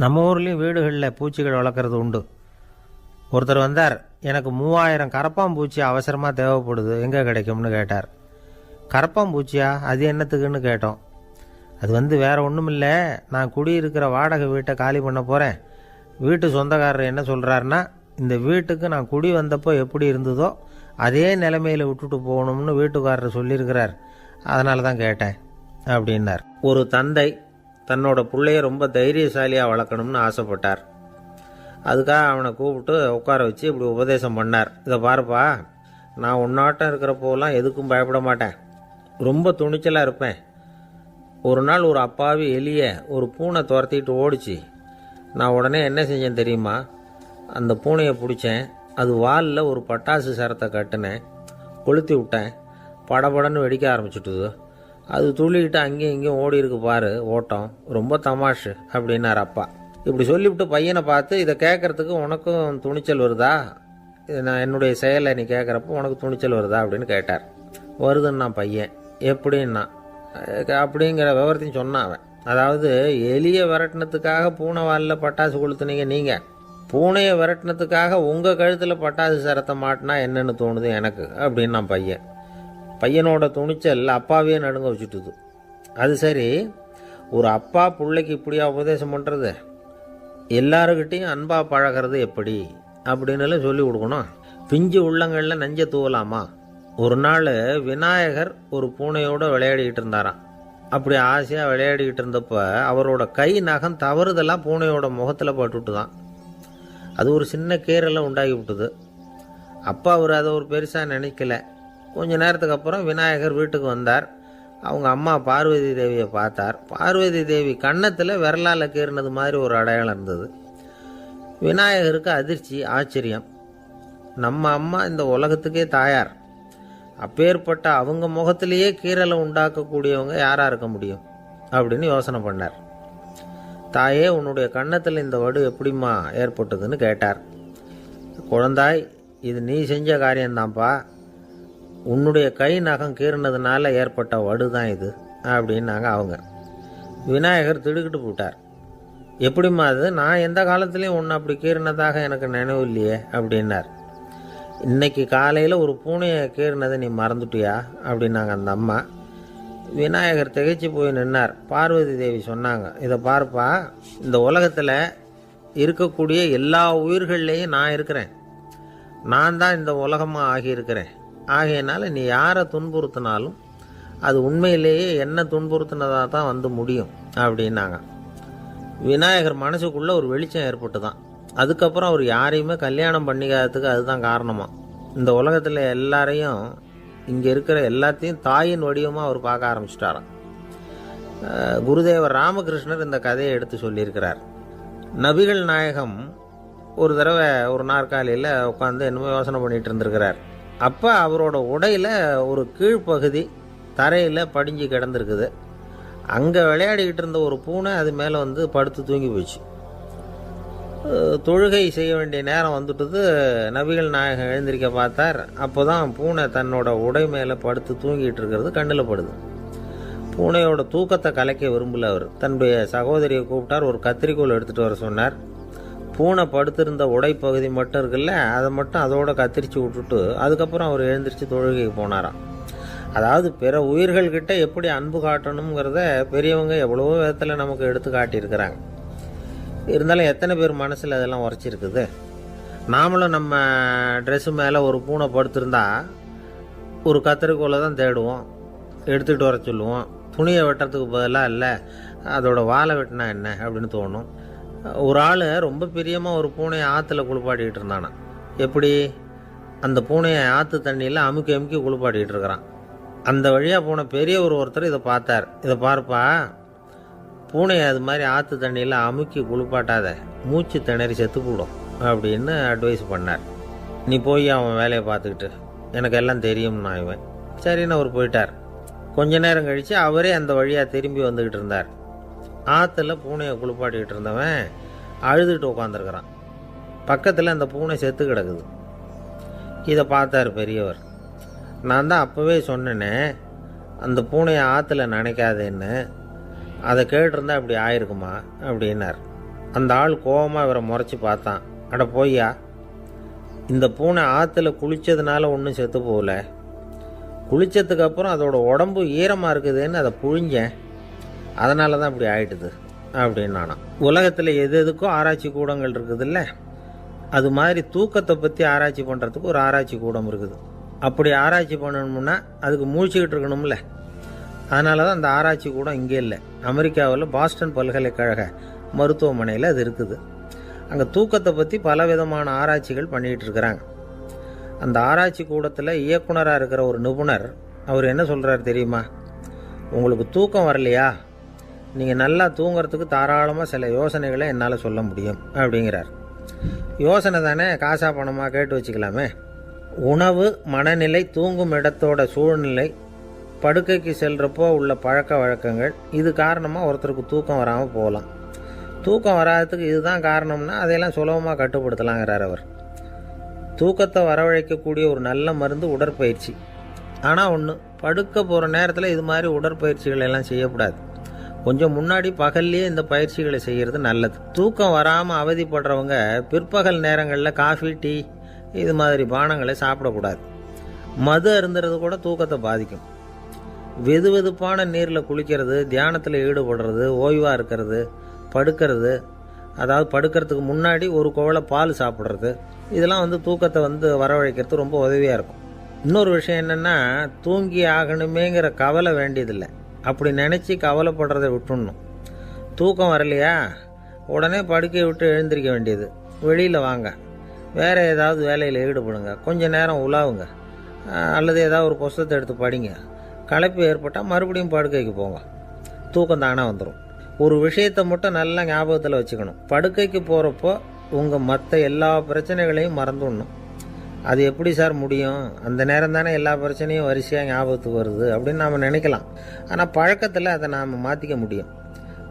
நம்ம ஊர்லேயும் வீடுகளில் பூச்சிகள் வளர்க்குறது உண்டு. ஒருத்தர் வந்தார், எனக்கு 3000 கரப்பாம்பூச்சி அவசரமாக தேவைப்படுது, எங்கே கிடைக்கும்னு கேட்டார். கரப்பாம்பூச்சியா, அது என்னத்துக்குன்னு கேட்டோம். அது வேறு ஒன்றும் இல்லை, நான் குடியிருக்கிற வாடகை வீட்டை காலி பண்ண போகிறேன். வீட்டு சொந்தக்காரர் என்ன சொல்கிறாருன்னா, இந்த வீட்டுக்கு நான் குடி வந்தப்போ எப்படி இருந்ததோ அதே நிலைமையில் விட்டுட்டு போகணும்னு வீட்டுக்காரர் சொல்லியிருக்கிறார், அதனால தான் கேட்டேன் அப்படின்னார். ஒரு தந்தை தன்னோட பிள்ளைய ரொம்ப தைரியசாலியாக வளர்க்கணும்னு ஆசைப்பட்டார். அதுக்காக அவனை கூப்பிட்டு உட்கார வச்சு இப்படி உபதேசம் பண்ணார். இதை பாருப்பா, நான் உன்னாட்டம் இருக்கிறப்போலாம் எதுக்கும் பயப்பட மாட்டேன், ரொம்ப துணிச்சலாக இருப்பேன். ஒரு நாள் ஒரு அப்பாவி எலியை ஒரு பூனை துரத்திட்டு ஓடிச்சு. நான் உடனே என்ன செஞ்சேன் தெரியுமா? அந்த பூனையை பிடிச்சேன், அது வாலில் ஒரு பட்டாசு சரத்தை கட்டினேன், கொளுத்தி விட்டேன், படபடன்னு வெடிக்க ஆரம்பிச்சுட்டுது. அது துள்ளிக்கிட்டு அங்கேயும் இங்கேயும் ஓடி இருக்கு பாரு ஓட்டம், ரொம்ப தமாஷு அப்படின்னார் அப்பா. இப்படி சொல்லிவிட்டு பையனை பார்த்து, இதை கேட்கறதுக்கு உனக்கும் துணிச்சல் வருதா, நான் என்னுடைய செயலை நீ கேட்குறப்போ உனக்கு துணிச்சல் வருதா அப்படின்னு கேட்டார். வருதுன்னா பையன். எப்படின்னா அப்படிங்கிற விவரத்தையும் சொன்னான் அவன். அதாவது எலியை விரட்டினத்துக்காக பூனை வாலில் பட்டாசு கொளுத்துனீங்க நீங்கள், பூனையை விரட்டினத்துக்காக உங்கள் கழுத்தில் பட்டாசு சரத்தை மாட்டினா என்னென்னு தோணுது எனக்கு அப்படின்னு நான் பையன். பையனோட துணிச்சல் அப்பாவே நடுங்க வச்சுட்டுது. அது சரி, ஒரு அப்பா பிள்ளைக்கு இப்படியா உபதேசம் பண்ணுறது? எல்லாருக்கிட்டையும் அன்பாக பழகிறது எப்படி அப்படின்னு சொல்லி கொடுக்கணும். பிஞ்சு உள்ளங்களில் நஞ்ச தூவலாமா? ஒரு நாள் விநாயகர் ஒரு பூனையோடு விளையாடிக்கிட்டு இருந்தாராம். அப்படி ஆசையாக விளையாடிக்கிட்டு இருந்தப்போ அவரோட கை நகம் தவறுதெல்லாம் பூனையோட முகத்தில் பட்டுட்டு தான். அது ஒரு சின்ன கீறலை உண்டாகி விட்டுது. அப்பா அவர் அதை ஒரு பெருசாக நினைக்கல. கொஞ்ச நேரத்துக்கு அப்புறம் விநாயகர் வீட்டுக்கு வந்தார். அவங்க அம்மா பார்வதி தேவியை பார்த்தார். பார்வதி தேவி கன்னத்தில் விரலால் கீறினது மாதிரி ஒரு அடையாளம் இருந்தது. விநாயகருக்கு அதிர்ச்சி, ஆச்சரியம். நம்ம அம்மா இந்த உலகத்துக்கே தாயார், அப்பேற்பட்ட அவங்க முகத்திலேயே கீறலை உண்டாக்கக்கூடியவங்க யாராக இருக்க முடியும் அப்படின்னு யோசனை பண்ணார். தாயே, உன்னுடைய கன்னத்தில் இந்த வடு எப்படிம்மா ஏற்பட்டதுன்னு கேட்டார். குழந்தாய், இது நீ செஞ்ச காரியம்தான்ப்பா, உன்னுடைய கை நகம் கீறினதுனால ஏற்பட்ட வடு தான் இது அப்படின்னாங்க அவங்க. விநாயகர் திடுக்கிட்டு போட்டார். எப்படிம்மா அது? நான் எந்த காலத்துலேயும் உன்னை அப்படி கீறினதாக எனக்கு நினைவு இல்லையே அப்படின்னார். இன்னைக்கு காலையில் ஒரு பூனையை கீறினதை நீ மறந்துட்டியா அப்படின்னாங்க அந்த அம்மா. விநாயகர் திகைச்சு போய் நின்னார். பார்வதி தேவி சொன்னாங்க, இதை பார்ப்பா, இந்த உலகத்தில் இருக்கக்கூடிய எல்லா உயிர்கள்லேயும் நான் இருக்கிறேன், நான் தான் இந்த உலகமாக ஆகியிருக்கிறேன். ஆகையினால நீ யாரை துன்புறுத்தினாலும் அது உண்மையிலேயே என்ன துன்புறுத்தினதாக தான் வந்து முடியும் அப்படின்னாங்க. விநாயகர் மனசுக்குள்ளே ஒரு வெளிச்சம் ஏற்பட்டு தான். அதுக்கப்புறம் அவர் யாரையுமே கல்யாணம் பண்ணிக்காததுக்கு அதுதான் காரணமாக. இந்த உலகத்தில் எல்லாரையும், இங்கே இருக்கிற எல்லாத்தையும் தாயின் வடிவமாக அவர் பார்க்க ஆரம்பிச்சிட்டாராம். குருதேவர் ராமகிருஷ்ணர் இந்த கதையை எடுத்து சொல்லியிருக்கிறார். நபிகள் நாயகம் ஒரு தடவை ஒரு நாற்காலியில் உட்காந்து என்னமோ யோசனை பண்ணிகிட்டு இருந்திருக்கிறார். அப்போ அவரோட உடையில் ஒரு கீழ்ப்பகுதி தரையில் படிஞ்சு கிடந்திருக்குது. அங்கே விளையாடிக்கிட்டு இருந்த ஒரு பூனை அது மேலே வந்து படுத்து தூங்கி போச்சு. தொழுகை செய்ய வேண்டிய நேரம் வந்துட்டுது. நபிகள் நாயகம் எழுந்திருக்க பார்த்தார். அப்போ தான் பூனை தன்னோட உடை மேலே படுத்து தூங்கிட்டு இருக்கிறது கண்ணில் படுது. பூனையோட தூக்கத்தை கலைக்க விரும்பல அவர். தன்னுடைய சகோதரியை கூப்பிட்டார், ஒரு கத்திரிக்கோள் எடுத்துகிட்டு வர சொன்னார். பூனை படுத்திருந்த உடைப்பகுதி மட்டும் இருக்குல்ல, அதை மட்டும் அதோட கத்திரிச்சு விட்டுட்டு அதுக்கப்புறம் அவர் எழுந்திரிச்சு தொழுகைக்கு போனாராம். அதாவது பிற உயிர்கள்கிட்ட எப்படி அன்பு காட்டணுங்கிறத பெரியவங்க எவ்வளவோ விதத்தில் நமக்கு எடுத்து காட்டியிருக்கிறாங்க. இருந்தாலும் எத்தனை பேர் மனசில் அதெல்லாம் உரைச்சிருக்குது? நாமளும் நம்ம ட்ரெஸ்ஸு மேலே ஒரு பூனை படுத்திருந்தா ஒரு கத்திரிக்கோலை தான் தேடுவோம், எடுத்துகிட்டு வர சொல்லுவோம். துணியை வெட்டுறதுக்கு பதிலாக இல்லை அதோட வாழை வெட்டினா என்ன அப்படின்னு தோணும். ஒரு ஆள் ரொம்ப பிரியமாக ஒரு பூனையை ஆற்றுல குளிப்பாட்டிக்கிட்டு இருந்தானா. எப்படி? அந்த பூனையை ஆற்று தண்ணியில் அமுக்கி அமுக்கி குளிப்பாட்டிக்கிட்டு இருக்கிறான். அந்த வழியாக போன பெரியவர் ஒருத்தர் இதை பார்த்தார். இதை பார்ப்பா, பூனையை அது மாதிரி ஆற்று தண்ணியில் அமுக்கி குளிப்பாட்டாத, மூச்சு திணறி செத்து போடும் அப்படின்னு அட்வைஸ் பண்ணார். நீ போய் அவன் வேலையை பார்த்துக்கிட்டு, எனக்கு எல்லாம் தெரியும்னா இவன். சரின்னு அவர் போயிட்டார். கொஞ்ச நேரம் கழித்து அவரே அந்த வழியாக திரும்பி வந்துக்கிட்டு இருந்தார். ஆற்றுல பூனையை குளிப்பாட்டிக்கிட்டு இருந்தவன் அழுதுகிட்டு உட்காந்துருக்கிறான். பக்கத்தில் அந்த பூனை செத்து கிடக்குது. இதை பார்த்தார் பெரியவர். நான் தான் அப்போவே சொன்னேனே அந்த பூனையை ஆற்றுல நினைக்காதேன்னு, அதை கேட்டிருந்தா அப்படி ஆயிருக்குமா அப்படின்னார். அந்த ஆள் கோபமாக இவரை முறைச்சி பார்த்தான். அட போய்யா, இந்த பூனை ஆற்றுல குளித்ததுனால ஒன்றும் செத்து போகல, குளித்ததுக்கு அப்புறம் அதோட உடம்பு ஈரமாக இருக்குதுன்னு அதை புழிஞ்சேன், அதனால தான் இப்படி ஆயிட்டுது அப்படின்னு நானாம். உலகத்தில் எது எதுக்கும் ஆராய்ச்சி கூடங்கள் இருக்குதுல்ல, அது மாதிரி தூக்கத்தை பற்றி ஆராய்ச்சி பண்ணுறதுக்கு ஒரு ஆராய்ச்சி கூடம் இருக்குது. அப்படி ஆராய்ச்சி பண்ணணும்னா அதுக்கு மூழ்கிக்கிட்டு இருக்கணும்ல, அதனால தான் அந்த ஆராய்ச்சி கூடம் இங்கே இல்லை. அமெரிக்காவில் பாஸ்டன் பல்கலைக்கழக மருத்துவமனையில் அது இருக்குது. அங்கே தூக்கத்தை பற்றி பலவிதமான ஆராய்ச்சிகள் பண்ணிகிட்டு இருக்கிறாங்க. அந்த ஆராய்ச்சி கூடத்தில் இயக்குனராக இருக்கிற ஒரு நிபுணர், அவர் என்ன சொல்கிறார் தெரியுமா? உங்களுக்கு தூக்கம் வரலையா, நீங்கள் நல்லா தூங்கிறதுக்கு தாராளமாக சில யோசனைகளை என்னால் சொல்ல முடியும் அப்படிங்கிறார். யோசனை தானே, காசா பணமாக கேட்டு வச்சுக்கலாமே. உணவு, மனநிலை, தூங்கும் இடத்தோட சூழ்நிலை, படுக்கைக்கு செல்கிறப்போ உள்ள பழக்க வழக்கங்கள், இது காரணமாக ஒருத்தருக்கு தூக்கம் வராமல் போகலாம். தூக்கம் வராததுக்கு இதுதான் காரணம்னா அதையெல்லாம் சுலபமாக கட்டுப்படுத்தலாங்கிறார் அவர். தூக்கத்தை வரவழைக்கக்கூடிய ஒரு நல்ல மருந்து உடற்பயிற்சி. ஆனால் ஒன்று, படுக்க போகிற நேரத்தில் இது மாதிரி உடற்பயிற்சிகள் எல்லாம் செய்யக்கூடாது. கொஞ்சம் முன்னாடி பகல்லையே இந்த பயிற்சிகளை செய்கிறது நல்லது. தூக்கம் வராமல் அவதிப்படுறவங்க பிற்பகல் நேரங்களில் காஃபி, டீ இது மாதிரி பானங்களை சாப்பிடக்கூடாது. மது அருந்துறது கூட தூக்கத்தை பாதிக்கும். வெது வெதுப்பான நீரில் குளிக்கிறது, தியானத்தில் ஈடுபடுறது, ஓய்வாக இருக்கிறது, படுக்கிறது, அதாவது படுக்கிறதுக்கு முன்னாடி ஒரு குவளை பால் சாப்பிட்றது, இதெல்லாம் தூக்கத்தை வரவழைக்கிறது ரொம்ப உதவியாக இருக்கும். இன்னொரு விஷயம் என்னென்னா, தூங்கி ஆகணுமேங்கிற கவலை வேண்டியதில்லை. அப்படி நினச்சி கவலைப்படுறதை விட்டுடணும். தூக்கம் வரலையா, உடனே படுக்கையை விட்டு எழுந்திருக்க வேண்டியது. வெளியில் வாங்க, வேறு ஏதாவது வேலையில் ஈடுபடுங்க, கொஞ்சம் நேரம் உலாவுங்க, அல்லது ஏதாவது ஒரு புஸ்தகத்தை எடுத்து படிங்க. களைப்பு ஏற்பட்டால் மறுபடியும் படுக்கைக்கு போங்க, தூக்கம் தானே வந்துடும். ஒரு விஷயத்தை மட்டும் நல்லா ஞாபகத்தில் வச்சுக்கணும். படுக்கைக்கு போகிறப்போ உங்கள் மற்ற எல்லா பிரச்சனைகளையும் மறந்துடணும். அது எப்படி சார் முடியும், அந்த நேரம் தானே எல்லா பிரச்சனையும் வரிசையாக ஞாபகத்துக்கு வருது அப்படின்னு நாம் நினைக்கலாம். ஆனால் பழக்கத்தில் அதை நாம் மாற்றிக்க முடியும்.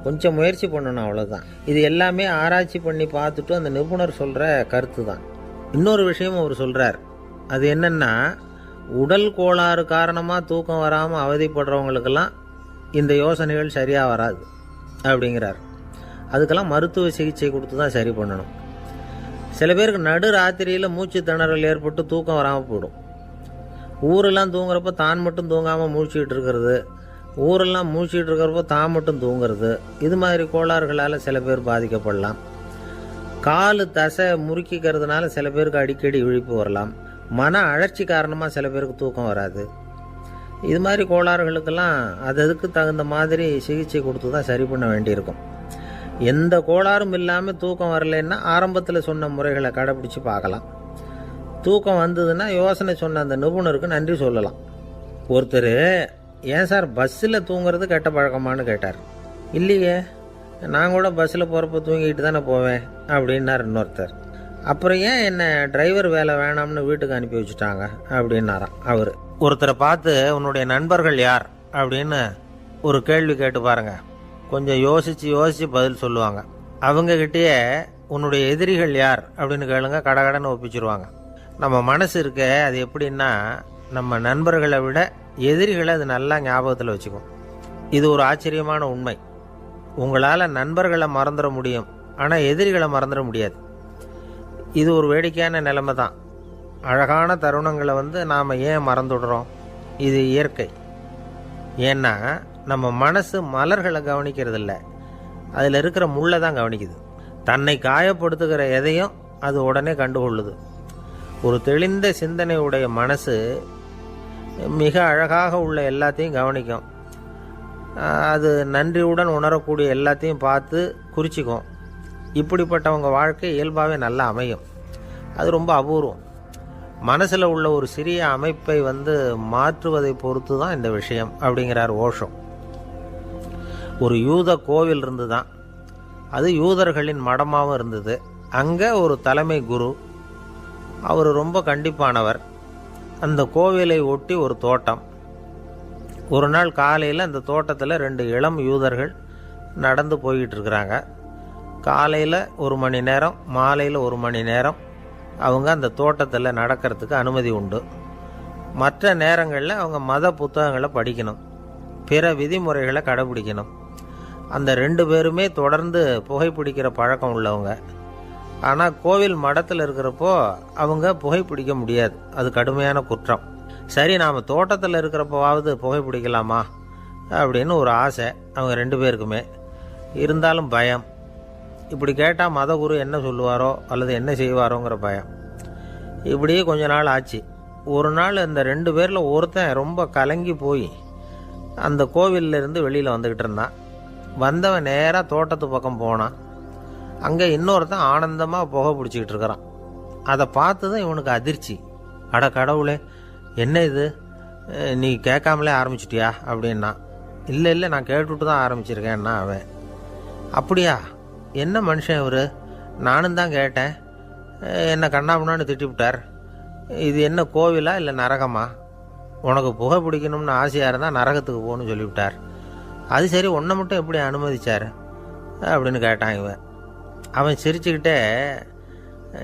கொஞ்சம் முயற்சி பண்ணணும், அவ்வளோதான். இது எல்லாமே ஆராய்ச்சி பண்ணி பார்த்துட்டு அந்த நிபுணர் சொல்கிற கருத்து தான். இன்னொரு விஷயம் அவர் சொல்கிறார். அது என்னென்னா, உடல் கோளாறு காரணமாக தூக்கம் வராமல் அவதிப்படுறவங்களுக்கெல்லாம் இந்த யோசனைகள் சரியாக வராது அப்படிங்கிறார். அதுக்கெல்லாம் மருத்துவ சிகிச்சை கொடுத்து தான் சரி பண்ணணும். சில பேருக்கு நடு ராத்திரியில் மூச்சு திணறல் ஏற்பட்டு தூக்கம் வராமல் போயிடும். ஊரெல்லாம் தூங்குறப்ப தான் மட்டும் தூங்காமல் மூழ்கிட்டு இருக்கிறது, ஊரெல்லாம் மூழ்கிட்டு இருக்கிறப்போ தான் மட்டும் தூங்குறது, இது மாதிரி கோளாறுகளால் சில பேர் பாதிக்கப்படலாம். காலு தசை முறுக்கிக்கிறதுனால சில பேருக்கு அடிக்கடி விழிப்பு வரலாம். மன அழற்சி காரணமாக சில பேருக்கு தூக்கம் வராது. இது மாதிரி கோளாறுகளுக்கெல்லாம் அதுக்கு தகுந்த மாதிரி சிகிச்சை கொடுத்து தான் சரி பண்ண வேண்டியிருக்கும். எந்த கோளாறும் இல்லாமல் தூக்கம் வரலைன்னா ஆரம்பத்தில் சொன்ன முறைகளை கடைப்பிடிச்சு பார்க்கலாம். தூக்கம் வந்ததுன்னா யோசனை சொன்ன அந்த நிபுணருக்கு நன்றி சொல்லலாம். ஒருத்தர், ஏன் சார் பஸ்ஸில் தூங்குறது கெட்ட பழக்கமானு கேட்டார். இல்லையே, நான் கூட பஸ்ஸில் போகிறப்ப தூங்கிட்டு தானே போவேன் அப்படின்னார் இன்னொருத்தர். அப்புறம் ஏன் என்ன டிரைவர் வேலை வேணாம்னு வீட்டுக்கு அனுப்பி வச்சுட்டாங்க அப்படின்னாராம் அவர். ஒருத்தரை பார்த்து உன்னுடைய நண்பர்கள் யார் அப்படின்னு ஒரு கேள்வி கேட்டு பாருங்க. கொஞ்சம் யோசித்து பதில் சொல்லுவாங்க. அவங்கக்கிட்டேயே உன்னுடைய எதிரிகள் யார் அப்படின்னு கேளுங்க, கடகடன்னு ஒப்பிச்சிருவாங்க. நம்ம மனசு இருக்க, அது எப்படின்னா, நம்ம நண்பர்களை விட எதிரிகளை அது நல்லா ஞாபகத்தில் வச்சுக்கும். இது ஒரு ஆச்சரியமான உண்மை. உங்களால் நண்பர்களை மறந்துட முடியும், ஆனால் எதிரிகளை மறந்துட முடியாது. இது ஒரு வேடிக்கையான நிலைமை தான். அழகான தருணங்களை நாம் ஏன் மறந்துடுறோம்? இது இயற்கை. ஏன்னா நம்ம மனசு மலர்களை கவனிக்கிறதில்ல, அதில் இருக்கிற முள்ளை தான் கவனிக்குது. தன்னை காயப்படுத்துகிற எதையும் அது உடனே கண்டுகொள்ளுது. ஒரு தெளிந்த சிந்தனை உடைய மனசு மிக அழகாக உள்ள எல்லாத்தையும் கவனிக்கும். அது நன்றியுடன் உணரக்கூடிய எல்லாத்தையும் பார்த்து குறிச்சிக்கும். இப்படிப்பட்டவங்க வாழ்க்கை இயல்பாகவே நல்லா அமையும். அது ரொம்ப அபூர்வம். மனசில் உள்ள ஒரு சிறிய அமைப்பை மாற்றுவதை பொறுத்து தான் இந்த விஷயம் அப்படிங்கிறார் ஓஷோ. ஒரு யூத கோவில் இருந்து தான், அது யூதர்களின் மடமாகவும் இருந்தது. அங்கே ஒரு தலைமை குரு, அவர் ரொம்ப கண்டிப்பானவர். அந்த கோவிலை ஒட்டி ஒரு தோட்டம். ஒரு நாள் காலையில் அந்த தோட்டத்தில் 2 இளம் யூதர்கள் நடந்து போய்கிட்டு இருக்கிறாங்க. காலையில் 1 மணி நேரம், மாலையில் 1 மணி நேரம் அவங்க அந்த தோட்டத்தில் நடக்கிறதுக்கு அனுமதி உண்டு. மற்ற நேரங்களில் அவங்க மத புத்தகங்களை படிக்கணும், பிற விதிமுறைகளை கடைபிடிக்கணும். அந்த 2 பேருமே தொடர்ந்து புகைப்பிடிக்கிற பழக்கம் உள்ளவங்க. ஆனால் கோவில் மடத்தில் இருக்கிறப்போ அவங்க புகைப்பிடிக்க முடியாது, அது கடுமையான குற்றம். சரி, நாம் தோட்டத்தில் இருக்கிறப்போவாவது புகைப்பிடிக்கலாமா அப்படின்னு ஒரு ஆசை அவங்க 2 பேருக்குமே. இருந்தாலும் பயம். இப்படி கேட்டால் மதகுரு என்ன சொல்லுவாரோ அல்லது என்ன செய்வாரோங்கிற பயம். இப்படியே கொஞ்ச நாள் ஆச்சு. ஒரு நாள் இந்த 2 பேரில் ஒருத்தன் ரொம்ப கலங்கி போய் அந்த கோவிலிருந்து வெளியில் வந்துக்கிட்டு இருந்தான். வந்தவன் நேராக தோட்டத்து பக்கம் போனான். அங்கே இன்னொருத்தன் ஆனந்தமாக புகை பிடிச்சிக்கிட்டு இருக்கிறான். அதை பார்த்து தான் இவனுக்கு அதிர்ச்சி. அட கடவுளே, என்ன இது, நீ கேட்காமலே ஆரம்பிச்சிட்டியா அப்படின்னா. இல்லை நான் கேட்டுவிட்டு தான் ஆரம்பிச்சிருக்கேன்னா அவன். அப்படியா, என்ன மனுஷன் இவர், நானும் தான் கேட்டேன், என்னை கண்ணாமுன்னான்னு திட்டிவிட்டார். இது என்ன கோவிலா இல்லை நரகமா? உனக்கு புகை பிடிக்கணும்னு ஆசையாக இருந்தால் நரகத்துக்கு போகணும்னு சொல்லிவிட்டார். அது சரி, உன்னை மட்டும் எப்படி அனுமதிச்சார் அப்படின்னு கேட்டான் இவன். அவன் சிரிச்சுக்கிட்டே,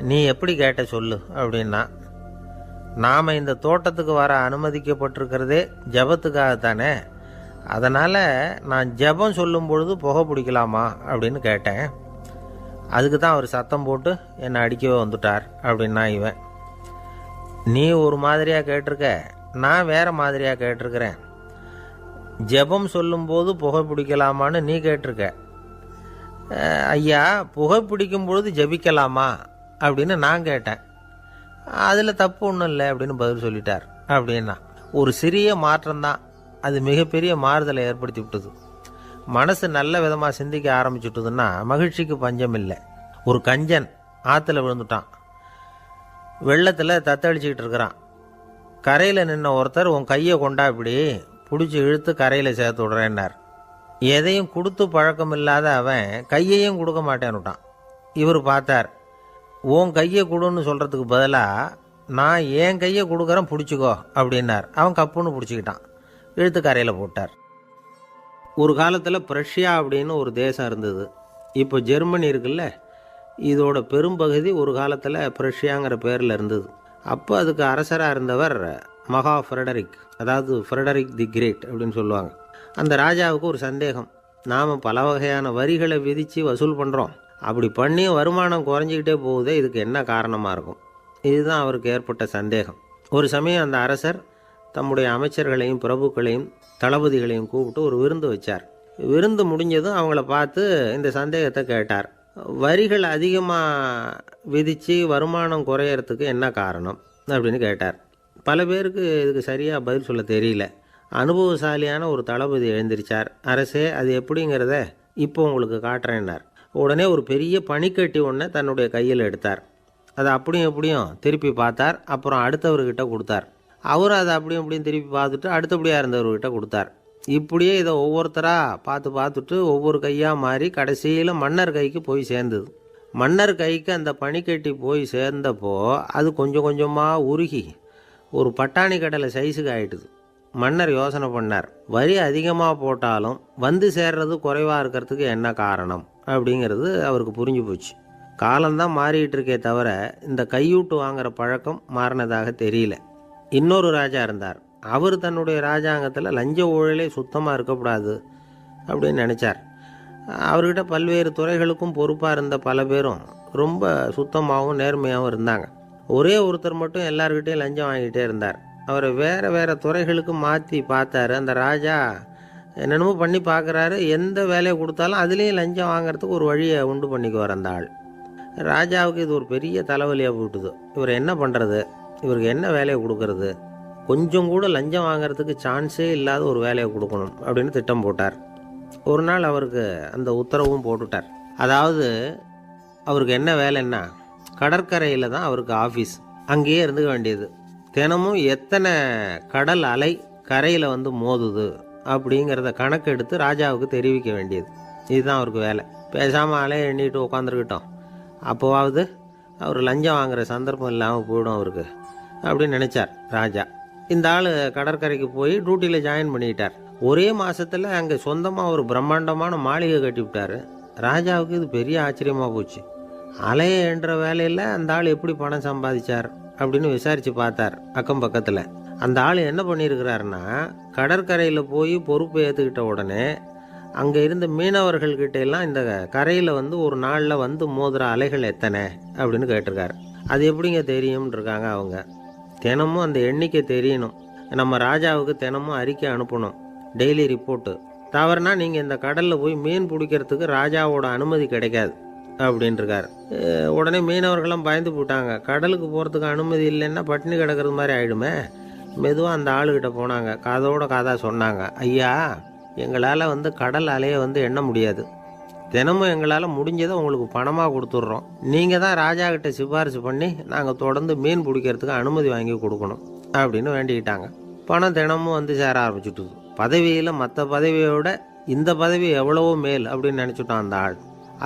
நீ எப்படி கேட்ட சொல்லு அப்படின்னா. நாம் இந்த தோட்டத்துக்கு வர அனுமதிக்கப்பட்டிருக்கிறதே ஜபத்துக்காகத்தானே, அதனால் நான் ஜபம் சொல்லும் பொழுது புகை பிடிக்கலாமா அப்படின்னு கேட்டேன். அதுக்கு தான் அவர் சத்தம் போட்டு என்னை அடிக்கவே வந்துட்டார் அப்படின்னா இவன். நீ ஒரு மாதிரியாக கேட்டிருக்க, நான் வேறு மாதிரியாக கேட்டிருக்கிறேன். ஜெபம் சொல்லும்போது புகை பிடிக்கலாமான்னு நீ கேட்டிருக்க. ஐயா, புகை பிடிக்கும் பொழுது ஜெபிக்கலாமா அப்படின்னு நான் கேட்டேன். அதில் தப்பு ஒன்றும் இல்லை அப்படின்னு பதில் சொல்லிட்டார் அப்படின்னா. ஒரு சிறிய மாற்றம்தான் அது மிகப்பெரிய மாறுதலை ஏற்படுத்தி விட்டது. மனசு நல்ல விதமாக சிந்திக்க ஆரம்பிச்சுட்டுதுன்னா மகிழ்ச்சிக்கு பஞ்சம் இல்லை. ஒரு கஞ்சன் ஆற்றுல விழுந்துட்டான். வெள்ளத்தில் தத்தளிச்சுக்கிட்டு இருக்கிறான். கரையில் நின்ன ஒருத்தர், உன் கையை கொண்டா இப்படி பிடிச்சி இழுத்து கரையில் சேர்த்து விடுறேன்னார். எதையும் கொடுத்து பழக்கம் இல்லாத அவன் கையையும் கொடுக்க மாட்டேன்னுட்டான். இவர் பார்த்தார். உன் கையை கொடுன்னு சொல்கிறதுக்கு பதிலாக நான் என் கையை கொடுக்குறேன் பிடிச்சிக்கோ அப்படின்னார். அவன் கப்புன்னு பிடிச்சிக்கிட்டான், இழுத்து கரையில் போட்டார். ஒரு காலத்தில் பிரஷ்யா அப்படின்னு ஒரு தேசம் இருந்தது. இப்போ ஜெர்மனி இருக்குல்ல, இதோட பெரும்பகுதி ஒரு காலத்தில் பிரஷ்யாங்கிற பேரில் இருந்தது. அப்போ அதுக்கு அரசராக இருந்தவர் மகா ஃப்ரெடரிக், அதாவது ஃப்ரெடரிக் தி கிரேட் அப்படின்னு சொல்லுவாங்க. அந்த ராஜாவுக்கு ஒரு சந்தேகம். நாம் பல வகையான வரிகளை விதித்து வசூல் பண்ணுறோம், அப்படி பண்ணியும் வருமானம் குறைஞ்சிக்கிட்டே போகுதே, இதுக்கு என்ன காரணமாக இருக்கும்? இதுதான் அவருக்கு ஏற்பட்ட சந்தேகம். ஒரு சமயம் அந்த அரசர் தம்முடைய அமைச்சர்களையும் பிரபுக்களையும் தளபதிகளையும் கூப்பிட்டு ஒரு விருந்து வச்சார். விருந்து முடிஞ்சதும் அவங்கள பார்த்து இந்த சந்தேகத்தை கேட்டார். வரிகள் அதிகமாக விதித்து வருமானம் குறையறதுக்கு என்ன காரணம் அப்படின்னு கேட்டார். பல பேருக்கு இதுக்கு சரியாக பதில் சொல்ல தெரியல. அனுபவசாலியான ஒரு தளபதி எழுந்திருச்சார். அரசே, அது எப்படிங்கிறத இப்போ உங்களுக்கு காட்டுறேன்னார். உடனே ஒரு பெரிய பனிக்கட்டி ஒன்றை தன்னுடைய கையில் எடுத்தார். அதை அப்படியும் எப்படியும் திருப்பி பார்த்தார். அப்புறம் அடுத்தவர்கிட்ட கொடுத்தார். அவர் அதை அப்படியும் இப்படியும் திருப்பி பார்த்துட்டு அடுத்தபடியாக இருந்தவர்கிட்ட கொடுத்தார். இப்படியே இதை ஒவ்வொருத்தராக பார்த்துட்டு ஒவ்வொரு கையாக மாறி கடைசியில் மன்னர் கைக்கு போய் சேர்ந்தது. மன்னர் கைக்கு அந்த பனிக்கட்டி போய் சேர்ந்தப்போ அது கொஞ்சம் கொஞ்சமாக உருகி ஒரு பட்டாணி கடலை சைஸுக்கு ஆகிட்டுது. மன்னர் யோசனை பண்ணார், வரி அதிகமாக போட்டாலும் வந்து சேர்றது குறைவாக இருக்கிறதுக்கு என்ன காரணம் அப்படிங்கிறது அவருக்கு புரிஞ்சு போச்சு. காலம்தான் மாறிக்கிட்டு இருக்கே தவிர இந்த கையூட்டு வாங்குகிற பழக்கம் மாறினதாக தெரியல. இன்னொரு ராஜா இருந்தார். அவர் தன்னுடைய ராஜாங்கத்தில் லஞ்ச ஊழலே சுத்தமாக இருக்கக்கூடாது அப்படின்னு நினச்சார். அவர்கிட்ட பல்வேறு துறைகளுக்கும் பொறுப்பாக இருந்த பல பேரும் ரொம்ப சுத்தமாகவும் நேர்மையாகவும் இருந்தாங்க. ஒரே ஒருத்தர் மட்டும் எல்லார்கிட்டையும் லஞ்சம் வாங்கிட்டே இருந்தார். அவரை வேறு வேறு துறைகளுக்கு மாற்றி பார்த்தாரு. அந்த ராஜா என்னென்னமோ பண்ணி பார்க்குறாரு. எந்த வேலையை கொடுத்தாலும் அதுலேயும் லஞ்சம் வாங்கிறதுக்கு ஒரு வழியை உண்டு பண்ணிக்குவார் அந்த ஆள். ராஜாவுக்கு இது ஒரு பெரிய தலைவலியாக போட்டுது. இவர் என்ன பண்ணுறது, இவருக்கு என்ன வேலையை கொடுக்கறது, கொஞ்சம் கூட லஞ்சம் வாங்கிறதுக்கு சான்ஸே இல்லாத ஒரு வேலையை கொடுக்கணும் அப்படின்னு திட்டம் போட்டார். ஒரு நாள் அவருக்கு அந்த உத்தரவும் போட்டுட்டார். அதாவது அவருக்கு என்ன வேலைன்னா, கடற்கரையில் தான் அவருக்கு ஆஃபீஸ். அங்கேயே இருந்துக்க வேண்டியது. தினமும் எத்தனை கடல் அலை கரையில் வந்து மோதுது அப்படிங்கிறத கணக்கெடுத்து ராஜாவுக்கு தெரிவிக்க வேண்டியது. இதுதான் அவருக்கு வேலை. பேசாமல் அலையை எண்ணிட்டு உட்காந்துருக்கிட்டோம், அப்போவாவது அவர் லஞ்சம் வாங்குகிற சந்தர்ப்பம் இல்லாமல் போயிடும் அவருக்கு அப்படின்னு நினச்சார் ராஜா. இந்த ஆள் கடற்கரைக்கு போய் டியூட்டியில் ஜாயின் பண்ணிக்கிட்டார். ஒரே மாதத்தில் அங்கே சொந்தமாக ஒரு பிரம்மாண்டமான மாளிகை கட்டி விட்டார். ராஜாவுக்கு இது பெரிய ஆச்சரியமாக போச்சு. அலையை என்ற வேலையில் அந்த ஆள் எப்படி பணம் சம்பாதிச்சார் அப்படின்னு விசாரித்து பார்த்தார் அக்கம் பக்கத்தில். அந்த ஆள் என்ன பண்ணியிருக்கிறாருன்னா, கடற்கரையில் போய் பொறுப்பை ஏற்றுக்கிட்ட உடனே அங்கே இருந்த மீனவர்கள்கிட்ட எல்லாம் இந்த கரையில் வந்து ஒரு நாளில் வந்து மோதுற அலைகள் எத்தனை அப்படின்னு கேட்டிருக்காரு. அது எப்படிங்க தெரியும்னு இருக்காங்க அவங்க. தினமும் அந்த எண்ணிக்கை தெரியணும். நம்ம ராஜாவுக்கு தினமும் அறிக்கை அனுப்பணும், டெய்லி ரிப்போர்ட்டு. தவறுனா நீங்கள் இந்த கடலில் போய் மீன் பிடிக்கிறதுக்கு ராஜாவோட அனுமதி கிடைக்காது அப்படின்ட்டுருக்காரு. உடனே மீனவர்கள்லாம் பயந்து போட்டாங்க. கடலுக்கு போகிறதுக்கு அனுமதி இல்லைன்னா பட்டினி கிடக்கிறது மாதிரி ஆகிடுமே. மெதுவாக அந்த ஆளுகிட்ட போனாங்க, காதோட காதாக சொன்னாங்க, ஐயா எங்களால் வந்து கடல் அலையை வந்து எண்ண முடியாது. தினமும் எங்களால் முடிஞ்சதை உங்களுக்கு பணமாக கொடுத்துட்றோம். நீங்கள் தான் ராஜா கிட்ட சிபாரிசு பண்ணி நாங்கள் தொடர்ந்து மீன் பிடிக்கிறதுக்கு அனுமதி வாங்கி கொடுக்கணும் அப்படின்னு வேண்டிக்கிட்டாங்க. பணம் தினமும் வந்து சேர ஆரம்பிச்சுட்டுது. பதவியில் மற்ற பதவியோட இந்த பதவி எவ்வளவோ மேல் அப்படின்னு நினச்சிட்டான் அந்த ஆள்.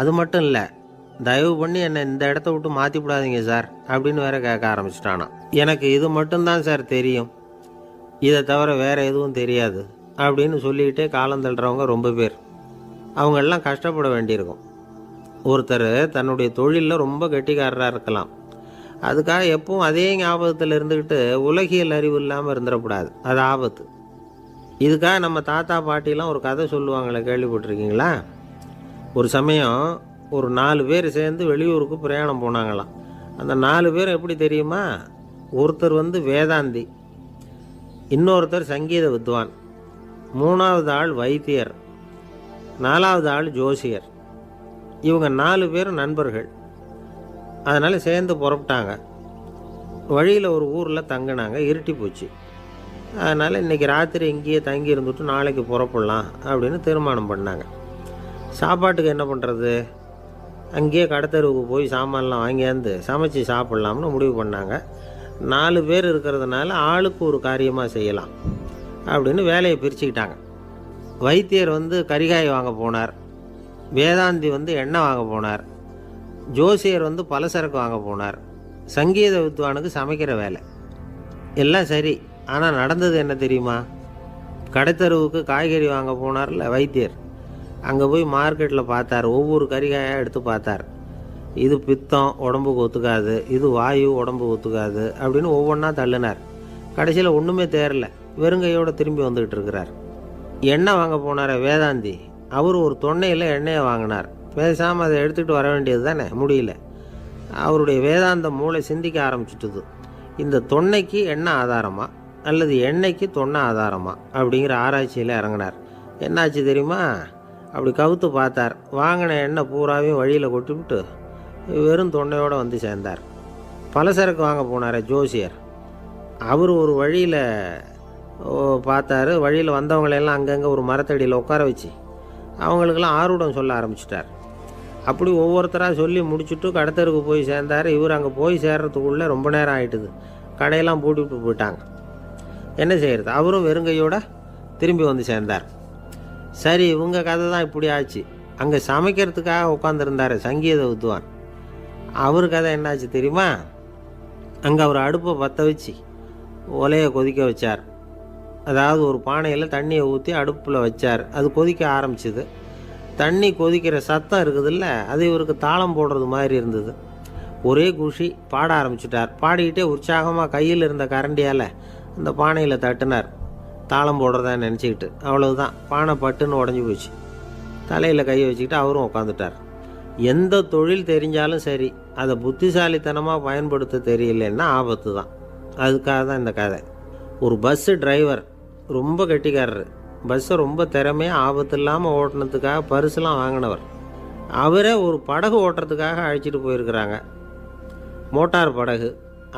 அது மட்டும் இல்லை, தயவு பண்ணி என்னை இந்த இடத்த விட்டு மாற்றி விடாதீங்க சார் அப்படின்னு வேற கேட்க ஆரம்பிச்சிட்டானா. எனக்கு இது மட்டும்தான் சார் தெரியும், இதை தவிர வேறு எதுவும் தெரியாது அப்படின்னு சொல்லிக்கிட்டே காலம் தள்ளுறவங்க ரொம்ப பேர். அவங்கெல்லாம் கஷ்டப்பட வேண்டியிருக்கும். ஒருத்தர் தன்னுடைய தொழிலில் ரொம்ப கெட்டிக்காரராக இருக்கலாம். அதுக்காக எப்பவும் அதே ஞாபகத்தில் இருந்துக்கிட்டு உலகியல் அறிவு இல்லாமல் இருந்துடக்கூடாது, அது ஆபத்து. இதுக்காக நம்ம தாத்தா பாட்டிலாம் ஒரு கதை சொல்லுவாங்களே, கேள்விப்பட்டிருக்கீங்களா? ஒரு சமயம் ஒரு 4 பேர் சேர்ந்து வெளியூருக்கு பிரயாணம் போனாங்களாம். அந்த 4 பேர் எப்படி தெரியுமா? ஒருத்தர் வந்து வேதாந்தி, இன்னொருத்தர் சங்கீத வித்வான், 3வது ஆள் வைத்தியர், 4வது ஆள் ஜோசியர். இவங்க 4 பேரும் நண்பர்கள். அதனால் சேர்ந்து புறப்பட்டாங்க. வழியில் ஒரு ஊரில் தங்கினாங்க. இருட்டி போச்சு. அதனால் இன்றைக்கி ராத்திரி இங்கேயே தங்கி இருந்துட்டு நாளைக்கு புறப்படலாம் அப்படின்னு தீர்மானம் பண்ணாங்க. சாப்பாட்டுக்கு என்ன பண்ணுறது? அங்கேயே கடத்தெருவுக்கு போய் சாமான்லாம் வாங்கியாந்து சமைச்சு சாப்பிட்லாம்னு முடிவு பண்ணாங்க. 4 பேர் இருக்கிறதுனால ஆளுக்கு ஒரு காரியமாக செய்யலாம் அப்படின்னு வேலையை பிரிச்சுக்கிட்டாங்க. வைத்தியர் வந்து கரிகாய் வாங்க போனார், வேதாந்தி வந்து எண்ணெய் வாங்க போனார், ஜோசியர் வந்து பலசரக்கு வாங்க போனார், சங்கீத வித்வானுக்கு சமைக்கிற வேலை. எல்லாம் சரி, ஆனால் நடந்தது என்ன தெரியுமா? கடைத்தருவுக்கு காய்கறி வாங்க போனார்ல வைத்தியர், அங்கே போய் மார்க்கெட்டில் பார்த்தார். ஒவ்வொரு கறிகாயாக எடுத்து பார்த்தார். இது பித்தம், உடம்புக்கு ஒத்துக்காது, இது வாயு, உடம்புக்கு ஒத்துக்காது அப்படின்னு ஒவ்வொன்றா தள்ளினார். கடைசியில் ஒன்றுமே தேரல, வெறுங்கையோடு திரும்பி வந்துக்கிட்டு இருக்கிறார். எண்ணெய் வாங்க போனார் வேதாந்தி, அவர் ஒரு தொன்னையில் எண்ணெயை வாங்கினார். பேசாமல் அதை எடுத்துகிட்டு வர வேண்டியது தானே, முடியல. அவருடைய வேதாந்த மூளை சிந்திக்க ஆரம்பிச்சுட்டுது. இந்த தொன்னைக்கு எண்ணெய் ஆதாரமா அல்லது எண்ணெய்க்கு தொன்னை ஆதாரமா அப்படிங்கிற ஆராய்ச்சியில் இறங்கினார். என்னாச்சு தெரியுமா? அப்படி கவுத்து பார்த்தார். வாங்கின எண்ணெய் பூராவையும் வழியில் கொட்டிவிட்டு வெறும் தொன்னையோடு வந்து சேர்ந்தார். பலசரக்கு வாங்க போனார் ஜோசியர், அவர் ஒரு வழியில் பார்த்தாரு. வழியில் வந்தவங்களெல்லாம் அங்கங்கே ஒரு மரத்தடியில் உட்கார வச்சு அவங்களுக்கெல்லாம் ஆர்வம் சொல்ல ஆரம்பிச்சிட்டார். அப்படி ஒவ்வொருத்தராக சொல்லி முடிச்சுட்டு கடத்தருக்கு போய் சேர்ந்தார். இவர் அங்கே போய் சேர்றதுக்குள்ளே ரொம்ப நேரம் ஆகிட்டுது. கடையெல்லாம் பூட்டிவிட்டு போயிட்டாங்க. என்ன செய்கிறது? அவரும் வெறுங்கையோடு திரும்பி வந்து சேர்ந்தார். சரி, இவங்க கதை தான் இப்படி ஆச்சு. அங்கே சமைக்கிறதுக்காக உட்காந்துருந்தார் சங்கீத வித்வான், அவர் கதை என்னாச்சு தெரியுமா? அங்கே அவர் அடுப்பை பற்ற வச்சு ஒலையை கொதிக்க வச்சார். அதாவது ஒரு பானையில் தண்ணியை ஊற்றி அடுப்பில் வச்சார். அது கொதிக்க ஆரம்பிச்சிது. தண்ணி கொதிக்கிற சத்தம் இருக்குதுல்ல, அது இவருக்கு தாளம் போடுறது மாதிரி இருந்தது. ஒரே குஷி, பாட ஆரம்பிச்சிட்டார். பாடிக்கிட்டே உற்சாகமாக கையில் இருந்த கரண்டியால் அந்த பானையில் தட்டினார், தாளம் போடுறதா நினச்சிக்கிட்டு. அவ்வளவுதான், பானை பட்டுன்னு உடஞ்சி போச்சு. தலையில் கையை வச்சுக்கிட்டு அவரும் உட்காந்துட்டார். எந்த தொழில் தெரிஞ்சாலும் சரி, அதை புத்திசாலித்தனமாக பயன்படுத்த தெரியலன்னா ஆபத்து தான். அதுக்காக தான் இந்த கதை. ஒரு பஸ்ஸு டிரைவர் ரொம்ப கெட்டிக்காரர். பஸ்ஸை ரொம்ப திறமையாக ஆபத்து இல்லாமல் ஓட்டினதுக்காக பரிசுலாம் வாங்கினவர். அவரே ஒரு படகு ஓட்டுறதுக்காக அழைச்சிட்டு போயிருக்கிறாங்க, மோட்டார் படகு.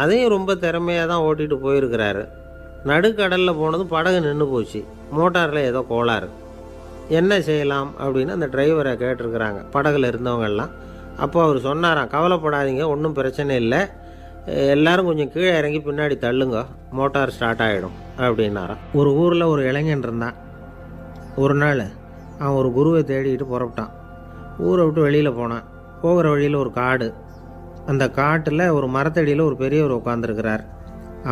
அதையும் ரொம்ப திறமையாக தான் ஓட்டிகிட்டு போயிருக்கிறாரு. நடுக்கடலில் போனதும் படகு நின்று போச்சு. மோட்டாரில் ஏதோ கோளாறு. என்ன செய்யலாம் அப்படின்னு அந்த டிரைவரை கேட்டிருக்கிறாங்க படகுல இருந்தவங்கெல்லாம். அப்போ அவர் சொன்னாராம், கவலைப்படாதீங்க, ஒன்றும் பிரச்சனை இல்லை, எல்லோரும் கொஞ்சம் கீழே இறங்கி பின்னாடி தள்ளுங்க, மோட்டார் ஸ்டார்ட் ஆகிடும் அப்படின்னாராம். ஒரு ஊரில் ஒரு இளைஞன் இருந்தான். ஒரு நாள் அவன் ஒரு குருவை தேடிக்கிட்டு புறப்பட்டான். ஊரை விட்டு வெளியில் போனான். போகிற வழியில் ஒரு காடு. அந்த காட்டில் ஒரு மரத்தடியில் ஒரு பெரியவர் உட்காந்துருக்கிறார்.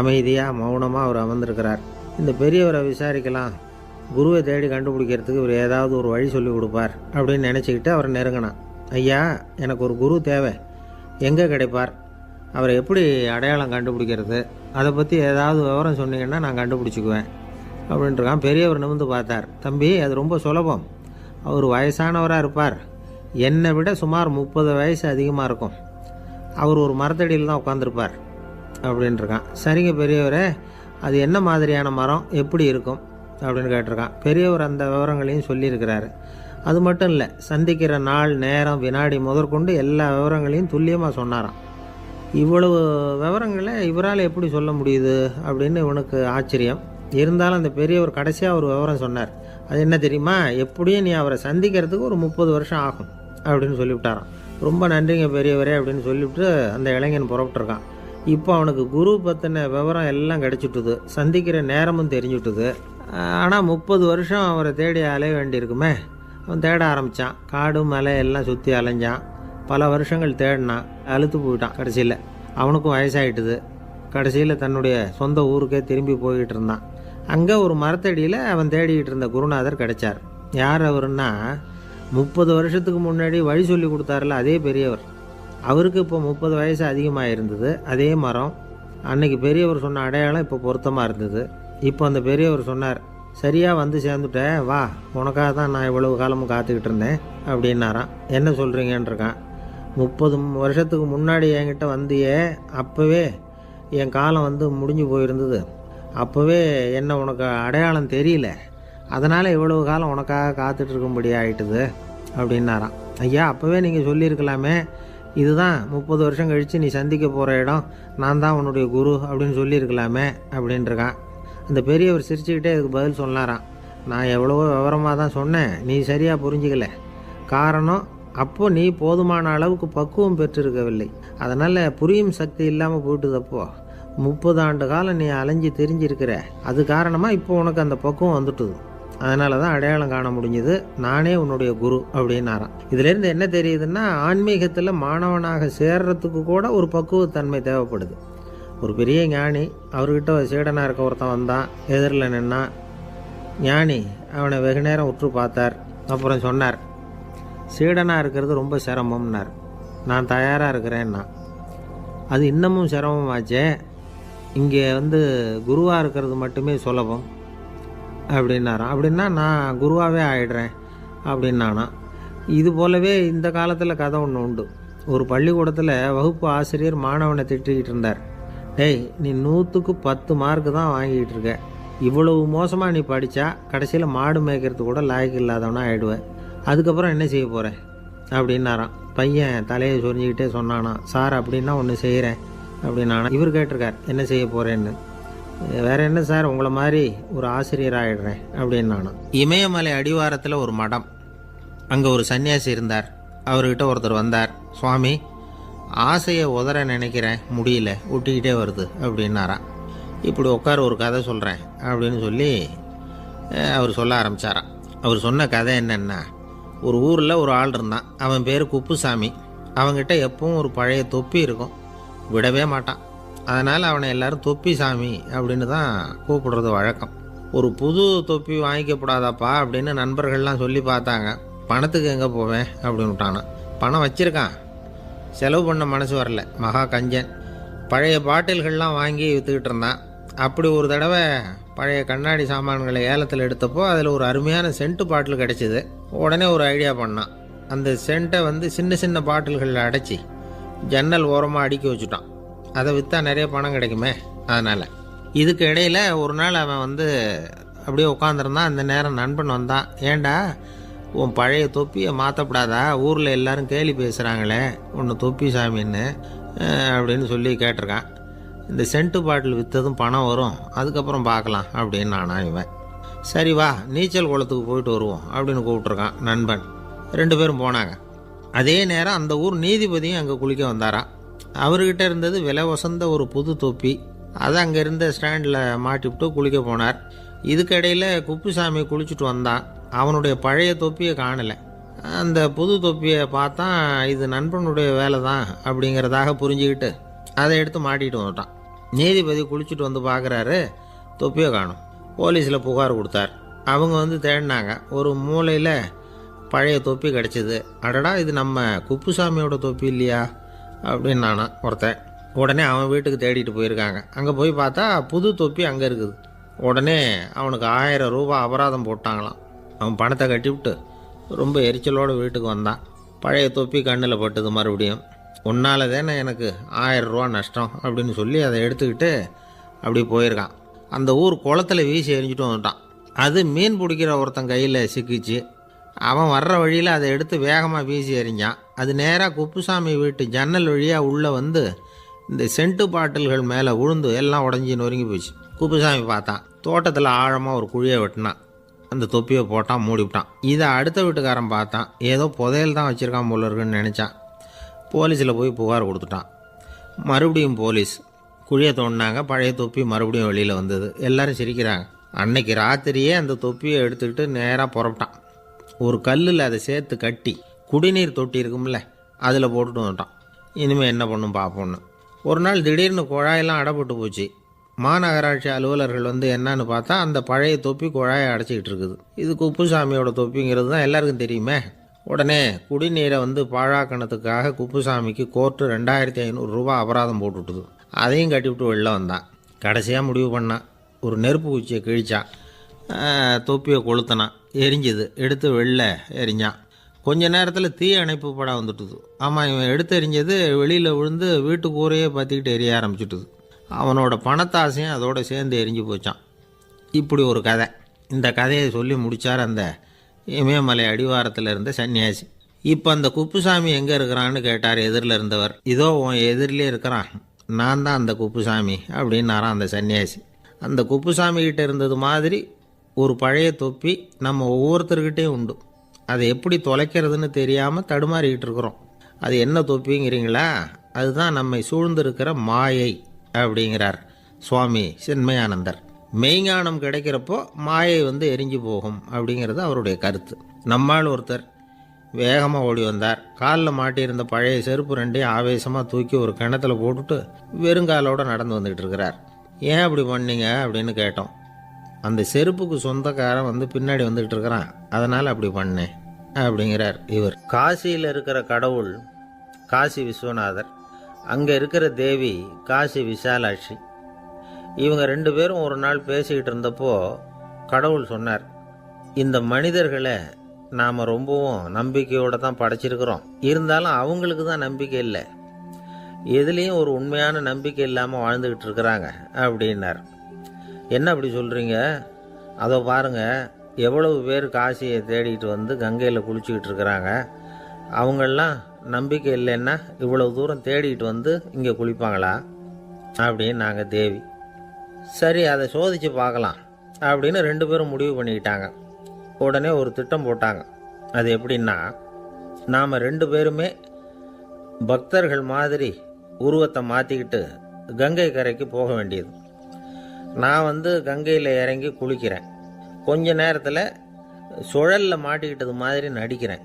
அமைதியாக மௌனமாக அவர் அமர்ந்திருக்கிறார். இந்த பெரியவரை விசாரிக்கலாம், குருவை தேடி கண்டுபிடிக்கிறதுக்கு இவர் ஏதாவது ஒரு வழி சொல்லி கொடுப்பார் அப்படின்னு நினச்சிக்கிட்டு அவரை நெருங்கினான். ஐயா, எனக்கு ஒரு குரு தேவை, எங்கே கிடைப்பார்? அவரை எப்படி அடையாளம் கண்டுபிடிக்கிறது? அதை பற்றி ஏதாவது விவரம் சொன்னீங்கன்னா நான் கண்டுபிடிச்சிக்குவேன் அப்படின்ட்டுருக்கான். பெரியவர் நிமிர்ந்து பார்த்தார். தம்பி, அது ரொம்ப சுலபம். அவர் வயசானவராக இருப்பார், என்னை விட சுமார் 30 வயசு அதிகமாக இருக்கும். அவர் ஒரு மரத்தடியில் தான் உட்காந்துருப்பார் அப்படின்ட்டுருக்கான். சரிங்க பெரியவரே, அது என்ன மாதிரியான மரம், எப்படி இருக்கும் அப்படின்னு கேட்டிருக்கான். பெரியவர் அந்த விவரங்களையும் சொல்லியிருக்கிறாரு. அது மட்டும் இல்லை, சந்திக்கிற நாள், நேரம், வினாடி முதற்கொண்டு எல்லா விவரங்களையும் துல்லியமாக சொன்னாராம். இவ்வளவு விவரங்களை இவரால் எப்படி சொல்ல முடியுது அப்படின்னு இவனுக்கு ஆச்சரியம். இருந்தாலும் அந்த பெரியவர் கடைசியாக ஒரு விவரம் சொன்னார். அது என்ன தெரியுமா, எப்படியும் நீ அவரை சந்திக்கிறதுக்கு ஒரு 30 வருஷம் ஆகும் அப்படின்னு சொல்லிவிட்டாராம். ரொம்ப நன்றிங்க பெரியவரே அப்படின்னு சொல்லிவிட்டு அந்த இளைஞன் புறப்பட்டுருக்கான். இப்போ அவனுக்கு குரு பற்றின விவரம் எல்லாம் கிடச்சிட்டுது, சந்திக்கிற நேரமும் தெரிஞ்சுட்டுது. ஆனால் 30 வருஷம் அவரை தேடி அலைய வேண்டியிருக்குமே. அவன் தேட ஆரம்பித்தான். காடு மலை எல்லாம் சுற்றி அலைஞ்சான். பல வருஷங்கள் தேடினான், அழுத்து போயிட்டான். கடைசியில் அவனுக்கும் வயசாகிட்டுது. கடைசியில் தன்னுடைய சொந்த ஊருக்கே திரும்பி போய்கிட்டு இருந்தான். அங்கே ஒரு மரத்தடியில் அவன் தேடிக்கிட்டு இருந்த குருநாதர் கிடைச்சார். யார் அவருன்னா, 30 வருஷத்துக்கு முன்னாடி வழி சொல்லி கொடுத்தாருல அதே பெரியவர். அவருக்கு இப்போ 30 வயசு அதிகமாக இருந்தது. அதே மரம். அன்னைக்கு பெரியவர் சொன்ன அடையாளம் இப்போ பொருத்தமாக இருந்தது. இப்போ அந்த பெரியவர் சொன்னார், சரியாக வந்து சேர்ந்துட்டேன், வா, உனக்காக தான் நான் இவ்வளவு காலமும் காத்துக்கிட்டு இருந்தேன் அப்படின்னாராம். என்ன சொல்கிறீங்கன்றிருக்கான். 30 வருஷத்துக்கு முன்னாடி என்கிட்ட வந்தியே, அப்போவே என் காலம் வந்து முடிஞ்சு போயிருந்தது. அப்போவே என்ன உனக்கு அடையாளம் தெரியல, அதனால் இவ்வளவு காலம் உனக்காக காத்துட்டு இருக்கும்படி ஆகிட்டுது அப்படின்னாராம். ஐயா, அப்போவே நீங்கள் சொல்லியிருக்கலாமே, இதுதான் 30 வருஷம் கழித்து நீ சந்திக்க போகிற இடம், நான் தான் உன்னுடைய குரு அப்படின்னு சொல்லியிருக்கலாமே அப்படின்ட்டுருக்கான். அந்த பெரியவர் சிரிச்சுக்கிட்டே இதுக்கு பதில் சொன்னாராம். நான் எவ்வளவோ விவரமாக தான் சொன்னேன், நீ சரியாக புரிஞ்சிக்கல. காரணம், அப்போ நீ போதுமான அளவுக்கு பக்குவம் பெற்றிருக்கவில்லை. அதனால் புரியும் சக்தி இல்லாமல் போயிட்டுதப்போ 30 ஆண்டு காலம் நீ அலைஞ்சி தெரிஞ்சிருக்கிற. அது காரணமாக இப்போ உனக்கு அந்த பக்குவம் வந்துட்டுது. அதனால தான் அடையாளம் காண முடிஞ்சது, நானே உன்னுடைய குரு அப்படின்னாராம். இதுலேருந்து என்ன தெரியுதுன்னா, ஆன்மீகத்தில் மாணவனாக சேர்றதுக்கு கூட ஒரு பக்குவத்தன்மை தேவைப்படுது. ஒரு பெரிய ஞானி, அவர்கிட்ட ஒரு சீடனாக இருக்க ஒருத்தன் வந்தான், எதிரில் நின்னான். ஞானி அவனை வெகு நேரம் உற்று பார்த்தார். அப்புறம் சொன்னார், சீடனாக இருக்கிறது ரொம்ப சிரமம்னார். நான் தயாராக இருக்கிறேன்னா. அது இன்னமும் சிரமமாச்சே, இங்கே வந்து குருவாக இருக்கிறது மட்டுமே சுலபம் அப்படின்னாராம். அப்படின்னா நான் குருவாகவே ஆகிடுறேன் அப்படின்னானா. இது போலவே இந்த காலத்தில் கதை ஒன்று உண்டு. ஒரு பள்ளிக்கூடத்தில் வகுப்பு ஆசிரியர் மாணவனை திட்டிக்கிட்டு இருந்தார். டேய், நீ 100க்கு 10 மார்க்கு தான் வாங்கிக்கிட்டு இருக்க. இவ்வளவு மோசமாக நீ படித்தா கடைசியில் மாடு மேய்க்கிறது கூட லாய்க்கு இல்லாதவனா ஆகிடுவேன். அதுக்கப்புறம் என்ன செய்ய போகிறேன் அப்படின்னாராம். பையன் தலையை சொரிஞ்சிக்கிட்டே சொன்னானா, சார் அப்படின்னா ஒன்று செய்கிறேன் அப்படின்னானா. இவர் கேட்டிருக்கார், என்ன செய்ய போகிறேன்னு. வேறு என்ன சார், உங்களை மாதிரி ஒரு ஆசிரியர் ஆகிடுறேன் அப்படின்னானா. இமயமலை அடிவாரத்தில் ஒரு மடம். அங்கே ஒரு சன்னியாசி இருந்தார். அவர்கிட்ட ஒருத்தர் வந்தார். சுவாமி, ஆசையை உதற நினைக்கிறேன், முடியல, ஒட்டிக்கிட்டே வருது அப்படின்னாராம். இப்படி உட்கார, ஒரு கதை சொல்கிறேன் அப்படின்னு சொல்லி அவர் சொல்ல ஆரம்பித்தாராம். அவர் சொன்ன கதை என்னென்னா, ஒரு ஊரில் ஒரு ஆள் இருந்தான். அவன் பேர் குப்புசாமி. அவங்ககிட்ட எப்பவும் ஒரு பழைய தொப்பி இருக்கும், விடவே மாட்டான். அதனால் அவனை எல்லோரும் தொப்பி சாமி அப்படின்னு தான் கூப்பிடுறது வழக்கம். ஒரு புது தொப்பி வாங்கிக்கப்படாதாப்பா அப்படின்னு நண்பர்கள்லாம் சொல்லி பார்த்தாங்க. பணத்துக்கு எங்கே போவேன் அப்படின்னு விட்டானான். பணம் வச்சுருக்கான், செலவு பண்ண மனசு வரல, மகா கஞ்சன். பழைய பாட்டில்கள்லாம் வாங்கி விற்றுக்கிட்டு இருந்தான். அப்படி ஒரு தடவை பழைய கண்ணாடி சாமான்களை ஏலத்தில் எடுத்தப்போ அதில் ஒரு அருமையான சென்ட்டு பாட்டில் கிடச்சிது. உடனே ஒரு ஐடியா பண்ணான். அந்த சென்ட்டை வந்து சின்ன சின்ன பாட்டில்களில் அடைச்சி ஜன்னல் ஓரமாக அடுக்கி வச்சுட்டான். அதை விற்றா நிறைய பணம் கிடைக்குமே, அதனால். இதுக்கு இடையில் ஒரு நாள் அவன் வந்து அப்படியே உட்காந்துருந்தான். அந்த நேரம் நண்பன் வந்தான். ஏண்டா, உன் பழைய தொப்பியை மாற்றப்படாதா, ஊரில் எல்லோரும் கேலி பேசுகிறாங்களே ஒன்று தொப்பி சாமின்னு அப்படின்னு சொல்லி கேட்டிருக்கான். இந்த சென்ட்டு பாட்டில் விற்றதும் பணம் வரும், அதுக்கப்புறம் பார்க்கலாம் அப்படின்னு நானா. இவன் சரி வா, நீச்சல் குளத்துக்கு போயிட்டு வருவோம் அப்படின்னு கூப்பிட்ருக்கான் நண்பன். 2 பேரும் போனாங்க. அதே நேரம் அந்த ஊர் நீதிபதியும் அங்கே குளிக்க வந்தாராம். அவர்கிட்ட இருந்தது விலை வசந்த ஒரு புது தொப்பி. அதை அங்கே இருந்த ஸ்டாண்டில் மாட்டிவிட்டு குளிக்க போனார். இதுக்கிடையில் குப்புசாமி குளிச்சுட்டு வந்தான். அவனுடைய பழைய தொப்பியை காணலை. அந்த புது தொப்பியை பார்த்தா இது நண்பனுடைய வேலை தான் அப்படிங்கிறதாக புரிஞ்சுக்கிட்டு அதை எடுத்து மாட்டிகிட்டு வந்துட்டான். நீதிபதி குளிச்சுட்டு வந்து பார்க்குறாரு, தொப்பியை காணும். போலீஸில் புகார் கொடுத்தார். அவங்க வந்து தேடினாங்க. ஒரு மூலையில் பழைய தொப்பி கிடச்சிது. அடடா, இது நம்ம குப்புசாமியோட தொப்பி இல்லையா அப்படின்னு நானா ஒருத்தன். உடனே அவன் வீட்டுக்கு தேடிட்டு போயிருக்காங்க. அங்கே போய் பார்த்தா புது தொப்பி அங்கே இருக்குது. உடனே அவனுக்கு 1000 ரூபாய் அபராதம் போட்டாங்களாம். அவன் பணத்தை கட்டிவிட்டு ரொம்ப எரிச்சலோடு வீட்டுக்கு வந்தான். பழைய தொப்பி கண்ணில் பட்டுது. மறுபடியும் உன்னால தானே எனக்கு 1000 ரூபா நஷ்டம் அப்படின்னு சொல்லி அதை எடுத்துக்கிட்டு அப்படி போயிருக்கான். அந்த ஊர் குளத்தில் வீசி எரிஞ்சிட்டு வந்துட்டான். அது மீன் பிடிக்கிற ஒருத்தன் கையில் சிக்கிச்சு. அவன் வர்ற வழியில் அதை எடுத்து வேகமாக வீசி எறிஞ்சான். அது நேராக குப்புசாமி வீட்டு ஜன்னல் வழியாக உள்ளே வந்து இந்த சென்ட்டு பாட்டில்கள் மேலே விழுந்து எல்லாம் உடஞ்சி நொறுங்கி போச்சு. குப்புசாமி பார்த்தான். தோட்டத்தில் ஆழமாக ஒரு குழியை வெட்டினான். அந்த தொப்பியை போட்டான், மூடிவிட்டான். இதை அடுத்த வீட்டுக்காரன் பார்த்தான். ஏதோ புதையல் தான் வச்சுருக்கான் போல இருக்குன்னு நினச்சான். போலீஸில் போய் புகார் கொடுத்துட்டான். மறுபடியும் போலீஸ் குழியை தோண்டினாங்க. பழைய தொப்பி மறுபடியும் வெளியில் வந்தது. எல்லோரும் சிரிக்கிறாங்க. அன்னைக்கு ராத்திரியே அந்த தொப்பியை எடுத்துக்கிட்டு நேராக புறப்பட்டான். ஒரு கல்லில் அதை சேர்த்து கட்டி குடிநீர் தொட்டி இருக்கும்ல, அதில் போட்டுட்டு வந்துட்டான். இனிமேல் என்ன பண்ணும் பார்ப்போன்னு. ஒரு நாள் திடீர்னு குழாயெல்லாம் அடைப்பட்டு போச்சு. மாநகராட்சி அலுவலர்கள் வந்து என்னன்னு பார்த்தா அந்த பழைய தொப்பி குழாயை அடைச்சிக்கிட்டு இருக்குது. இது குப்புசாமியோட தொப்பிங்கிறது தான் எல்லாருக்கும் தெரியுமே. உடனே குடிநீரை வந்து பாழாக்கணத்துக்காக குப்புசாமிக்கு கோர்ட்டு 2500 ரூபா அபராதம் போட்டுவிட்டுது. அதையும் கட்டிவிட்டு வெளில வந்தான். கடைசியாக முடிவு பண்ணான். ஒரு நெருப்பு குச்சியை கிழிச்சான். தொப்பியை கொளுத்தினான். எரிஞ்சுது. எடுத்து வெளில எரிஞ்சான். கொஞ்ச நேரத்தில் தீ அணைப்பு படம் வந்துட்டுது. ஆமாம், இவன் எடுத்து எரிஞ்சது வெளியில் விழுந்து வீட்டு கூரையே பற்றிக்கிட்டு எரிய ஆரம்பிச்சுட்டுது. அவனோட பணத்தாசையும் அதோடு சேர்ந்து எரிஞ்சு போச்சான். இப்படி ஒரு கதை. இந்த கதையை சொல்லி முடித்தார் அந்த இமயமலை அடிவாரத்தில் இருந்த சன்னியாசி. இப்போ அந்த குப்புசாமி எங்கே இருக்கிறான்னு கேட்டார் எதிரில் இருந்தவர். இதோ உன் எதிரிலே இருக்கிறான், நான் தான் அந்த குப்புசாமி அப்படின்னாரான் அந்த சன்னியாசி. அந்த குப்புசாமிகிட்ட இருந்தது மாதிரி ஒரு பழைய தொப்பி நம்ம ஒவ்வொருத்தர்கிட்டையும் உண்டு. அதை எப்படி தொலைக்கிறதுன்னு தெரியாமல் தடுமாறிக்கிட்டு இருக்கிறோம். அது என்ன தொப்பிங்கிறீங்களா? அதுதான் நம்மை சூழ்ந்திருக்கிற மாயை அப்படிங்கிறார் சுவாமி சின்மயானந்தர். மெய்ஞானம் கிடைக்கிறப்போ மாயை வந்து எரிஞ்சு போகும் அப்படிங்கிறது அவருடைய கருத்து. நம்மால் ஒருத்தர் வேகமாக ஓடி வந்தார். காலில் மாட்டியிருந்த பழைய செருப்பு ரெண்டையும் ஆவேசமாக தூக்கி ஒரு கிணத்துல போட்டுட்டு வெறுங்காலோடு நடந்து வந்துக்கிட்டு இருக்கிறார். ஏன் அப்படி பண்ணீங்க அப்படின்னு கேட்டோம். அந்த செருப்புக்கு சொந்தக்காரன் வந்து பின்னாடி வந்துக்கிட்டு இருக்கிறான், அதனால் அப்படி பண்ணேன் அப்படிங்கிறார் இவர். காசியில் இருக்கிற கடவுள் காசி விஸ்வநாதர், அங்கே இருக்கிற தேவி காசி விசாலாட்சி. இவங்க 2 பேரும் ஒரு நாள் பேசிக்கிட்டு இருந்தப்போ கடவுள் சொன்னார், இந்த மனிதர்களை நாம் ரொம்பவும் நம்பிக்கையோடு தான் படைச்சிருக்கிறோம். இருந்தாலும் அவங்களுக்கு தான் நம்பிக்கை இல்லை, எதுலேயும் ஒரு உண்மையான நம்பிக்கை இல்லாமல் வாழ்ந்துக்கிட்டு இருக்கிறாங்க அப்படின்னார். என்ன அப்படி சொல்கிறீங்க? அதோ பாருங்கள், எவ்வளவு பேர் காசியை தேடிட்டு வந்து கங்கையில் குளிச்சுக்கிட்டு இருக்கிறாங்க. அவங்களெலாம் நம்பிக்கை இல்லைன்னா இவ்வளவு தூரம் தேடிட்டு வந்து இங்கே குளிப்பாங்களா அப்படின்னு நாங்கள் தேவி. சரி, அதை சோதித்து பார்க்கலாம் அப்படின்னு 2 பேரும் முடிவு பண்ணிக்கிட்டாங்க. உடனே ஒரு திட்டம் போட்டாங்க. அது எப்படின்னா, நாம் 2 பேருமே பக்தர்கள் மாதிரி உருவத்தை மாற்றிக்கிட்டு கங்கை கரைக்கு போக வேண்டியது. நான் வந்து கங்கையில் இறங்கி குளிக்கிறேன். கொஞ்ச நேரத்தில் சுழலில் மாட்டிக்கிட்டது மாதிரி நடிக்கிறேன்.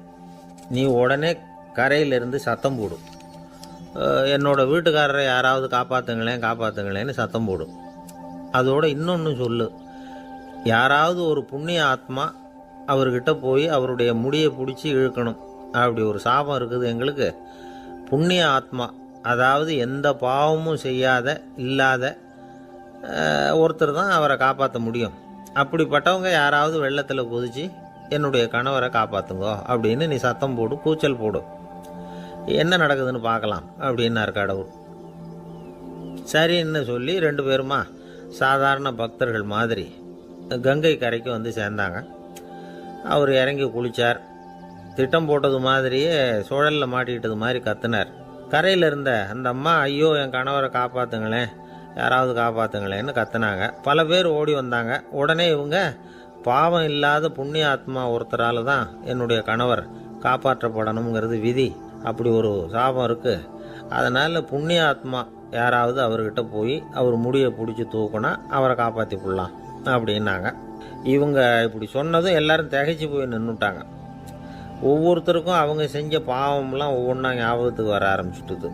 நீ உடனே கரையிலிருந்து சத்தம் போடும். என்னோட வீட்டுக்காரரை யாராவது காப்பாற்றுங்களேன்னு சத்தம் போடும். அதோடு இன்னொன்று சொல்லு, யாராவது ஒரு புண்ணிய ஆத்மா அவர்கிட்ட போய் அவருடைய முடியை பிடிச்சி இழுக்கணும். அப்படி ஒரு சாபம் இருக்குது எங்களுக்கு. புண்ணிய ஆத்மா, அதாவது எந்த பாவமும் செய்யாத இல்லாத ஒருத்தர் தான் அவரை காப்பாற்ற முடியும். அப்படிப்பட்டவங்க யாராவது வெள்ளத்தில் குதிச்சு என்னுடைய கணவரை காப்பாற்றுங்கோ அப்படின்னு நீ சத்தம் போடு, கூச்சல் போடு, என்ன நடக்குதுன்னு பார்க்கலாம் அப்படின்னார் கடவுள். சரின்னு சொல்லி 2 பேருமா சாதாரண பக்தர்கள் மாதிரி கங்கை கரைக்கு வந்து சேர்ந்தாங்க. அவர் இறங்கி குளித்தார். திட்டம் போட்டது மாதிரியே சுழலில் மாட்டிக்கிட்டது மாதிரி கத்துனார். கரையில் இருந்த அந்த அம்மா, ஐயோ என் கணவரை காப்பாற்றுங்களேன், யாராவது காப்பாற்றுங்களேன்னு கத்துனாங்க. பல பேர் ஓடி வந்தாங்க. உடனே இவங்க, பாவம் இல்லாத புண்ணிய ஆத்மா ஒருத்தரால் தான் என்னுடைய கணவர் காப்பாற்றப்படணுங்கிறது விதி, அப்படி ஒரு சாபம் இருக்குது, அதனால் புண்ணிய ஆத்மா யாராவது அவர்கிட்ட போய் அவர் முடியை பிடிச்சி தூக்குனா அவரை காப்பாற்றி போடலாம் அப்படின்னாங்க. இவங்க இப்படி சொன்னதும் எல்லாரும் திகைச்சு போய் நின்றுட்டாங்க. ஒவ்வொருத்தருக்கும் அவங்க செஞ்ச பாவம்லாம் ஒவ்வொன்றா ஞாபகத்துக்கு வர ஆரம்பிச்சுட்டுது.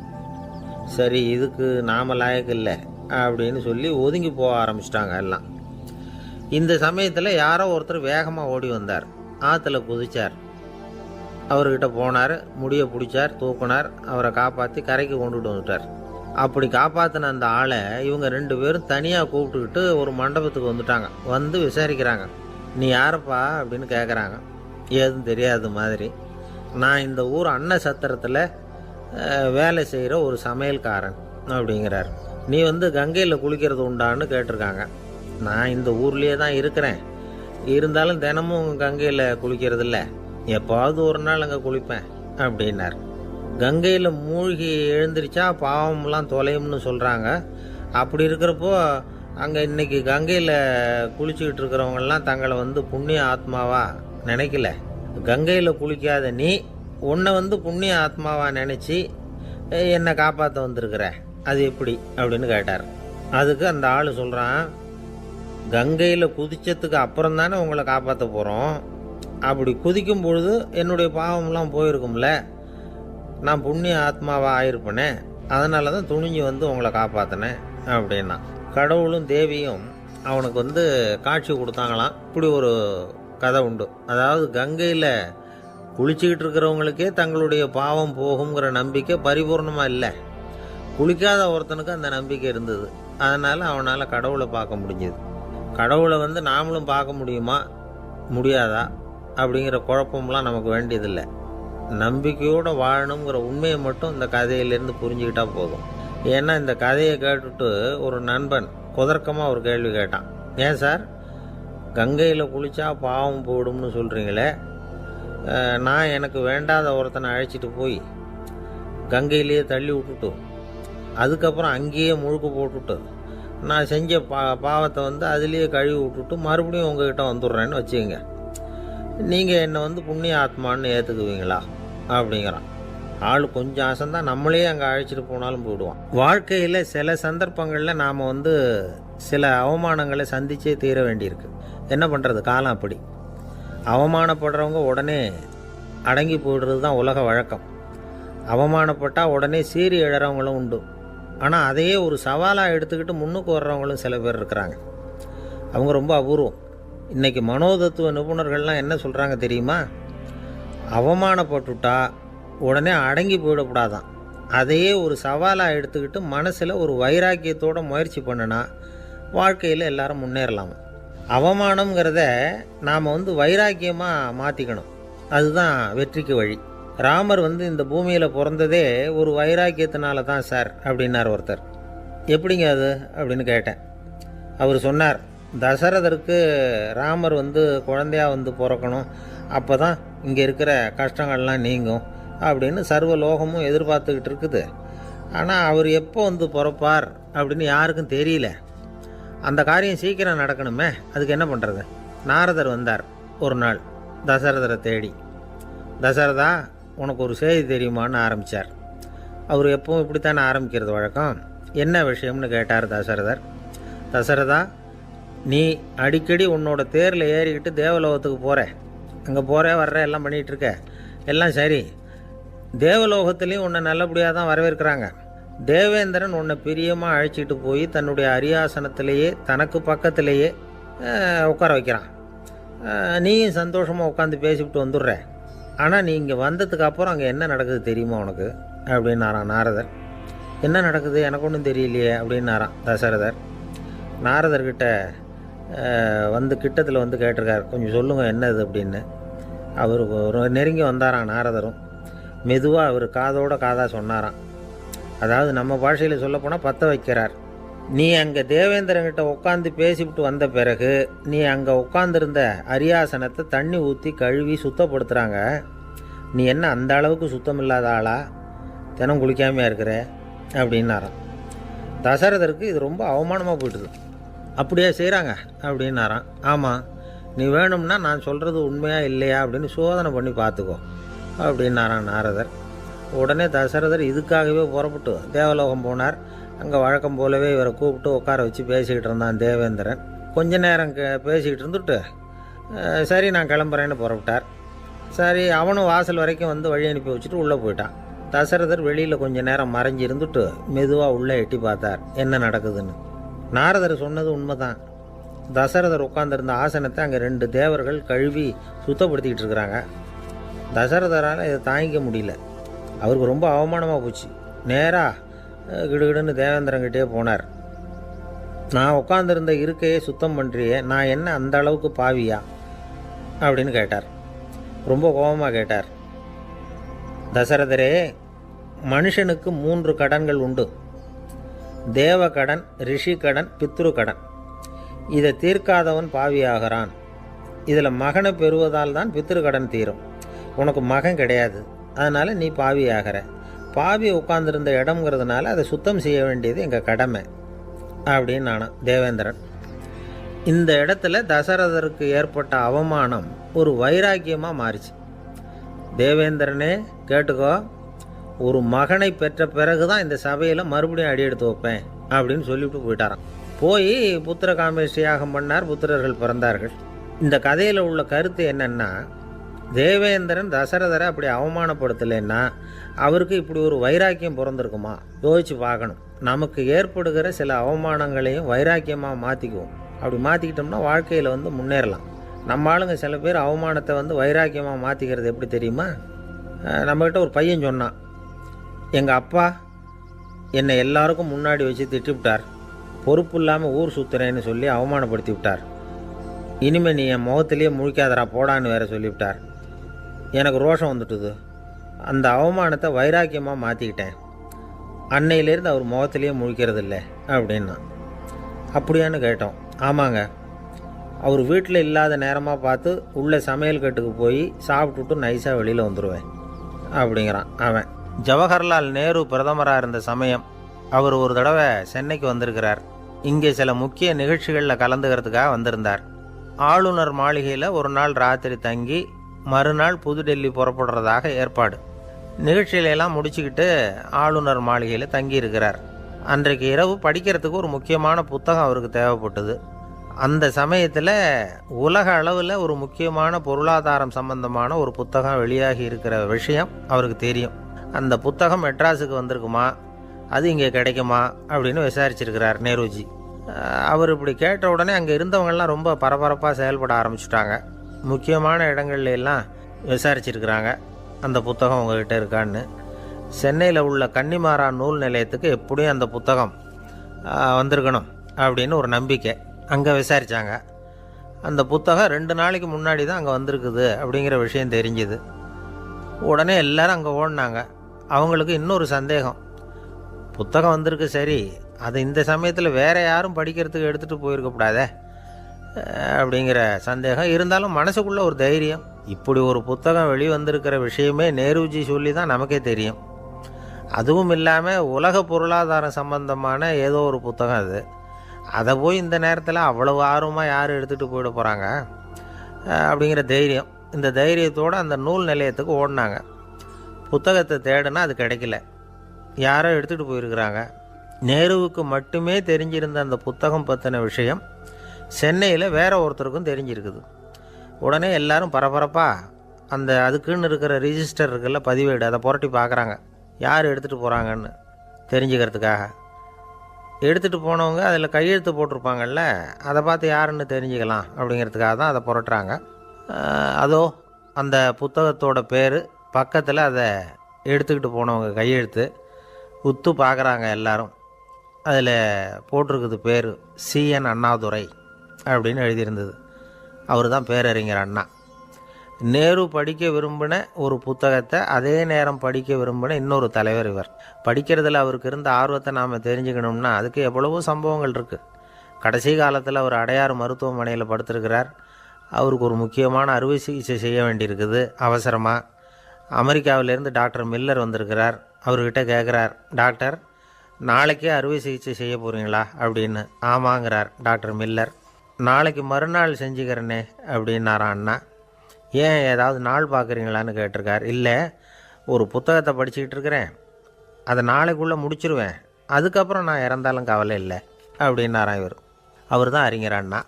சரி, இதுக்கு நாம லாயக்கு இல்லை அப்படின்னு சொல்லி ஒதுங்கி போக ஆரம்பிச்சிட்டாங்க எல்லாம். இந்த சமயத்தில் யாரோ ஒருத்தர் வேகமாக ஓடி வந்தார். ஆற்றுல குதிச்சார். அவர்கிட்ட போனார், முடியை பிடிச்சார், தூக்குனார், அவரை காப்பாற்றி கரைக்கு கொண்டுட்டு வந்துட்டார். அப்படி காப்பாற்றின அந்த ஆளை இவங்க 2 பேரும் தனியாக கூப்பிட்டுக்கிட்டு ஒரு மண்டபத்துக்கு வந்துட்டாங்க. வந்து விசாரிக்கிறாங்க. நீ யாரப்பா அப்படின்னு கேட்குறாங்க. ஏதும் தெரியாத மாதிரி. நான் இந்த ஊர் அன்ன சத்திரத்தில் வேலை செய்கிற ஒரு சமையல்காரன் அப்படிங்கிறார். நீ வந்து கங்கையில் குளிக்கிறது உண்டான்னு கேட்டிருக்காங்க. நான் இந்த ஊர்லேயே தான் இருக்கிறேன், இருந்தாலும் தினமும் கங்கையில் குளிக்கிறது இல்லை, எப்பாவது ஒரு நாள் அங்கே குளிப்பேன் அப்படின்னார். கங்கையில் மூழ்கி எழுந்திரிச்சா பாவம்லாம் தொலையும்னு சொல்கிறாங்க. அப்படி இருக்கிறப்போ அங்கே இன்னைக்கு கங்கையில் குளிச்சுக்கிட்டு இருக்கிறவங்கெல்லாம் தங்களை வந்து புண்ணிய ஆத்மாவா நினைக்கல. கங்கையில் குளிக்காத நீ உன்னை வந்து புண்ணிய ஆத்மாவா நினச்சி என்னை காப்பாற்ற வந்திருக்கிற, அது எப்படி அப்படின்னு கேட்டார். அதுக்கு அந்த ஆள் சொல்கிறான், கங்கையில் குதிச்சதுக்கு அப்புறம் தானே உங்களை காப்பாற்ற போகிறோம். அப்படி குதிக்கும் பொழுது என்னுடைய பாவம்லாம் போயிருக்கும்ல, நான் புண்ணிய ஆத்மாவாக ஆயிருப்பேனே, அதனால தான் துணிஞ்சு வந்து உங்களை காப்பாற்றினேன் அப்படின்னா. கடவுளும் தேவியும் அவனுக்கு வந்து காட்சி கொடுத்தாங்களாம். இப்படி ஒரு கதை உண்டு. அதாவது கங்கையில் குளிச்சுக்கிட்டு இருக்கிறவங்களுக்கே தங்களுடைய பாவம் போகுங்கிற நம்பிக்கை பரிபூர்ணமாக இல்லை. குளிக்காத ஒருத்தனுக்கு அந்த நம்பிக்கை இருந்தது. அதனால் அவனால் கடவுளை பார்க்க முடிஞ்சது. கடவுளை வந்து நாமளும் பார்க்க முடியுமா முடியாதா அப்படிங்கிற குழப்பம்லாம் நமக்கு வேண்டியதில்லை. நம்பிக்கையோடு வாழணுங்கிற உண்மையை மட்டும் இந்த கதையிலேருந்து புரிஞ்சுக்கிட்டா போதும். ஏன்னா இந்த கதையை கேட்டுட்டு ஒரு நண்பன் குதர்க்கமாக ஒரு கேள்வி கேட்டான். ஏன் சார், கங்கையில் குளித்தா பாவம் போயிடும்னு சொல்கிறீங்களே, நான் எனக்கு வேண்டாத ஒருத்தனை அழைச்சிட்டு போய் கங்கையிலேயே தள்ளி விட்டுட்டு அதுக்கப்புறம் அங்கேயே முழுக்க போட்டுட்டு நான் செஞ்ச பாவத்தை வந்து அதுலேயே கழுவி விட்டுட்டு மறுபடியும் உங்ககிட்ட வந்துடுறேன்னு வச்சுக்கோங்க, நீங்கள் என்னை வந்து புண்ணிய ஆத்மான்னு ஏற்றுக்குவீங்களா அப்படிங்கிறான். ஆள் கொஞ்சம் ஆசைந்தான், நம்மளே அங்கே அழைச்சிட்டு போனாலும் போயிடுவான். வாழ்க்கையில் சில சந்தர்ப்பங்களில் நாம் வந்து சில அவமானங்களை சந்திச்சே தீர வேண்டியிருக்கு. என்ன பண்ணுறது, காலம் அப்படி. அவமானப்படுறவங்க உடனே அடங்கி போயிடுறது தான் உலக வழக்கம். அவமானப்பட்டால் உடனே சீறி எழறவங்களும் உண்டு. ஆனால் அதையே ஒரு சவாலாக எடுத்துக்கிட்டு முன்னுக்கு வர்றவங்களும் சில பேர் இருக்கிறாங்க. அவங்க ரொம்ப அபூர்வம். இன்றைக்கி மனோதத்துவ நிபுணர்கள்லாம் என்ன சொல்கிறாங்க தெரியுமா? அவமானப்பட்டுட்டா உடனே அடங்கி போயிடக்கூடாதான், அதையே ஒரு சவாலாக எடுத்துக்கிட்டு மனசில் ஒரு வைராக்கியத்தோடு முயற்சி பண்ணினா வாழ்க்கையில் எல்லாரும் முன்னேறலாம். அவமானங்கிறத நாம் வந்து வைராக்கியமாக மாற்றிக்கணும், அதுதான் வெற்றிக்கு வழி. ராமர் வந்து இந்த பூமியில் பிறந்ததே ஒரு வைராக்கியத்தினால தான் சார் அப்படின்னார் ஒருத்தர். எப்படிங்க அது அப்படின்னு கேட்டேன். அவர் சொன்னார், தசரதருக்கு ராமர் வந்து குழந்தையாக வந்து பிறக்கணும், அப்போ தான் இங்கே இருக்கிற கஷ்டங்கள்லாம் நீங்கும் அப்படின்னு சர்வ லோகமும் எதிர்பார்த்துக்கிட்டு இருக்குது. ஆனால் அவர் எப்போ வந்து பிறப்பார் அப்படின்னு யாருக்கும் தெரியல. அந்த காரியம் சீக்கிரம் நடக்கணுமே, அதுக்கு என்ன பண்ணுறது? நாரதர் வந்தார் ஒரு நாள் தசரதரை தேடி. தசரதா, உனக்கு ஒரு செய்தி தெரியுமான்னு ஆரம்பித்தார். அவர் எப்பவும் இப்படித்தானே ஆரம்பிக்கிறது வழக்கம். என்ன விஷயம்னு கேட்டார் தசரதர். தசரதா, நீ அடிக்கடி உன்னோட தேரில் ஏறிக்கிட்டு தேவலோகத்துக்கு போகிற, அங்கே போகிற வர்ற எல்லாம் பண்ணிகிட்ருக்க, எல்லாம் சரி. தேவலோகத்துலேயும் உன்னை நல்லபடியாக தான் வரவேற்கிறாங்க. தேவேந்திரன் உன்னை பிரியமாக அழைச்சிட்டு போய் தன்னுடைய அரியாசனத்திலேயே தனக்கு பக்கத்திலேயே உட்கார வைக்கிறான். நீயும் சந்தோஷமாக உட்காந்து பேசிவிட்டு வந்துடுற. ஆனால் நீ இங்கே வந்ததுக்கு அப்புறம் அங்கே என்ன நடக்குது தெரியுமா உனக்கு அப்படின்னாரான் நாரதர். என்ன நடக்குது எனக்கு ஒன்றும் தெரியலையே அப்படின்னாரான் தசரதர். நாரதர்கிட்ட வந்து கிட்டத்தில் வந்து கேட்டிருக்கார், கொஞ்சம் சொல்லுங்கள் என்னது அப்படின்னு. அவர் நெருங்கி வந்தாரான் நாரதரும். மெதுவாக அவர் காதோட காதாக சொன்னாராம். அதாவது நம்ம பாஷையில் சொல்லப்போனால் பற்ற வைக்கிறார். நீ அங்கே தேவேந்திரங்கிட்ட உட்காந்து பேசிவிட்டு வந்த பிறகு நீ அங்கே உட்காந்துருந்த அரியாசனத்தை தண்ணி ஊற்றி கழுவி சுத்தப்படுத்துகிறாங்க. நீ என்ன அந்த அளவுக்கு சுத்தம் இல்லாத ஆளா, தினம் குளிக்காமையாக இருக்கிற அப்படின்னாராம். தசரதருக்கு இது ரொம்ப அவமானமாக போயிட்டுது. அப்படியே செய்கிறாங்க அப்படின்னாராம். ஆமாம், நீ வேணும்னா நான் சொல்கிறது உண்மையா இல்லையா அப்படின்னு சோதனை பண்ணி பார்த்துக்கோ அப்படின்னாரான் நாரதர். உடனே தசரதர் இதுக்காகவே புறப்பட்டு தேவலோகம் போனார். அங்கே வழக்கம் போலவே இவரை கூப்பிட்டு உட்கார வச்சு பேசிக்கிட்டு இருந்தான் தேவேந்திரன். கொஞ்ச நேரம் பேசிக்கிட்டு இருந்துட்டு சரி நான் கிளம்புறேன்னு புறப்பட்டார். சரி, அவனும் வாசல் வரைக்கும் வந்து வழி அனுப்பி வச்சுட்டு உள்ளே போயிட்டான். தசரதர் வெளியில் கொஞ்ச நேரம் மறைஞ்சி இருந்துட்டு மெதுவாக உள்ளே எட்டி பார்த்தார் என்ன நடக்குதுன்னு. நாரதர் சொன்னது உண்மைதான். தசரதர் உட்காந்துருந்த ஆசனத்தை அங்கே 2 தேவர்கள் கழுவி சுத்தப்படுத்திக்கிட்டு இருக்கிறாங்க. தசரதரால் இதை தாங்கிக்க முடியல. அவருக்கு ரொம்ப அவமானமாக போச்சு. நேராக கிடுகிடுன்னு தேவேந்திரங்கிட்டே போனார். நான் உட்காந்துருந்த இருக்கையே சுத்தம் பண்ணுறியே, நான் என்ன அந்த அளவுக்கு பாவியா அப்படின்னு கேட்டார். ரொம்ப கோபமாக கேட்டார். தசரதரே, மனுஷனுக்கு 3 கடன்கள் உண்டு. தேவ கடன், ரிஷி கடன், பித்ரு கடன். இதை தீர்க்காதவன் பாவியாகிறான். இதில் மகனை பெறுவதால் தான் பித்ரு கடன் தீரும். உனக்கு மகன் கிடையாது, அதனால் நீ பாவியாகிற. பாவி உட்கார்ந்துருந்த இடம்ங்கிறதுனால அதை சுத்தம் செய்ய வேண்டியது எங்கள் கடமை அப்படின்னு நானும் தேவேந்திரன். இந்த இடத்துல தசரதருக்கு ஏற்பட்ட அவமானம் ஒரு வைராக்கியமாக மாறிச்சு. தேவேந்திரனே கேட்டுக்கோ, ஒரு மகனை பெற்ற பிறகு தான் இந்த சபையில் மறுபடியும் அடி எடுத்து வைப்பேன் அப்படின்னு சொல்லிவிட்டு போயிட்டாராம். போய் புத்திர காமேஷ்டி யாகம் பண்ணார். புத்திரர்கள் பிறந்தார்கள். இந்த கதையில் உள்ள கருத்து என்னென்னா, தேவேந்திரன் தசரதரை அப்படி அவமானப்படுத்தலைன்னா அவருக்கு இப்படி ஒரு வைராக்கியம் பிறந்திருக்குமா? யோசிச்சு பார்க்கணும். நமக்கு ஏற்படுகிற சில அவமானங்களையும் வைராக்கியமாக மாற்றிக்குவோம். அப்படி மாற்றிக்கிட்டோம்னா வாழ்க்கையில் முன்னேறலாம். நம்ம ஆளுங்க சில பேர் அவமானத்தை வைராக்கியமாக மாற்றிக்கிறது எப்படி தெரியுமா? நம்மக்கிட்ட ஒரு பையன் சொன்னான், எங்கள் அப்பா என்னை எல்லாருக்கும் முன்னாடி வச்சு திட்டிவிட்டார், பொறுப்பு இல்லாமல் ஊர் சுற்றுறேன்னு சொல்லி அவமானப்படுத்தி விட்டார். இனிமேல் நீ என் முகத்திலேயே முழிக்காதரா போடான்னு வேற சொல்லிவிட்டார். எனக்கு ரோஷம் வந்துட்டுது. அந்த அவமானத்தை வைராக்கியமாக மாற்றிக்கிட்டேன். அன்னையிலேருந்து அவர் முகத்திலேயே முழிக்கிறது இல்லை அப்படின்னா. அப்படியான்னு கேட்டோம். ஆமாங்க, அவர் வீட்டில் இல்லாத நேரமாக பார்த்து உள்ள சமையல் கட்டுக்கு போய் சாப்பிட்டுட்டு நைஸாக வெளியில் வந்துடுவேன் அப்படிங்கிறான் அவன். ஜவஹர்லால் நேரு பிரதமராக இருந்த சமயம் அவர் ஒரு தடவை சென்னைக்கு வந்திருக்கிறார். இங்கே சில முக்கிய நிகழ்ச்சிகளில் கலந்துக்கிறதுக்காக வந்திருந்தார். ஆளுநர் மாளிகையில் ஒரு நாள் ராத்திரி தங்கி மறுநாள் புதுடெல்லி புறப்படுறதாக ஏற்பாடு. நிகழ்ச்சியிலெல்லாம் முடிச்சுக்கிட்டு ஆளுநர் மாளிகையில் தங்கியிருக்கிறார். அன்றைக்கு இரவு படிக்கிறதுக்கு ஒரு முக்கியமான புத்தகம் அவருக்கு தேவைப்பட்டது. அந்த சமயத்தில் உலக அளவில் ஒரு முக்கியமான பொருளாதாரம் சம்பந்தமான ஒரு புத்தகம் வெளியாகி இருக்கிற விஷயம் அவருக்கு தெரியும். அந்த புத்தகம் மெட்ராஸுக்கு வந்திருக்குமா, அது இங்கே கிடைக்குமா அப்படின்னு விசாரிச்சிருக்கிறார் நேருஜி. அவர் இப்படி கேட்ட உடனே அங்கே இருந்தவங்கெல்லாம் ரொம்ப பரபரப்பாக செயல்பட ஆரம்பிச்சுட்டாங்க. முக்கியமான இடங்கள்ல எல்லாம் விசாரிச்சிருக்கிறாங்க அந்த புத்தகம் உங்ககிட்ட இருக்கான்னு. சென்னையில் உள்ள கன்னிமாரா நூல் நிலையத்துக்கு எப்படியும் அந்த புத்தகம் வந்திருக்கணும் அப்படின்னு ஒரு நம்பிக்கை. அங்கே விசாரித்தாங்க. அந்த புத்தகம் 2 நாளைக்கு முன்னாடி தான் அங்கே வந்திருக்குது அப்படிங்கிற விஷயம் தெரிஞ்சுது. உடனே எல்லாரும் அங்கே ஓடினாங்க. அவங்களுக்கு இன்னொரு சந்தேகம், புத்தகம் வந்திருக்கு சரி, அது இந்த சமயத்தில் வேறு யாரும் படிக்கிறதுக்கு எடுத்துகிட்டு போயிருக்கக்கூடாதே அப்படிங்கிற சந்தேகம் இருந்தாலும் மனசுக்குள்ளே ஒரு தைரியம். இப்படி ஒரு புத்தகம் வெளிவந்திருக்கிற விஷயமே நேருஜி சொல்லி தான் நமக்கே தெரியும். அதுவும் இல்லாமல் உலக பொருளாதாரம் சம்பந்தமான ஏதோ ஒரு புத்தகம் அது. அதை போய் இந்த நேரத்தில் அவ்வளவு ஆர்வமாக யார் எடுத்துகிட்டு போயிட போகிறாங்க அப்படிங்கிற தைரியம். இந்த தைரியத்தோடு அந்த நூல் நிலையத்துக்கு ஓடினாங்க. புத்தகத்தை தேடினா அது கிடைக்கல. யாரோ எடுத்துகிட்டு போயிருக்கிறாங்க. நேருவுக்கு மட்டுமே தெரிஞ்சிருந்த அந்த புத்தகம் பற்றின விஷயம் சென்னையில் வேற ஒருத்தருக்கும் தெரிஞ்சிருக்குது. உடனே எல்லாரும் பரபரப்பாக அதுக்குன்னு இருக்கிற ரிஜிஸ்டர் இருக்குல்ல, பதிவேடு, அதை புரட்டி பார்க்குறாங்க யார் எடுத்துகிட்டு போகிறாங்கன்னு தெரிஞ்சுக்கிறதுக்காக. எடுத்துகிட்டு போனவங்க அதில் கையெழுத்து போட்டிருப்பாங்கல்ல, அதை பார்த்து யாருன்னு தெரிஞ்சுக்கலாம் அப்படிங்கிறதுக்காக தான் அதை புரட்டுறாங்க. அதோ அந்த புத்தகத்தோட பேர் பக்கத்தில் அதை எடுத்துக்கிட்டு போனவங்க கையெழுத்து உத்து பார்க்குறாங்க எல்லாரும். அதில் போட்டிருக்குது பேர் CN அண்ணாதுரை அப்படின்னு எழுதியிருந்தது. அவர் தான் பேரறிஞர் அண்ணா. நேரு படிக்க விரும்பின ஒரு புத்தகத்தை அதே நேரம் படிக்க விரும்பின இன்னொரு தலைவர் இவர். படிக்கிறதுல அவருக்கு இருந்த ஆர்வத்தை நாம் தெரிஞ்சுக்கணும்னா அதுக்கு எவ்வளவோ சம்பவங்கள் இருக்குது. கடைசி காலத்தில் அவர் அடையாறு மருத்துவமனையில் படுத்திருக்கிறார். அவருக்கு ஒரு முக்கியமான அறுவை சிகிச்சை செய்ய வேண்டியிருக்குது அவசரமாக. அமெரிக்காவிலேருந்து டாக்டர் மில்லர் வந்திருக்கிறார். அவர்கிட்ட கேட்குறார், டாக்டர் நாளைக்கே அறுவை சிகிச்சை செய்ய போகிறீங்களா அப்படின்னு. ஆமாங்கிறார் டாக்டர் மில்லர். நாளைக்கு மறுநாள் செஞ்சுக்கிறேனே அப்படின்னாரான் அண்ணா. ஏன் ஏதாவது நாள் பார்க்குறீங்களான்னு கேட்டிருக்கார். இல்லை, ஒரு புத்தகத்தை படிச்சுக்கிட்டு இருக்கிறேன், அதை நாளைக்குள்ளே முடிச்சிருவேன், அதுக்கப்புறம் நான் இறந்தாலும் கவலை இல்லை அப்படின்னாரான் இவர். அவர் தான் அறிஞர் அண்ணா.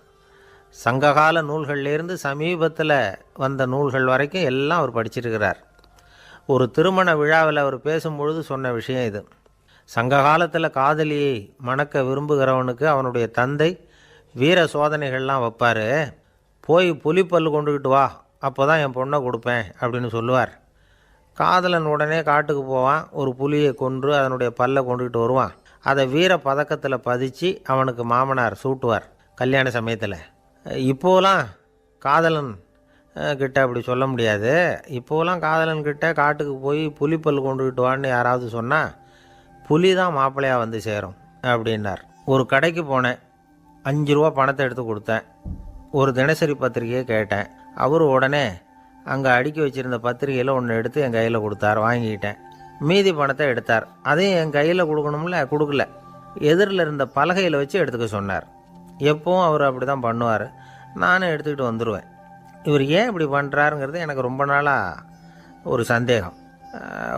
சங்ககால நூல்கள்லேருந்து சமீபத்தில் வந்த நூல்கள் வரைக்கும் எல்லாம் அவர் படிச்சிருக்கிறார். ஒரு திருமண விழாவில் அவர் பேசும்பொழுது சொன்ன விஷயம் இது. சங்க காலத்தில் காதலியை மணக்க விரும்புகிறவனுக்கு அவனுடைய தந்தை வீர சோதனைகள்லாம் வைப்பார். போய் புலிப்பல் கொண்டுக்கிட்டு வா, அப்போ தான் என் பொண்ணை கொடுப்பேன் அப்படின்னு சொல்லுவார். காதலன் உடனே காட்டுக்கு போவான், ஒரு புலியை கொன்று அதனுடைய பல்லை கொண்டுக்கிட்டு வருவான். அதை வீர பதக்கத்தில் பதிச்சு அவனுக்கு மாமனார் சூட்டுவார் கல்யாண சமயத்தில். இப்போலாம் காதலன் கிட்ட அப்படி சொல்ல முடியாது. இப்போலாம் காதலன்கிட்ட காட்டுக்கு போய் புலிப்பல் கொண்டுகிட்டு வான்னு யாராவது சொன்னால் புலி தான் மாப்பிள்ளையாக வந்து சேரும் அப்படின்னார். ஒரு கடைக்கு போனேன். 5 ரூபா பணத்தை எடுத்து கொடுத்தேன். ஒரு தினசரி பத்திரிகையை கேட்டேன். அவர் உடனே அங்கே அடுக்கி வச்சுருந்த பத்திரிகையில் ஒன்று எடுத்து என் கையில் கொடுத்தார். வாங்கிக்கிட்டேன். மீதி பணத்தை எடுத்தார். அதையும் என் கையில் கொடுக்கணும்ல, கொடுக்கல. எதிரில் இருந்த பலகையில் வச்சு எடுத்துக்க சொன்னார். எப்பவும் அவர் அப்படி தான் பண்ணுவார். நானும் எடுத்துக்கிட்டு வந்துடுவேன். இவர் ஏன் இப்படி பண்ணுறாருங்கிறது எனக்கு ரொம்ப நாளாக ஒரு சந்தேகம்.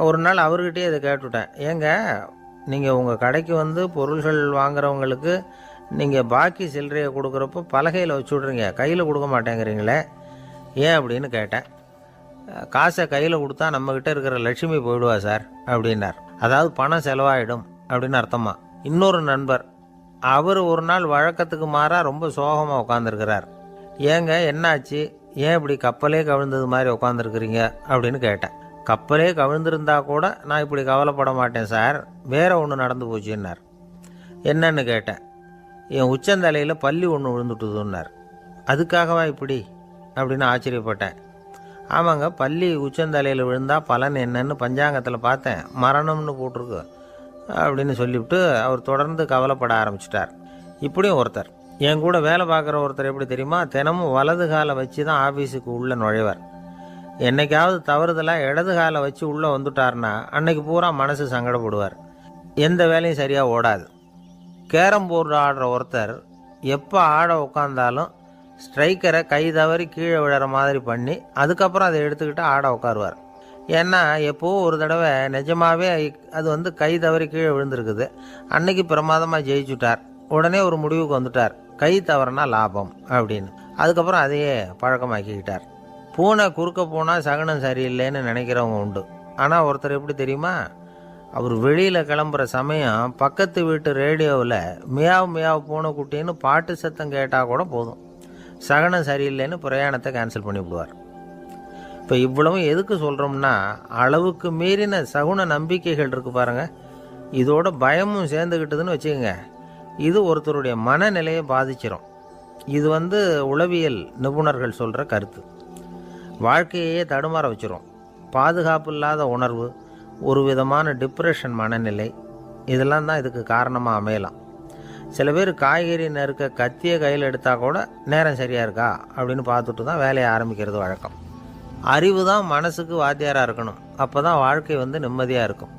ஒரு நாள் அவர்கிட்டயே இதை கேட்டுவிட்டேன். ஏங்க, நீங்கள் உங்கள் கடைக்கு வந்து பொருள்கள் வாங்குறவங்களுக்கு நீங்கள் பாக்கி சில்லறையை கொடுக்குறப்போ பலகையில் வச்சு விட்றீங்க, கையில் கொடுக்க மாட்டேங்கிறீங்களே, ஏன் அப்படின்னு கேட்டேன். காசை கையில் கொடுத்தா நம்மக்கிட்ட இருக்கிற லட்சுமி போயிடுவா சார் அப்படின்னார். அதாவது பணம் செலவாயிடும் அப்படின்னு அர்த்தமா. இன்னொரு நண்பர், அவர் ஒரு நாள் வழக்கத்துக்கு மாறாக ரொம்ப சோகமாக உட்காந்துருக்கிறார். ஏங்க என்னாச்சு, ஏன் இப்படி கப்பலே கவிழ்ந்தது மாதிரி உட்காந்துருக்குறீங்க அப்படின்னு கேட்டேன். கப்பலே கவிழ்ந்திருந்தா கூட நான் இப்படி கவலைப்பட மாட்டேன் சார், வேற ஒன்று நடந்து போச்சுன்னார். என்னன்னு கேட்டேன். என் உச்சந்தலையில் பல்லி ஒன்று விழுந்துட்டுதுன்னார். அதுக்காகவா இப்படி அப்படின்னு ஆச்சரியப்பட்டேன். ஆமாங்க, பல்லி உச்சந்தலையில் விழுந்தால் பலன் என்னன்னு பஞ்சாங்கத்தில் பார்த்தேன், மரணம்னு போட்டிருக்கு அப்படின்னு சொல்லிவிட்டு அவர் தொடர்ந்து கவலைப்பட ஆரம்பிச்சிட்டார். இப்படியும் ஒருத்தர், என் கூட வேலை பார்க்குற ஒருத்தர் எப்படி தெரியுமா, தினமும் வலது காலை வச்சு தான் ஆஃபீஸுக்கு உள்ளே நுழைவார். என்னைக்காவது தவறுதலாக இடது காலை வச்சு உள்ளே வந்துட்டார்னா அன்னைக்கு பூரா மனசு சங்கடப்படுவார். எந்த வேலையும் சரியாக ஓடாது. கேரம் போர்டு ஆடுற ஒருத்தர் எப்போ ஆட உட்காந்தாலும் ஸ்ட்ரைக்கரை கை தவறி கீழே விழுற மாதிரி பண்ணி அதுக்கப்புறம் அதை எடுத்துக்கிட்டு ஆட உட்காருவார். ஏன்னா எப்போவோ ஒரு தடவை நிஜமாகவே அது வந்து கை தவறி கீழே விழுந்திருக்குது. அன்னைக்கு பிரமாதமாக ஜெயிச்சுட்டார். உடனே ஒரு முடிவுக்கு வந்துட்டார், கை தவறுனா லாபம் அப்படின்னு. அதுக்கப்புறம் அதையே பழக்கமாக்கிக்கிட்டார். பூனை குறுக்க போனால் சகனம் சரியில்லைன்னு நினைக்கிறவங்க உண்டு. ஆனால் ஒருத்தர் எப்படி தெரியுமா, அவர் வெளியில் கிளம்புற சமயம் பக்கத்து வீட்டு ரேடியோவில் மியாவ் மியாவ் பூனை குட்டின்னு பாட்டு சத்தம் கேட்டால் கூட போதும், சகனம் சரியில்லைன்னு பிரயாணத்தை கேன்சல் பண்ணிவிடுவார். இப்போ இவ்வளவும் எதுக்கு சொல்கிறோம்னா, அளவுக்கு மீறின சகுன நம்பிக்கைகள் இருக்குது பாருங்கள், இதோட பயமும் சேர்ந்துக்கிட்டதுன்னு வச்சுக்கோங்க, இது ஒருத்தருடைய மனநிலையை பாதிச்சிடும். இது வந்து உளவியல் நிபுணர்கள் சொல்கிற கருத்து. வாழ்க்கையே தடுமாற வச்சிரும். பாதுகாப்பு இல்லாத உணர்வு, ஒரு விதமான டிப்ரெஷன் மனநிலை, இதெல்லாம் தான் இதுக்கு காரணமாக அமையலாம். சில பேர் காய்கறி நறுக்க கத்தியை கையில் எடுத்தால் கூட நேரம் சரியாக இருக்கா அப்படின்னு பார்த்துட்டு தான் வேலையை ஆரம்பிக்கிறது வழக்கம். அறிவு தான் மனசுக்கு வாத்தியாராக இருக்கணும். அப்போ தான் வாழ்க்கை வந்து நிம்மதியாக இருக்கும்.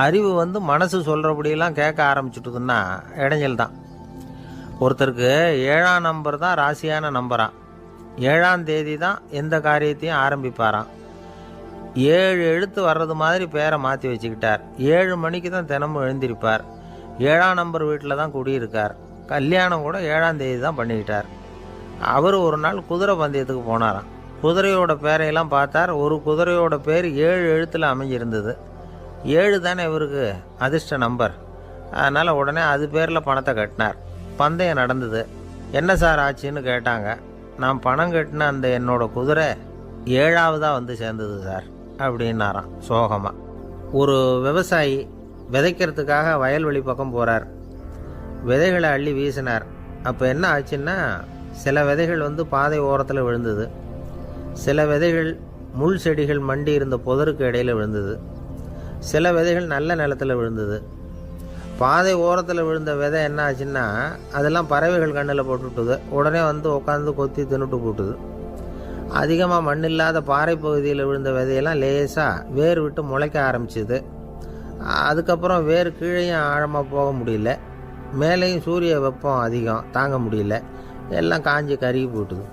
அறிவு வந்து மனசு சொல்கிறபடியெல்லாம் கேட்க ஆரம்பிச்சுட்டுதுன்னா இடைஞ்சல் தான். ஒருத்தருக்கு 7ஆம் நம்பர் தான் ராசியான நம்பரான். 7ஆம் தேதி தான் எந்த காரியத்தையும் ஆரம்பிப்பாராம். 7 எழுத்து வர்றது மாதிரி பேரை மாற்றி வச்சுக்கிட்டார். 7 மணிக்கு தான் தினமும் எழுந்திருப்பார். 7ஆம் நம்பர் வீட்டில் தான் குடியிருக்கார். கல்யாணம் கூட 7ஆம் தேதி தான் பண்ணிக்கிட்டார். அவர் ஒரு நாள் குதிரை பந்தயத்துக்கு போனாராம். குதிரையோட பேரையெல்லாம் பார்த்தார். ஒரு குதிரையோட பேர் 7 எழுத்தில் அமைஞ்சிருந்தது. 7 தானே இவருக்கு அதிர்ஷ்ட நம்பர். அதனால் உடனே அது பேரில் பணத்தை கட்டினார். பந்தயம் நடந்தது. என்ன சார் ஆச்சுன்னு கேட்டாங்க. நான் பணம் கட்டின அந்த என்னோட குதிரை 7ஆவதாக வந்து சேர்ந்தது சார் அப்படின்னாராம் சோகமாக. ஒரு விவசாயி விதைக்கிறதுக்காக வயல்வெளி பக்கம் போகிறார். விதைகளை அள்ளி வீசினார். அப்போ என்ன ஆச்சுன்னா, சில விதைகள் வந்து பாதை ஓரத்தில் விழுந்தது. சில விதைகள் முள் செடிகள் மண்டி இருந்த புதருக்கு இடையில் விழுந்தது. சில விதைகள் நல்ல நிலத்தில் விழுந்தது. பாதை ஓரத்தில் விழுந்த விதை என்ன ஆச்சுன்னா, அதெல்லாம் பறவைகள் கண்ணில் போட்டுவிட்டுது. உடனே வந்து உட்காந்து கொத்தி தின்னுட்டு போட்டுது. அதிகமாக மண் இல்லாத பாறை பகுதியில் விழுந்த விதையெல்லாம் லேசாக வேர் விட்டு முளைக்க ஆரம்பிச்சிது. அதுக்கப்புறம் வேர் கீழேயும் ஆழமாக போக முடியல, மேலேயும் சூரிய வெப்பம் அதிகம் தாங்க முடியல, எல்லாம் காஞ்சி கருகி போட்டுது.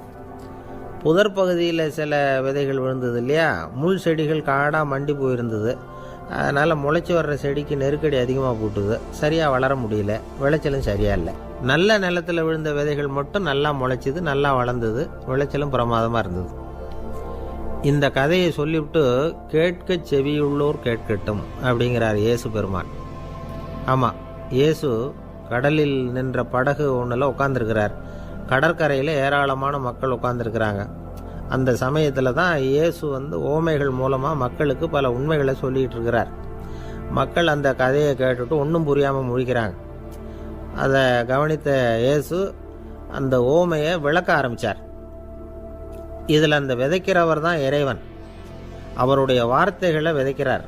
புதர் பகுதியில் சில விதைகள் விழுந்தது இல்லையா, முள் செடிகள் காடாக மண்டி போயிருந்தது. அதனால் முளைச்சி வர்ற செடிக்கு நெருக்கடி அதிகமாக போட்டுது. சரியாக வளர முடியல, விளைச்சலும் சரியாக இல்லை. நல்ல நிலத்தில் விழுந்த விதைகள் மட்டும் நல்லா முளைச்சிது, நல்லா வளர்ந்தது, விளைச்சலும் பிரமாதமாக இருந்தது. இந்த கதையை சொல்லிவிட்டு கேட்க செவியுள்ளோர் கேட்கட்டும் அப்படிங்கிறார் இயேசு பெருமான். ஆமாம், இயேசு கடலில் நின்ற படகு ஒன்றில் உட்காந்துருக்கிறார். கடற்கரையில் ஏராளமான மக்கள் உட்காந்துருக்கிறாங்க. அந்த சமயத்தில் தான் இயேசு வந்து ஓமைகள் மூலமாக மக்களுக்கு பல உண்மைகளை சொல்லிகிட்டு இருக்கிறார். மக்கள் அந்த கதையை கேட்டுட்டு ஒன்றும் புரியாமல் முழிக்கிறாங்க. அதை கவனித்த இயேசு அந்த ஓமையை விளக்க ஆரம்பித்தார். இதில் அந்த விதைக்கிறவர் தான் இறைவன். அவருடைய வார்த்தைகளை விதைக்கிறார்.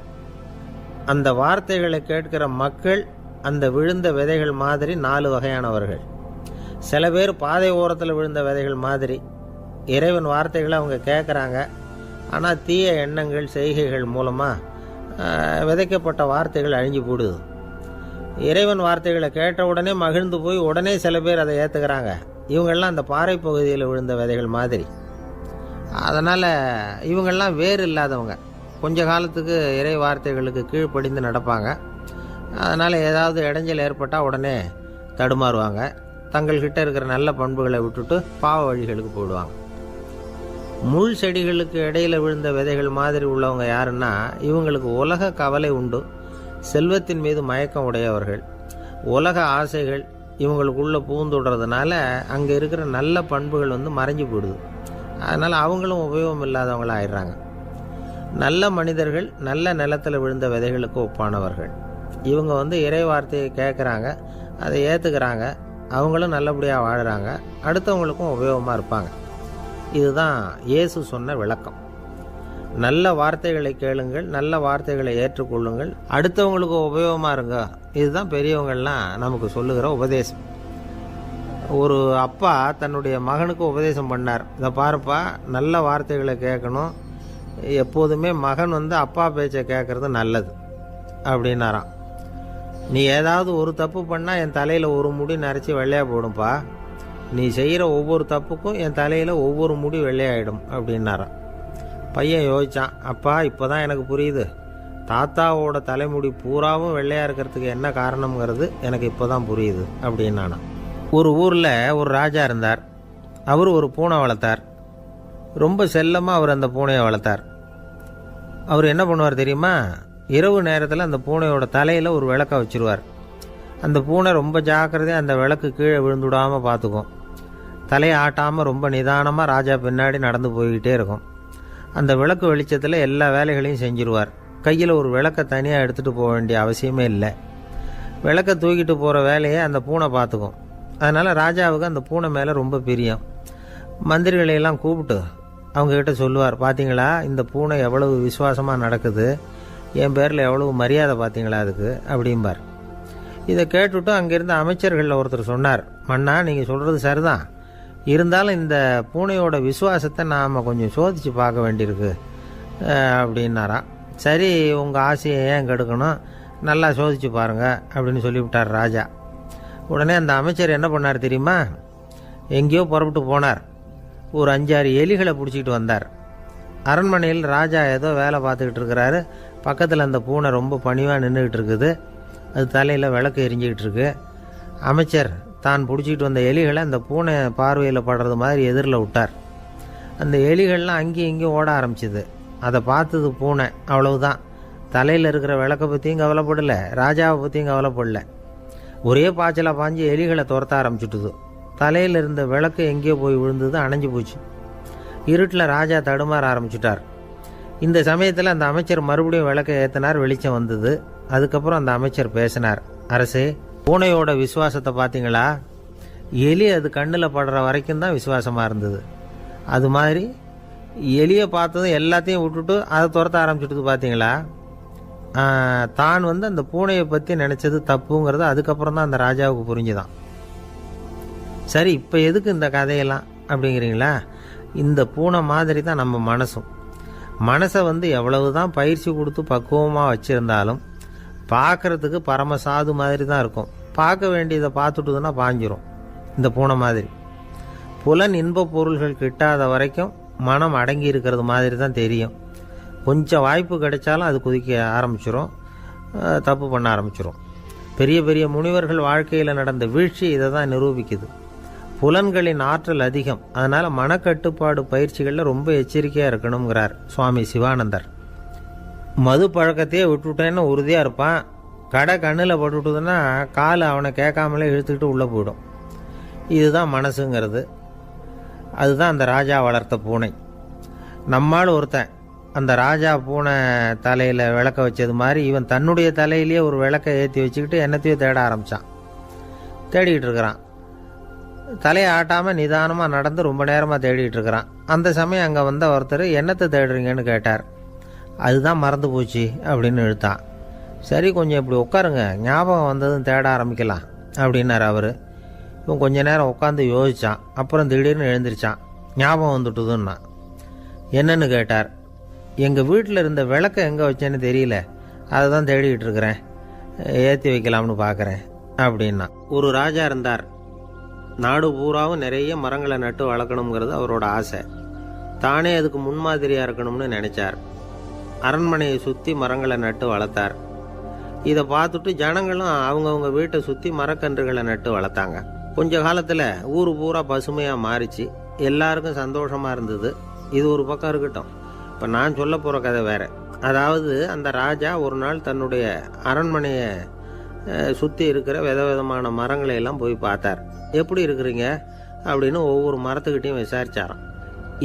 அந்த வார்த்தைகளை கேட்கிற மக்கள் அந்த விழுந்த விதைகள் மாதிரி 4 வகையானவர்கள். சில பேர் பாதை ஓரத்தில் விழுந்த விதைகள் மாதிரி. இறைவன் வார்த்தைகளை அவங்க கேட்குறாங்க, ஆனால் தீய எண்ணங்கள் செய்கைகள் மூலமாக விதைக்கப்பட்ட வார்த்தைகள் அழிஞ்சு போடுது. இறைவன் வார்த்தைகளை கேட்ட உடனே மகிழ்ந்து போய் உடனே சில பேர் அதை ஏற்றுக்கிறாங்க. இவங்கெல்லாம் அந்த பாறை பகுதியில் விழுந்த விதைகள் மாதிரி. அதனால் இவங்கெல்லாம் வேறு இல்லாதவங்க. கொஞ்ச காலத்துக்கு இறை வார்த்தைகளுக்கு கீழ்ப்படிந்து நடப்பாங்க. அதனால் ஏதாவது இடைஞ்சல் ஏற்பட்டால் உடனே தடுமாறுவாங்க. தங்கள்கிட்ட இருக்கிற நல்ல பண்புகளை விட்டுட்டு பாவ வழிகளுக்கு போயிடுவாங்க. முள் செடிகளுக்கு இடையில் விழுந்த விதைகள் மாதிரி உள்ளவங்க யாருன்னா, இவங்களுக்கு உலக கவலை உண்டு, செல்வத்தின் மீது மயக்கம் உடையவர்கள். உலக ஆசைகள் இவங்களுக்குள்ளே பூந்துடுறதுனால அங்கே இருக்கிற நல்ல பண்புகள் மறைஞ்சு போயிடுது. அதனால் அவங்களும் உபயோகம் இல்லாதவங்களாக ஆயிடுறாங்க. நல்ல மனிதர்கள் நல்ல நிலத்தில் விழுந்த விதைகளுக்கு ஒப்பானவர்கள். இவங்க இறை வார்த்தையை கேட்குறாங்க, அதை ஏற்றுக்கிறாங்க, அவங்களும் நல்லபடியாக வாழுறாங்க, அடுத்தவங்களுக்கும் உபயோகமாக இருப்பாங்க. இதுதான் இயேசு சொன்ன விளக்கம். நல்ல வார்த்தைகளை கேளுங்கள், நல்ல வார்த்தைகளை ஏற்றுக்கொள்ளுங்கள், அடுத்தவங்களுக்கு உபயோகமாக இருங்க. இதுதான் பெரியவங்கள்லாம் நமக்கு சொல்லுகிற உபதேசம். ஒரு அப்பா தன்னுடைய மகனுக்கு உபதேசம் பண்ணார். இதை பாருப்பா, நல்ல வார்த்தைகளை கேட்கணும், எப்போதுமே மகன் அப்பா பேச்சை கேட்கறது நல்லது அப்படின்னாராம். நீ ஏதாவது ஒரு தப்பு பண்ணால் என் தலையில் ஒரு முடி நரைச்சி வெள்ளையாக போடும்பா, நீ செய்கிற ஒவ்வொரு தப்புக்கும் என் தலையில் ஒவ்வொரு முடி வெள்ளையாயிடும் அப்படின்னாராம். பையன் யோசித்தான், அப்பா இப்போ தான் எனக்கு புரியுது, தாத்தாவோட தலைமுடி பூராவும் வெள்ளையாக இருக்கிறதுக்கு என்ன காரணம்ங்கிறது எனக்கு இப்போ தான் புரியுது அப்படின்னானா. ஒரு ஊரில் ஒரு ராஜா இருந்தார். அவர் ஒரு பூனை வளர்த்தார். ரொம்ப செல்லமாக அவர் அந்த பூனையை வளர்த்தார். அவர் என்ன பண்ணுவார் தெரியுமா? இரவு நேரத்தில் அந்த பூனையோட தலையில் ஒரு விளக்கை வச்சுருவார். அந்த பூனை ரொம்ப ஜாக்கிரதையாக அந்த விளக்கு கீழே விழுந்துடாமல் பார்த்துக்கும். தலையை ஆட்டாமல் ரொம்ப நிதானமாக ராஜா பின்னாடி நடந்து போய்கிட்டே இருக்கும். அந்த விளக்கு வெளிச்சத்தில் எல்லா வேலைகளையும் செஞ்சுருவார். கையில் ஒரு விளக்கை தனியாக எடுத்துகிட்டு போக வேண்டிய அவசியமே இல்லை. விளக்கை தூக்கிட்டு போகிற வேலையை அந்த பூனை பார்த்துக்கும். அதனால் ராஜாவுக்கு அந்த பூனை மேலே ரொம்ப பிரியம். மந்திரிகளையெல்லாம் கூப்பிட்டு அவங்கக்கிட்ட சொல்லுவார், பார்த்தீங்களா இந்த பூனை எவ்வளவு விசுவாசமாக நடக்குது, என் பேரில் எவ்வளவு மரியாதை பார்த்தீங்களா அதுக்கு அப்படிம்பார். இதை கேட்டுவிட்டு அங்கேருந்து அமைச்சர்களில் ஒருத்தர் சொன்னார், மன்னா நீங்கள் சொல்கிறது சரிதான், இருந்தாலும் இந்த பூனையோட விசுவாசத்தை நாம் கொஞ்சம் சோதித்து பார்க்க வேண்டியிருக்கு அப்படின்னாராம். சரி, உங்கள் ஆசையை ஏன் கெடுக்கணும், நல்லா சோதித்து பாருங்கள் அப்படின்னு சொல்லிவிட்டார் ராஜா. உடனே அந்த அமைச்சர் என்ன பண்ணார் தெரியுமா? எங்கேயோ புறப்பட்டு போனார். ஒரு 5-6 எலிகளை பிடிச்சிக்கிட்டு வந்தார். அரண்மனையில் ராஜா ஏதோ வேலை பார்த்துக்கிட்டு இருக்கிறாரு. பக்கத்தில் அந்த பூனை ரொம்ப பணிவாக நின்றுக்கிட்டு இருக்குது. அது தலையில் விளக்கு எரிஞ்சிக்கிட்டு இருக்கு. அமைச்சர் தான் பிடிச்சிக்கிட்டு வந்த எலிகளை அந்த பூனை பார்வையில் படுறது மாதிரி எதிரில் விட்டார். அந்த எலிகள்லாம் அங்கேயும் இங்கேயும் ஓட ஆரம்பிச்சிது. அதை பார்த்தது பூனை, அவ்வளவுதான். தலையில் இருக்கிற விளக்கை பற்றியும் கவலைப்படலை, ராஜாவை பற்றியும் கவலைப்படல. ஒரே பாய்ச்சலாக பாஞ்சு எலிகளை துரத்த ஆரம்பிச்சுட்டுது. தலையில் இருந்த விளக்கு எங்கேயோ போய் விழுந்தது, அணைஞ்சு போச்சு. இருட்டில் ராஜா தடுமாற ஆரம்பிச்சுட்டார். இந்த சமயத்தில் அந்த அமைச்சர் மறுபடியும் விளக்கை ஏற்றினார். வெளிச்சம் வந்தது. அதுக்கப்புறம் அந்த அமைச்சர் பேசினார், அரசே, பூனையோட விசுவாசத்தை பார்த்தீங்களா? எலி அது கண்ணில் படுற வரைக்கும் தான் விசுவாசமாக இருந்தது. அது மாதிரி எலியை பார்த்ததும் எல்லாத்தையும் விட்டுட்டு அதை துரத்த ஆரம்பிச்சுட்டு பார்த்தீங்களா? தான் அந்த பூனையை பற்றி நினச்சது தப்புங்கிறது அதுக்கப்புறம் தான் அந்த ராஜாவுக்கு புரிஞ்சுதான். சரி, இப்போ எதுக்கு இந்த கதையெல்லாம் அப்படிங்கிறீங்களா? இந்த பூனை மாதிரி தான் நம்ம மனசும். மனசை எவ்வளவு தான் பயிற்சி கொடுத்து பக்குவமாக வச்சுருந்தாலும் பார்க்குறதுக்கு பரமசாது மாதிரி தான் இருக்கும். பார்க்க வேண்டியதை பார்த்துட்டுதுன்னா பாஞ்சிரும். இந்த பூனை மாதிரி புலன் இன்ப பொருள்கள் கிட்டாத வரைக்கும் மனம் அடங்கி இருக்கிறது மாதிரி தான் தெரியும். கொஞ்சம் வாய்ப்பு கிடைச்சாலும் அது குதிக்க ஆரம்பிச்சிடும், தப்பு பண்ண ஆரம்பிச்சிடும். பெரிய பெரிய முனிவர்கள் வாழ்க்கையில் நடந்த வீழ்ச்சி இதை தான் நிரூபிக்குது. புலன்களின் ஆற்றல் அதிகம். அதனால் மனக்கட்டுப்பாடு பயிற்சிகளில் ரொம்ப எச்சரிக்கையாக இருக்கணுங்கிறார் சுவாமி சிவானந்தர். மது பழக்கத்தையே விட்டுவிட்டேன்னு உறுதியாக இருப்பான். கடை கண்ணில் பட்டுவிட்டதுன்னா கால் அவனை கேட்காமலே இழுத்துக்கிட்டு உள்ளே போயிடும். இதுதான் மனசுங்கிறது. அதுதான் அந்த ராஜா வளர்த்த பூனை. நம்மால் ஒருத்தன் அந்த ராஜா பூனை தலையில் விளக்க வச்சது மாதிரி இவன் தன்னுடைய தலையிலேயே ஒரு விளக்கை ஏற்றி வச்சுக்கிட்டு என்னத்தையோ தேட ஆரம்பித்தான். தேடிக்கிட்டு இருக்கிறான். தலையை ஆட்டாமல் நிதானமாக நடந்து ரொம்ப நேரமாக தேடிட்டு இருக்கிறான். அந்த சமயம் அங்கே வந்த ஒருத்தர் என்னத்தை தேடுறீங்கன்னு கேட்டார். அதுதான் மறந்து போச்சு அப்படின்னு இழுத்தான். சரி, கொஞ்சம் இப்படி உட்காருங்க, ஞாபகம் வந்ததும் தேட ஆரம்பிக்கலாம் அப்படின்னார் அவர். இவன் கொஞ்ச நேரம் உட்காந்து யோசித்தான். அப்புறம் திடீர்னு எழுந்திரிச்சான். ஞாபகம் வந்துட்டுதுன்னா. என்னன்னு கேட்டார். எங்கள் வீட்டில் இருந்த விளக்கை எங்கே வச்சேன்னு தெரியல, அதை தான் தேடிக்கிட்டு இருக்கிறேன், ஏற்றி வைக்கலாம்னு பார்க்குறேன் அப்படின்னா. ஒரு ராஜா இருந்தார். நாடு பூராவும் நிறைய மரங்களை நட்டு வளர்க்கணுங்கிறது அவரோட ஆசை. தானே அதுக்கு முன்மாதிரியாக இருக்கணும்னு நினச்சார். அரண்மனையை சுற்றி மரங்களை நட்டு வளர்த்தார். இதை பார்த்துட்டு ஜனங்களும் அவங்கவுங்க வீட்டை சுற்றி மரக்கன்றுகளை நட்டு வளர்த்தாங்க. கொஞ்ச காலத்தில் ஊர் பூரா பசுமையாக மாறிச்சு. எல்லாருக்கும் சந்தோஷமாக இருந்தது. இது ஒரு பக்கம் இருக்கட்டும். இப்போ நான் சொல்ல போகிற கதை வேறு. அதாவது, அந்த ராஜா ஒரு நாள் தன்னுடைய அரண்மனையை சுற்றி இருக்கிற விதவிதமான மரங்களை எல்லாம் போய் பார்த்தார். எப்படி இருக்கிறீங்க அப்படின்னு ஒவ்வொரு மரத்துக்கிட்டையும் விசாரிச்சாராம்.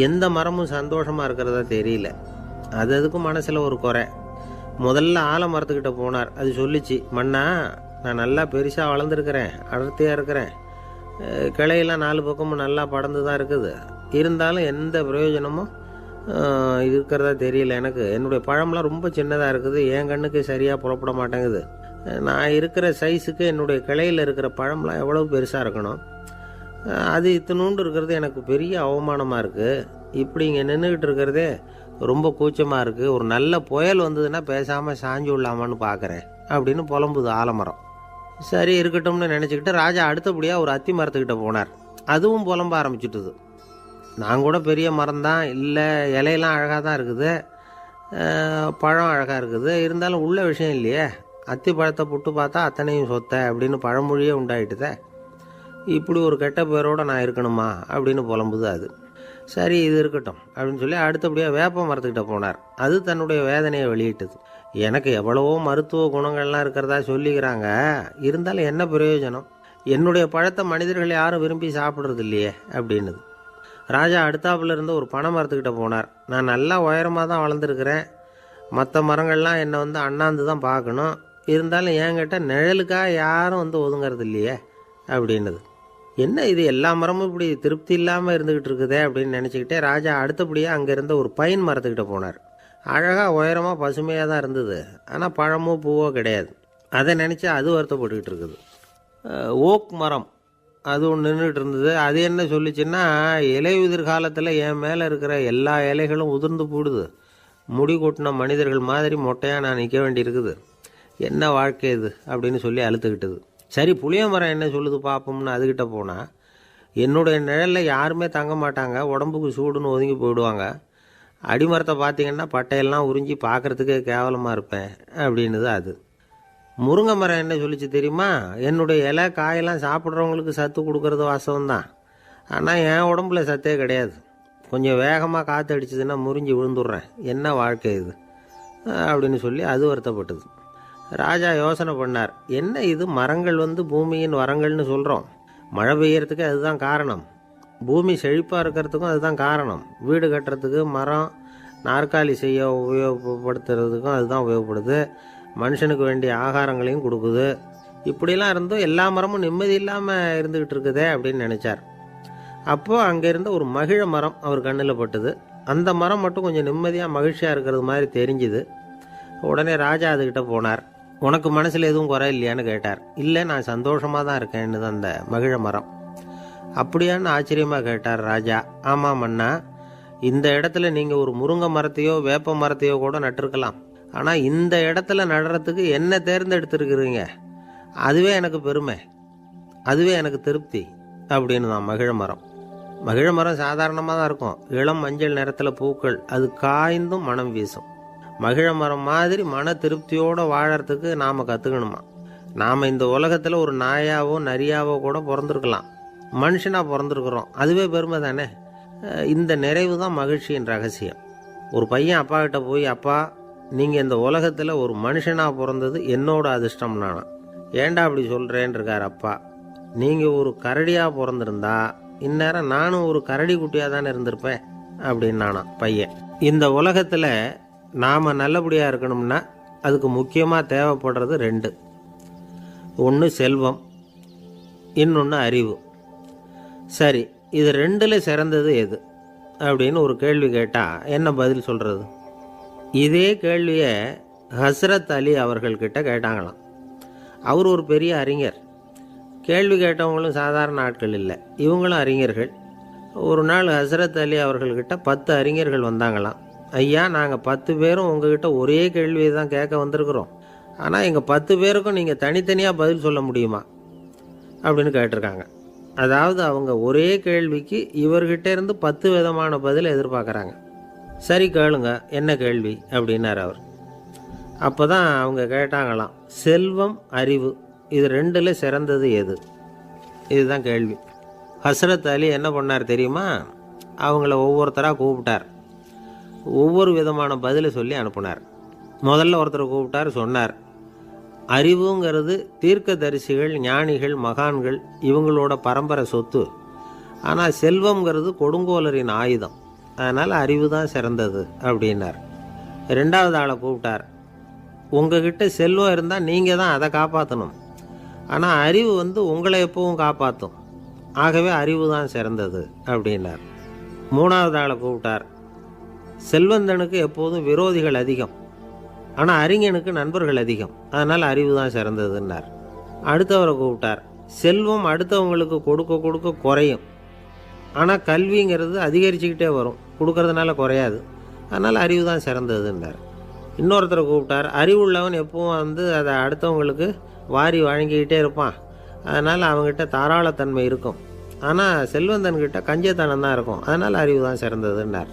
எந்த மரமும் சந்தோஷமாக இருக்கிறதா தெரியல. அதுக்கும் மனசில் ஒரு குறை. முதல்ல ஆலமரத்துக்கிட்ட போனார். அது சொல்லிச்சு, மண்ணா, நான் நல்லா பெருசாக வளர்ந்துருக்கிறேன், அடர்த்தியாக இருக்கிறேன், கிளையெல்லாம் 4 பக்கமும் நல்லா படர்ந்து தான் இருக்குது, இருந்தாலும் எந்த பிரயோஜனமும் இருக்கிறதா தெரியல எனக்கு. என்னுடைய பழம்லாம் ரொம்ப சின்னதாக இருக்குது, என் கண்ணுக்கு சரியாக புறப்பட மாட்டேங்குது. நான் இருக்கிற சைஸுக்கு என்னுடைய கிளையில் இருக்கிற பழம்லாம் எவ்வளோ பெருசாக இருக்கணும், அது இத்தினூண்டு இருக்கிறது எனக்கு பெரிய அவமானமாக இருக்குது. இப்படி இங்கே நின்றுக்கிட்டு இருக்கிறதே ரொம்ப கூச்சமாக இருக்குது. ஒரு நல்ல புயல் வந்ததுன்னா பேசாமல் சாஞ்சு விடலாமான்னு பார்க்குறேன் அப்படின்னு புலம்புது ஆலமரம். சரி, இருக்கட்டும்னு நினச்சிக்கிட்டு ராஜா அடுத்தபடியாக ஒரு அத்தி மரத்துக்கிட்ட போனார். அதுவும் புலம்ப ஆரம்பிச்சுட்டுது. நான் கூட பெரிய மரம் தான், இல்லை இலையெல்லாம் அழகாக தான் இருக்குது, பழம் அழகாக இருக்குது, இருந்தாலும் உள்ள விஷயம் இல்லையே, அத்தி பழத்தை புட்டு பார்த்தா அத்தனையும் சொத்தை அப்படின்னு பழமொழியே உண்டாயிட்டுதே. இப்படி ஒரு கெட்ட பேரோடு நான் இருக்கணுமா அப்படின்னு புலம்புது அது. சரி, இது இருக்கட்டும் அப்படின்னு சொல்லி அடுத்தபடியாக வேப்ப மரத்துக்கிட்ட போனார். அது தன்னுடைய வேதனையை வெளியிட்டது. எனக்கு எவ்வளவோ மருத்துவ குணங்கள்லாம் இருக்கிறதா சொல்லிக்கிறாங்க, இருந்தாலும் என்ன பிரயோஜனம், என்னுடைய பழத்தை மனிதர்கள் யாரும் விரும்பி சாப்பிட்றது இல்லையே அப்படின்னுது. ராஜா அடுத்தாப்புல இருந்து ஒரு பனை மரத்துக்கிட்ட போனார். நான் நல்லா உயரமாக தான் வளர்ந்துருக்கிறேன், மற்ற மரங்கள்லாம் என்னை அண்ணாந்து தான் பார்க்கணும், இருந்தாலும் என்கிட்ட நிழலுக்காக யாரும் ஒதுங்கிறது இல்லையே அப்படின்னுது. என்ன இது, எல்லா மரமும் இப்படி திருப்தி இல்லாமல் இருந்துக்கிட்டு இருக்குதே அப்படின்னு நினச்சிக்கிட்டே ராஜா அடுத்தபடியாக அங்கே இருந்த ஒரு பைன் மரத்துக்கிட்ட போனார். அழகாக உயரமாக பசுமையாக தான் இருந்தது, ஆனால் பழமோ பூவோ கிடையாது. அதை நினச்சி அது வருத்தப்பட்டுக்கிட்டு இருக்குது. ஓக் மரம் அது ஒன்று நின்றுட்டு இருந்தது. அது என்ன சொல்லிச்சுன்னா, இலை உதிர் காலத்தில் என் மேலே இருக்கிற எல்லா இலைகளும் உதிர்ந்து போடுது, முடி கொட்டின மனிதர்கள் மாதிரி மொட்டையாக நான் நிற்க வேண்டியிருக்குது, என்ன வாழ்க்கை இது அப்படின்னு சொல்லி அழுத்துக்கிட்டது. சரி, புளிய மரம் என்ன சொல்லுது பார்ப்போம்னு அதுக்கிட்ட போனால், என்னுடைய நிழலில் யாருமே தங்க மாட்டாங்க, உடம்புக்கு சூடுன்னு ஒதுங்கி போயிடுவாங்க, அடிமரத்தை பார்த்தீங்கன்னா பட்டையெல்லாம் உறிஞ்சி பார்க்குறதுக்கே கேவலமாக இருப்பேன் அப்படின்னுது அது. முருங்கை மரம் என்ன சொல்லிச்சு தெரியுமா, என்னுடைய இலை காயெல்லாம் சாப்பிட்றவங்களுக்கு சத்து கொடுக்கறது வாசம்தான், ஆனால் என் உடம்புல சத்தே கிடையாது, கொஞ்சம் வேகமாக காற்று அடிச்சதுன்னா முறிஞ்சி விழுந்துடுறேன், என்ன வாழ்க்கை இது அப்படின்னு சொல்லி அது வருத்தப்பட்டது. ராஜா யோசனை பண்ணார். என்ன இது, மரங்கள் பூமியின் வரங்கள்னு சொல்கிறோம், மழை பெய்யறதுக்கு அதுதான் காரணம், பூமி செழிப்பாக இருக்கிறதுக்கும் அதுதான் காரணம், வீடு கட்டுறதுக்கு மரம், நாற்காலி செய்ய உபயோகப்படுத்துறதுக்கும் அதுதான் உபயோகப்படுது, மனுஷனுக்கு வேண்டிய ஆகாரங்களையும் கொடுக்குது, இப்படிலாம் இருந்தும் எல்லா மரமும் நிம்மதி இல்லாமல் இருந்துக்கிட்டு இருக்குதே அப்படின்னு நினச்சார். அப்போது அங்கே இருந்த ஒரு மகிழ மரம் அவர் கண்ணில் பட்டுது. அந்த மரம் மட்டும் கொஞ்சம் நிம்மதியாக மகிழ்ச்சியாக இருக்கிறது மாதிரி தெரிஞ்சுது. உடனே ராஜா அதுக்கிட்ட போனார். உனக்கு மனசில் எதுவும் குறை இல்லையான்னு கேட்டார். இல்லை, நான் சந்தோஷமாக தான் இருக்கேன்னு தான் அந்த மகிழ மரம். அப்படியான்னு ஆச்சரியமாக கேட்டார் ராஜா. ஆமாம் மன்னா, இந்த இடத்துல நீங்கள் ஒரு முருங்கை மரத்தையோ வேப்ப மரத்தையோ கூட நட்டிருக்கலாம், ஆனால் இந்த இடத்துல நடுறதுக்கு என்ன தேர்ந்தெடுத்துருக்குறீங்க, அதுவே எனக்கு பெருமை, அதுவே எனக்கு திருப்தி அப்படின்னு தான் மகிழ மரம். மகிழ மரம் சாதாரணமாக தான் இருக்கும், இளம் மஞ்சள் நிறத்தில் பூக்கள், அது காய்ந்தும் மனம் வீசும். மகிழ மரம் மாதிரி மன திருப்தியோடு வாழறதுக்கு நாம் கற்றுக்கணுமா. நாம் இந்த உலகத்தில் ஒரு நாயாவோ நரியாவோ கூட பிறந்திருக்கலாம், மனுஷனாக பிறந்திருக்கிறோம், அதுவே பெருமை தானே. இந்த நிறைவு தான் மகிழ்ச்சியின் ரகசியம். ஒரு பையன் அப்பா கிட்ட போய், அப்பா, நீங்கள் இந்த உலகத்தில் ஒரு மனுஷனாக பிறந்தது என்னோட அதிர்ஷ்டம் நானா. ஏண்டா அப்படி சொல்கிறேன்னு இருக்கார் அப்பா. நீங்கள் ஒரு கரடியாக பிறந்திருந்தா இந்நேரம் நானும் ஒரு கரடி குட்டியாக தானே இருந்திருப்பேன் அப்படின்னு நானா பையன். இந்த உலகத்தில் நாம் நல்லபடியாக இருக்கணும்னா அதுக்கு முக்கியமாக தேவைப்படுறது 2. ஒன்று செல்வம், இன்னொன்று அறிவு. சரி, இது ரெண்டில் சிறந்தது எது அப்படின்னு ஒரு கேள்வி கேட்டால் என்ன பதில் சொல்கிறது? இதே கேள்வியை ஹஸ்ரத் அலி அவர்கள்கிட்ட கேட்டாங்களாம். அவர் ஒரு பெரிய அறிஞர். கேள்வி கேட்டவங்களும் சாதாரண ஆட்கள் இல்லை, இவங்களும் அறிஞர்கள். ஒரு நாள் ஹஸ்ரத் அலி அவர்கள்கிட்ட 10 அறிஞர்கள் வந்தாங்களாம். ஐயா, நாங்கள் 10 பேரும் உங்ககிட்ட ஒரே கேள்வியை தான் கேட்க வந்திருக்கிறோம். ஆனால் எங்கள் 10 பேருக்கும் நீங்கள் தனித்தனியாக பதில் சொல்ல முடியுமா அப்படின்னு கேட்டிருக்காங்க. அதாவது அவங்க ஒரே கேள்விக்கு இவர்கிட்ட இருந்து 10 விதமான பதில் எதிர்பார்க்குறாங்க. சரி கேளுங்க, என்ன கேள்வி அப்படின்னார் அவர். அப்போ தான் அவங்க கேட்டாங்களாம், செல்வம் அறிவு இது ரெண்டில் சிறந்தது எது? இதுதான் கேள்வி. ஹஸ்ரத் அலி என்ன பண்ணார் தெரியுமா? அவங்கள ஒவ்வொருத்தராக கூப்பிட்டார். ஒவ்வொரு விதமான பதிலை சொல்லி அனுப்புனார். முதல்ல ஒருத்தரை கூப்பிட்டார், சொன்னார், அறிவுங்கிறது தீர்க்கதரிசிகள், ஞானிகள், மகான்கள் இவங்களோட பரம்பரை சொத்து. ஆனால் செல்வங்கிறது கொடுங்கோலரின் ஆயுதம். அதனால் அறிவு தான் சிறந்தது அப்படின்னார். 2வது ஆளை கூப்பிட்டார். உங்ககிட்ட செல்வம் இருந்தால் நீங்கள் தான் அதை காப்பாற்றணும். ஆனால் அறிவு உங்களை எப்பவும் காப்பாற்றும். ஆகவே அறிவு தான் சிறந்தது அப்படின்னார். 3வது ஆளை கூப்பிட்டார். செல்வந்தனுக்கு எப்போதும் விரோதிகள் அதிகம், ஆனால் அறிஞனுக்கு நண்பர்கள் அதிகம். அதனால் அறிவு தான் சிறந்ததுன்னார். அடுத்தவரை கூப்பிட்டார். செல்வம் அடுத்தவங்களுக்கு கொடுக்க கொடுக்க குறையும், ஆனால் கல்விங்கிறது அதிகரிச்சுக்கிட்டே வரும், கொடுக்கறதுனால குறையாது. அதனால் அறிவு தான் சிறந்ததுன்னார். இன்னொருத்தரை கூப்பிட்டார். அறிவுள்ளவன் எப்பவும் அதை அடுத்தவங்களுக்கு வாரி வழங்கிக்கிட்டே இருப்பான். அதனால் அவங்ககிட்ட தாராளத்தன்மை இருக்கும். ஆனால் செல்வந்தன்கிட்ட கஞ்சத்தனம் தான் இருக்கும். அதனால் அறிவு தான் சிறந்ததுன்னார்.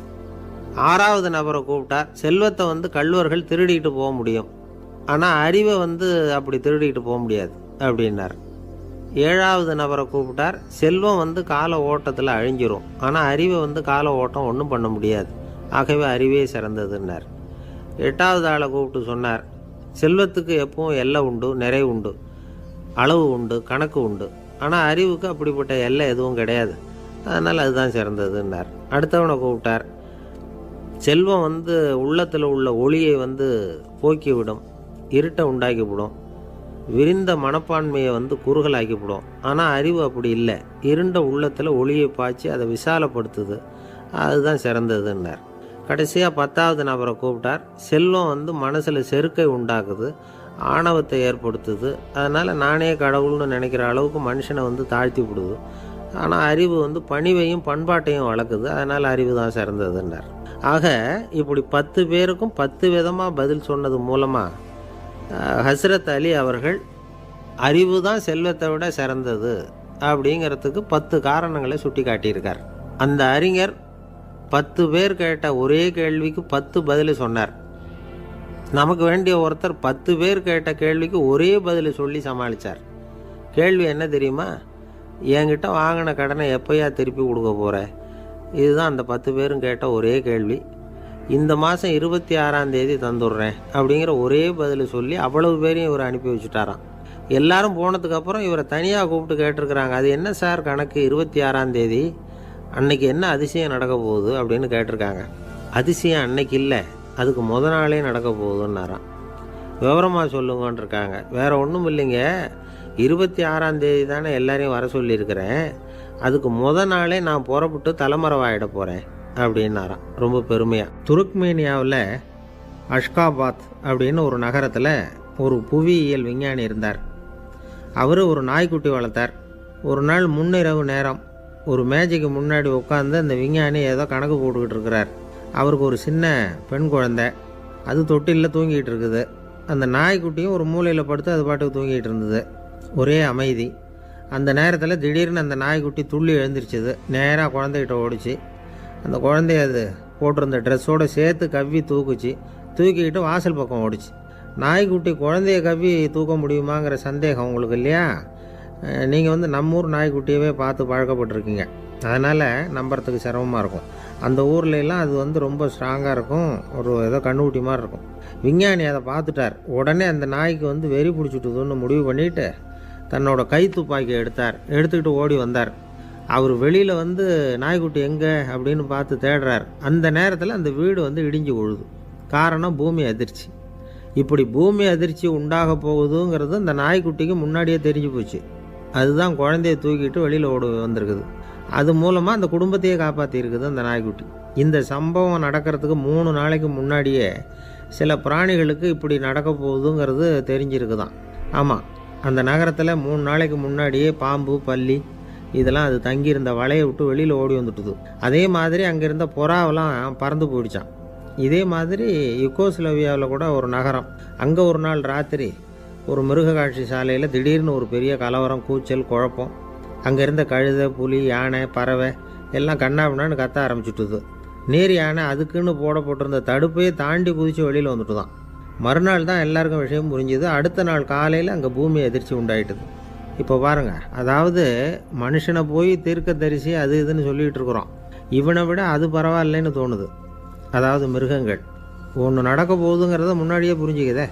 6வது நபரை கூப்பிட்டார். செல்வத்தை கள்வர்கள் திருடிட்டு போக முடியும், ஆனால் அறிவை அப்படி திருடிட்டு போக முடியாது அப்படின்னார். 7வது நபரை கூப்பிட்டார். செல்வம் கால ஓட்டத்தில் அழிஞ்சிரும், ஆனால் அறிவை கால ஓட்டம் ஒன்றும் பண்ண முடியாது. ஆகவே அறிவே சிறந்ததுன்னார். 8வது ஆளை கூப்பிட்டு சொன்னார், செல்வத்துக்கு எப்பவும் எல்லை உண்டு, நிறை உண்டு, அளவு உண்டு, கணக்கு உண்டு. ஆனால் அறிவுக்கு அப்படிப்பட்ட எல்லை எதுவும் கிடையாது. அதனால் அதுதான் சிறந்ததுன்னார். அடுத்தவனை கூப்பிட்டார். செல்வம் உள்ளத்தில் உள்ள ஒளியை போக்கிவிடும், இருட்டை உண்டாக்கிவிடும், விரிந்த மனப்பான்மையை குறுகலாக்கிவிடும். ஆனால் அறிவு அப்படி இல்லை, இருண்ட உள்ளத்தில் ஒளியை பாய்ச்சி அதை விசாலப்படுத்துது. அதுதான் சிறந்ததுன்னார். கடைசியாக 10வது நபரை கூப்பிட்டார். செல்வம் மனசில் செருக்கை உண்டாக்குது, ஆணவத்தை ஏற்படுத்துது. அதனால் நானே கடவுள்னு நினைக்கிற அளவுக்கு மனுஷனை தாழ்த்தி விடுது. ஆனால் அறிவு பணிவையும் பண்பாட்டையும் வளர்க்குது. அதனால் அறிவு தான் சிறந்ததுன்னார். ஆக இப்படி 10 பேருக்கும் 10 விதமாக பதில் சொன்னது மூலமாக ஹஸ்ரத் அலி அவர்கள் அறிவு தான் செல்வத்தை விட சிறந்தது அப்படிங்கிறதுக்கு 10 காரணங்களை சுட்டி காட்டியிருக்கார். அந்த அறிஞர் 10 பேர் கேட்ட ஒரே கேள்விக்கு 10 பதில் சொன்னார். நமக்கு வேண்டிய ஒருத்தர் 10 பேர் கேட்ட கேள்விக்கு ஒரே பதில் சொல்லி சமாளித்தார். கேள்வி என்ன தெரியுமா? என்கிட்ட வாங்கின கடனை எப்போயா திருப்பி கொடுக்க போகிற? இதுதான் அந்த 10 பேரும் கேட்ட ஒரே கேள்வி. இந்த மாதம் 26ஆம் தேதி தந்துடுறேன் அப்படிங்கிற ஒரே பதில் சொல்லி அவ்வளவு பேரையும் இவர் அனுப்பி வச்சுட்டாராம். எல்லாரும் போனதுக்கப்புறம் இவரை தனியாக கூப்பிட்டு கேட்டிருக்கிறாங்க, அது என்ன சார் கணக்கு 26ஆம் தேதி, அன்னைக்கு என்ன அதிசயம் நடக்க போகுது அப்படின்னு கேட்டிருக்காங்க. அதிசயம் அன்னைக்கு இல்லை, அதுக்கு நாளே நடக்க போகுதுன்னாராம். விவரமாக சொல்லுங்கன்னு இருக்காங்க. வேறு ஒன்றும் இல்லைங்க, 26ஆம் தேதி தானே எல்லாரையும் வர சொல்லியிருக்கிறேன், அதுக்கு நாளே நான் புறப்பட்டு தலைமறைவாயிட போகிறேன் அப்படின்னாராம் ரொம்ப பெருமையாக. துருக்மேனியாவில் அஷ்காபாத் அப்படின்னு ஒரு நகரத்தில் ஒரு புவியியல் விஞ்ஞானி இருந்தார். அவர் ஒரு நாய்க்குட்டி வளர்த்தார். ஒரு நாள் முன்னிரவு நேரம் ஒரு மேஜைக்கு முன்னாடி உட்காந்து அந்த விஞ்ஞானி ஏதோ கணக்கு போட்டுக்கிட்டு இருக்கிறார். அவருக்கு ஒரு சின்ன பெண் குழந்தை, அது தொட்டிலில் தூங்கிட்டு இருக்குது. அந்த நாய்க்குட்டியும் ஒரு மூலையில் படுத்து அது பாட்டுக்கு தூங்கிட்டு இருந்தது. ஒரே அமைதி. அந்த நேரத்தில் திடீர்னு அந்த நாய்க்குட்டி துள்ளி எழுந்திரிச்சிது. நேராக குழந்தைகிட்ட ஓடிச்சு. அந்த குழந்தைய அது போட்டிருந்த ட்ரெஸ்ஸோடு சேர்த்து கவ்வி தூக்குச்சு. தூக்கிக்கிட்டு வாசல் பக்கம் ஓடிச்சு. நாய்க்குட்டி குழந்தைய கவ்வி தூக்க முடியுமாங்கிற சந்தேகம் உங்களுக்கு இல்லையா? நீங்கள் நம்ம ஊர் நாய்க்குட்டியவே பார்த்து பழக்கப்பட்டிருக்கீங்க, அதனால் நம்புறதுக்கு சிரமமாக இருக்கும். அந்த ஊர்லெலாம் அது ரொம்ப ஸ்ட்ராங்காக இருக்கும், ஒரு ஏதோ கண்ணுக்குட்டி மாதிரி இருக்கும். விஞ்ஞானி அதை பார்த்துட்டார். உடனே அந்த நாய்க்கு வெறி பிடிச்சிட்டுதுன்னு முடிவு பண்ணிவிட்டு தன்னோட கை துப்பாக்கியை எடுத்துக்கிட்டு ஓடி வந்தார். அவர் வெளியில் நாய்க்குட்டி எங்கே அப்படின்னு பார்த்து தேடுறார். அந்த நேரத்தில் அந்த வீடு இடிஞ்சு விழுது. காரணம் பூமி அதிர்ச்சி. இப்படி பூமி அதிர்ச்சி உண்டாக போகுதுங்கிறது அந்த நாய்க்குட்டிக்கு முன்னாடியே தெரிஞ்சு போச்சு. அதுதான் குழந்தைய தூக்கிட்டு வெளியில் ஓடி வந்திருக்குது. அது மூலமாக அந்த குடும்பத்தையே காப்பாற்றிருக்குது அந்த நாய்க்குட்டி. இந்த சம்பவம் நடக்கிறதுக்கு 3 நாளைக்கு முன்னாடியே சில பிராணிகளுக்கு இப்படி நடக்க போகுதுங்கிறது தெரிஞ்சிருக்குதான். ஆமாம், அந்த நகரத்தில் 3 நாளைக்கு முன்னாடியே பாம்பு, பல்லி இதெல்லாம் அது தங்கியிருந்த வலையை விட்டு வெளியில் ஓடி வந்துட்டுது. அதே மாதிரி அங்கே இருந்த புறாவெல்லாம் பறந்து போயிடுச்சான். இதே மாதிரி யுகோஸ்லோவியாவில் கூட ஒரு நகரம், அங்கே ஒரு நாள் ராத்திரி ஒரு மிருக காட்சி சாலையில் திடீர்னு ஒரு பெரிய கலவரம், கூச்சல், குழப்பம். அங்கே இருந்த கழுதை, புலி, யானை, பறவை எல்லாம் கண்ணாபின்னான்னு கத்த ஆரம்பிச்சுட்டுது. நீர் யானை அதுக்குன்னு போடப்பட்டிருந்த தடுப்பையே தாண்டி குதித்து வெளியில் வந்துட்டு தான். மறுநாள் தான் எல்லாருக்கும் விஷயம் புரிஞ்சுது. அடுத்த நாள் காலையில் அங்கே பூமி எதிர்ச்சி உண்டாயிட்டுது. இப்போ பாருங்கள், அதாவது மனுஷனை போய் தீர்க்க தரிசி அது இதுன்னு சொல்லிகிட்டு இருக்கிறோம். இவனை விட அது பரவாயில்லைன்னு தோணுது. அதாவது மிருகங்கள் ஒன்று நடக்க போகுதுங்கிறத முன்னாடியே புரிஞ்சுக்குதே.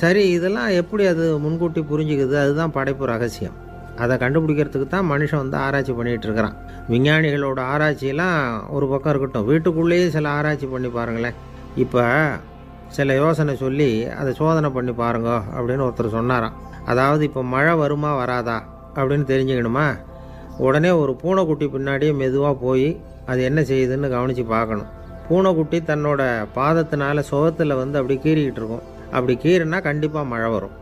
சரி, இதெல்லாம் எப்படி அது முன்கூட்டி புரிஞ்சுக்குது? அதுதான் படைப்பு ரகசியம். அதை கண்டுபிடிக்கிறதுக்கு தான் மனுஷன் வந்து ஆராய்ச்சி பண்ணிகிட்டு இருக்கிறான். விஞ்ஞானிகளோட ஆராய்ச்சியெல்லாம் ஒரு பக்கம் இருக்கட்டும், வீட்டுக்குள்ளேயே சில ஆராய்ச்சி பண்ணி பாருங்களேன். இப்போ சில யோசனை சொல்லி அதை சோதனை பண்ணி பாருங்க அப்படின்னு ஒருத்தர் சொன்னாராம். அதாவது இப்போ மழை வருமா வராதா அப்படின்னு தெரிஞ்சுக்கணுமா, உடனே ஒரு பூனைக்குட்டி பின்னாடியே மெதுவாக போய் அது என்ன செய்யுதுன்னு கவனித்து பார்க்கணும். பூனைக்குட்டி தன்னோட பாதத்தினால சுகத்தில் வந்து அப்படி கீறிக்கிட்டு இருக்கும். அப்படி கீறினா கண்டிப்பாக மழை வரும்.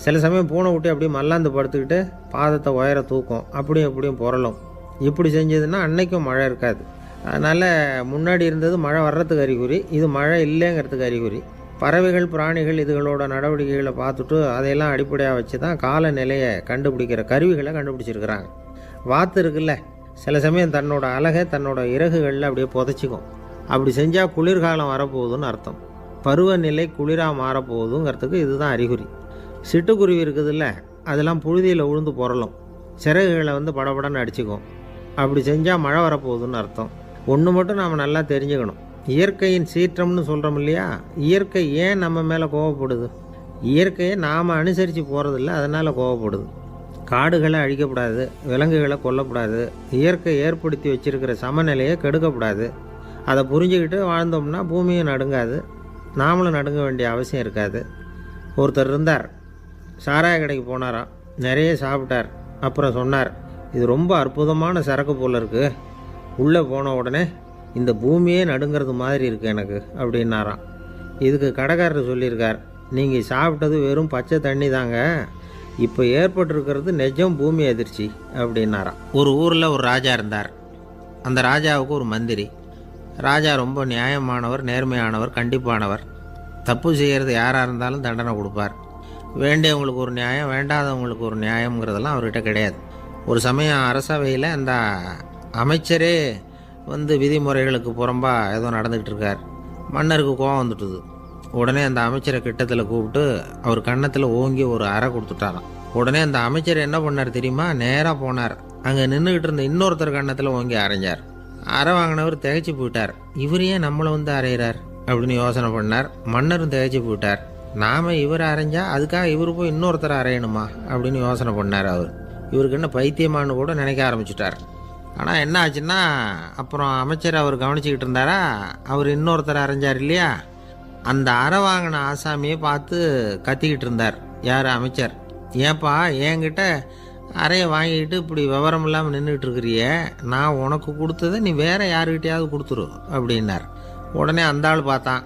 சில சமயம் பூனைக்குட்டி அப்படியே மல்லாந்து படுத்துக்கிட்டு பாதத்தை உயர தூக்கும், அப்படியும் இப்படியும் புரளும். இப்படி செஞ்சதுன்னா அன்னைக்கும் மழை இருக்காது. அதனால் முன்னாடி இருந்தது மழை வர்றதுக்கு அறிகுறி, இது மழை இல்லைங்கிறதுக்கு அறிகுறி. பறவைகள், பிராணிகள் இதுகளோட நடவடிக்கைகளை பார்த்துட்டு அதையெல்லாம் அடிப்படையாக வச்சு தான் காலநிலையை கண்டுபிடிக்கிற கருவிகளை கண்டுபிடிச்சிருக்கிறாங்க. வாத்து இருக்குல்ல, சில சமயம் தன்னோட அழகை தன்னோட இறகுகளில் அப்படியே புதைச்சிக்கும். அப்படி செஞ்சால் குளிர்காலம் வரப்போகுதுன்னு அர்த்தம். பருவநிலை குளிராக மாறப்போகுதுங்கிறதுக்கு இதுதான் அறிகுறி. சிட்டுக்குருவி இருக்குதுல்ல, அதெல்லாம் புழுதியில் உழுந்து புரளும், சிறகுகளை வந்து படபடன்னு அடிச்சுக்கும். அப்படி செஞ்சால் மழை வரப்போகுதுன்னு அர்த்தம். ஒன்று மட்டும் நாம் நல்லா தெரிஞ்சுக்கணும், இயற்கையின் சீற்றம்னு சொல்கிறோம் இல்லையா, இயற்கை ஏன் நம்ம மேலே கோவப்படுது? இயற்கையை நாம் அனுசரித்து போகிறதில்ல, அதனால் கோவப்படுது. காடுகளை அழிக்கப்படாது, விலங்குகளை கொல்லக்கூடாது, இயற்கை ஏற்படுத்தி வச்சிருக்கிற சமநிலையை கெடுக்கக்கூடாது. அதை புரிஞ்சுக்கிட்டு வாழ்ந்தோம்னா பூமியும் நடுங்காது, நாமளும் நடுங்க வேண்டிய அவசியம் இருக்காது. ஒருத்தர் இருந்தார், சாராய கடைக்கு போனாராம், நிறைய சாப்பிட்டார். அப்புறம் சொன்னார், இது ரொம்ப அற்புதமான சரக்கு போல் இருக்குது, உள்ளே போன உடனே இந்த பூமியே நடுங்கிறது மாதிரி இருக்குது எனக்கு அப்படின்னாராம். இதுக்கு கடைக்காரர் சொல்லியிருக்கார், நீங்கள் சாப்பிட்டது வெறும் பச்சை தண்ணி தாங்க, இப்போ ஏற்பட்டிருக்கிறது நிஜம் பூமி அதிர்ச்சி அப்படின்னாராம். ஒரு ஊரில் ஒரு ராஜா இருந்தார். அந்த ராஜாவுக்கு ஒரு மந்திரி. ராஜா ரொம்ப நியாயமானவர், நேர்மையானவர், கண்டிப்பானவர். தப்பு செய்கிறது யாராக இருந்தாலும் தண்டனை கொடுப்பார். வேண்டியவங்களுக்கு ஒரு நியாயம், வேண்டாதவங்களுக்கு ஒரு நியாயங்கிறதெல்லாம் அவர்கிட்ட கிடையாது. ஒரு சமயம் அரசவையில் அந்த அமைச்சரே வந்து விதிமுறைகளுக்கு புறம்பாக ஏதோ நடந்துக்கிட்டு இருக்கார். மன்னருக்கு கோபம் வந்துட்டுது. உடனே அந்த அமைச்சரை கிட்டத்தில் கூப்பிட்டு அவர் கன்னத்தில் ஓங்கி ஒரு அறை கொடுத்துட்டாராம். உடனே அந்த அமைச்சர் என்ன பண்ணார் தெரியுமா, நேராக போனார், அங்கே நின்றுக்கிட்டு இருந்த இன்னொருத்தர் கன்னத்தில் ஓங்கி அரைஞ்சார். அறை வாங்கினவர் திகைச்சு போயிட்டார். இவர் ஏன் நம்மளை வந்து அரைகிறார் அப்படின்னு யோசனை பண்ணார். மன்னரும் திகைச்சு போயிட்டார். நாம் இவர் அரைஞ்சா அதுக்காக இவர் போய் இன்னொருத்தர் அரையணுமா அப்படின்னு யோசனை பண்ணார். இவருக்கு என்ன பைத்தியமானு கூட நினைக்க ஆரம்பிச்சிட்டார். ஆனால் என்ன ஆச்சுன்னா, அப்புறம் அமைச்சர் அவர் கவனிச்சிக்கிட்டு இருந்தாரா, அவர் இன்னொருத்தர் அரைஞ்சார் இல்லையா, அந்த அறை வாங்கின ஆசாமியை பார்த்து கத்திக்கிட்டு இருந்தார். யார்? அமைச்சர். ஏன்பா என்கிட்ட அறையை வாங்கிக்கிட்டு இப்படி விவரம் இல்லாமல் நின்றுட்டு இருக்கிறியே, நான் உனக்கு கொடுத்ததை நீ வேற யாருக்கிட்டையாவது கொடுத்துரு அப்படின்னார். உடனே அந்த ஆள் பார்த்தான்,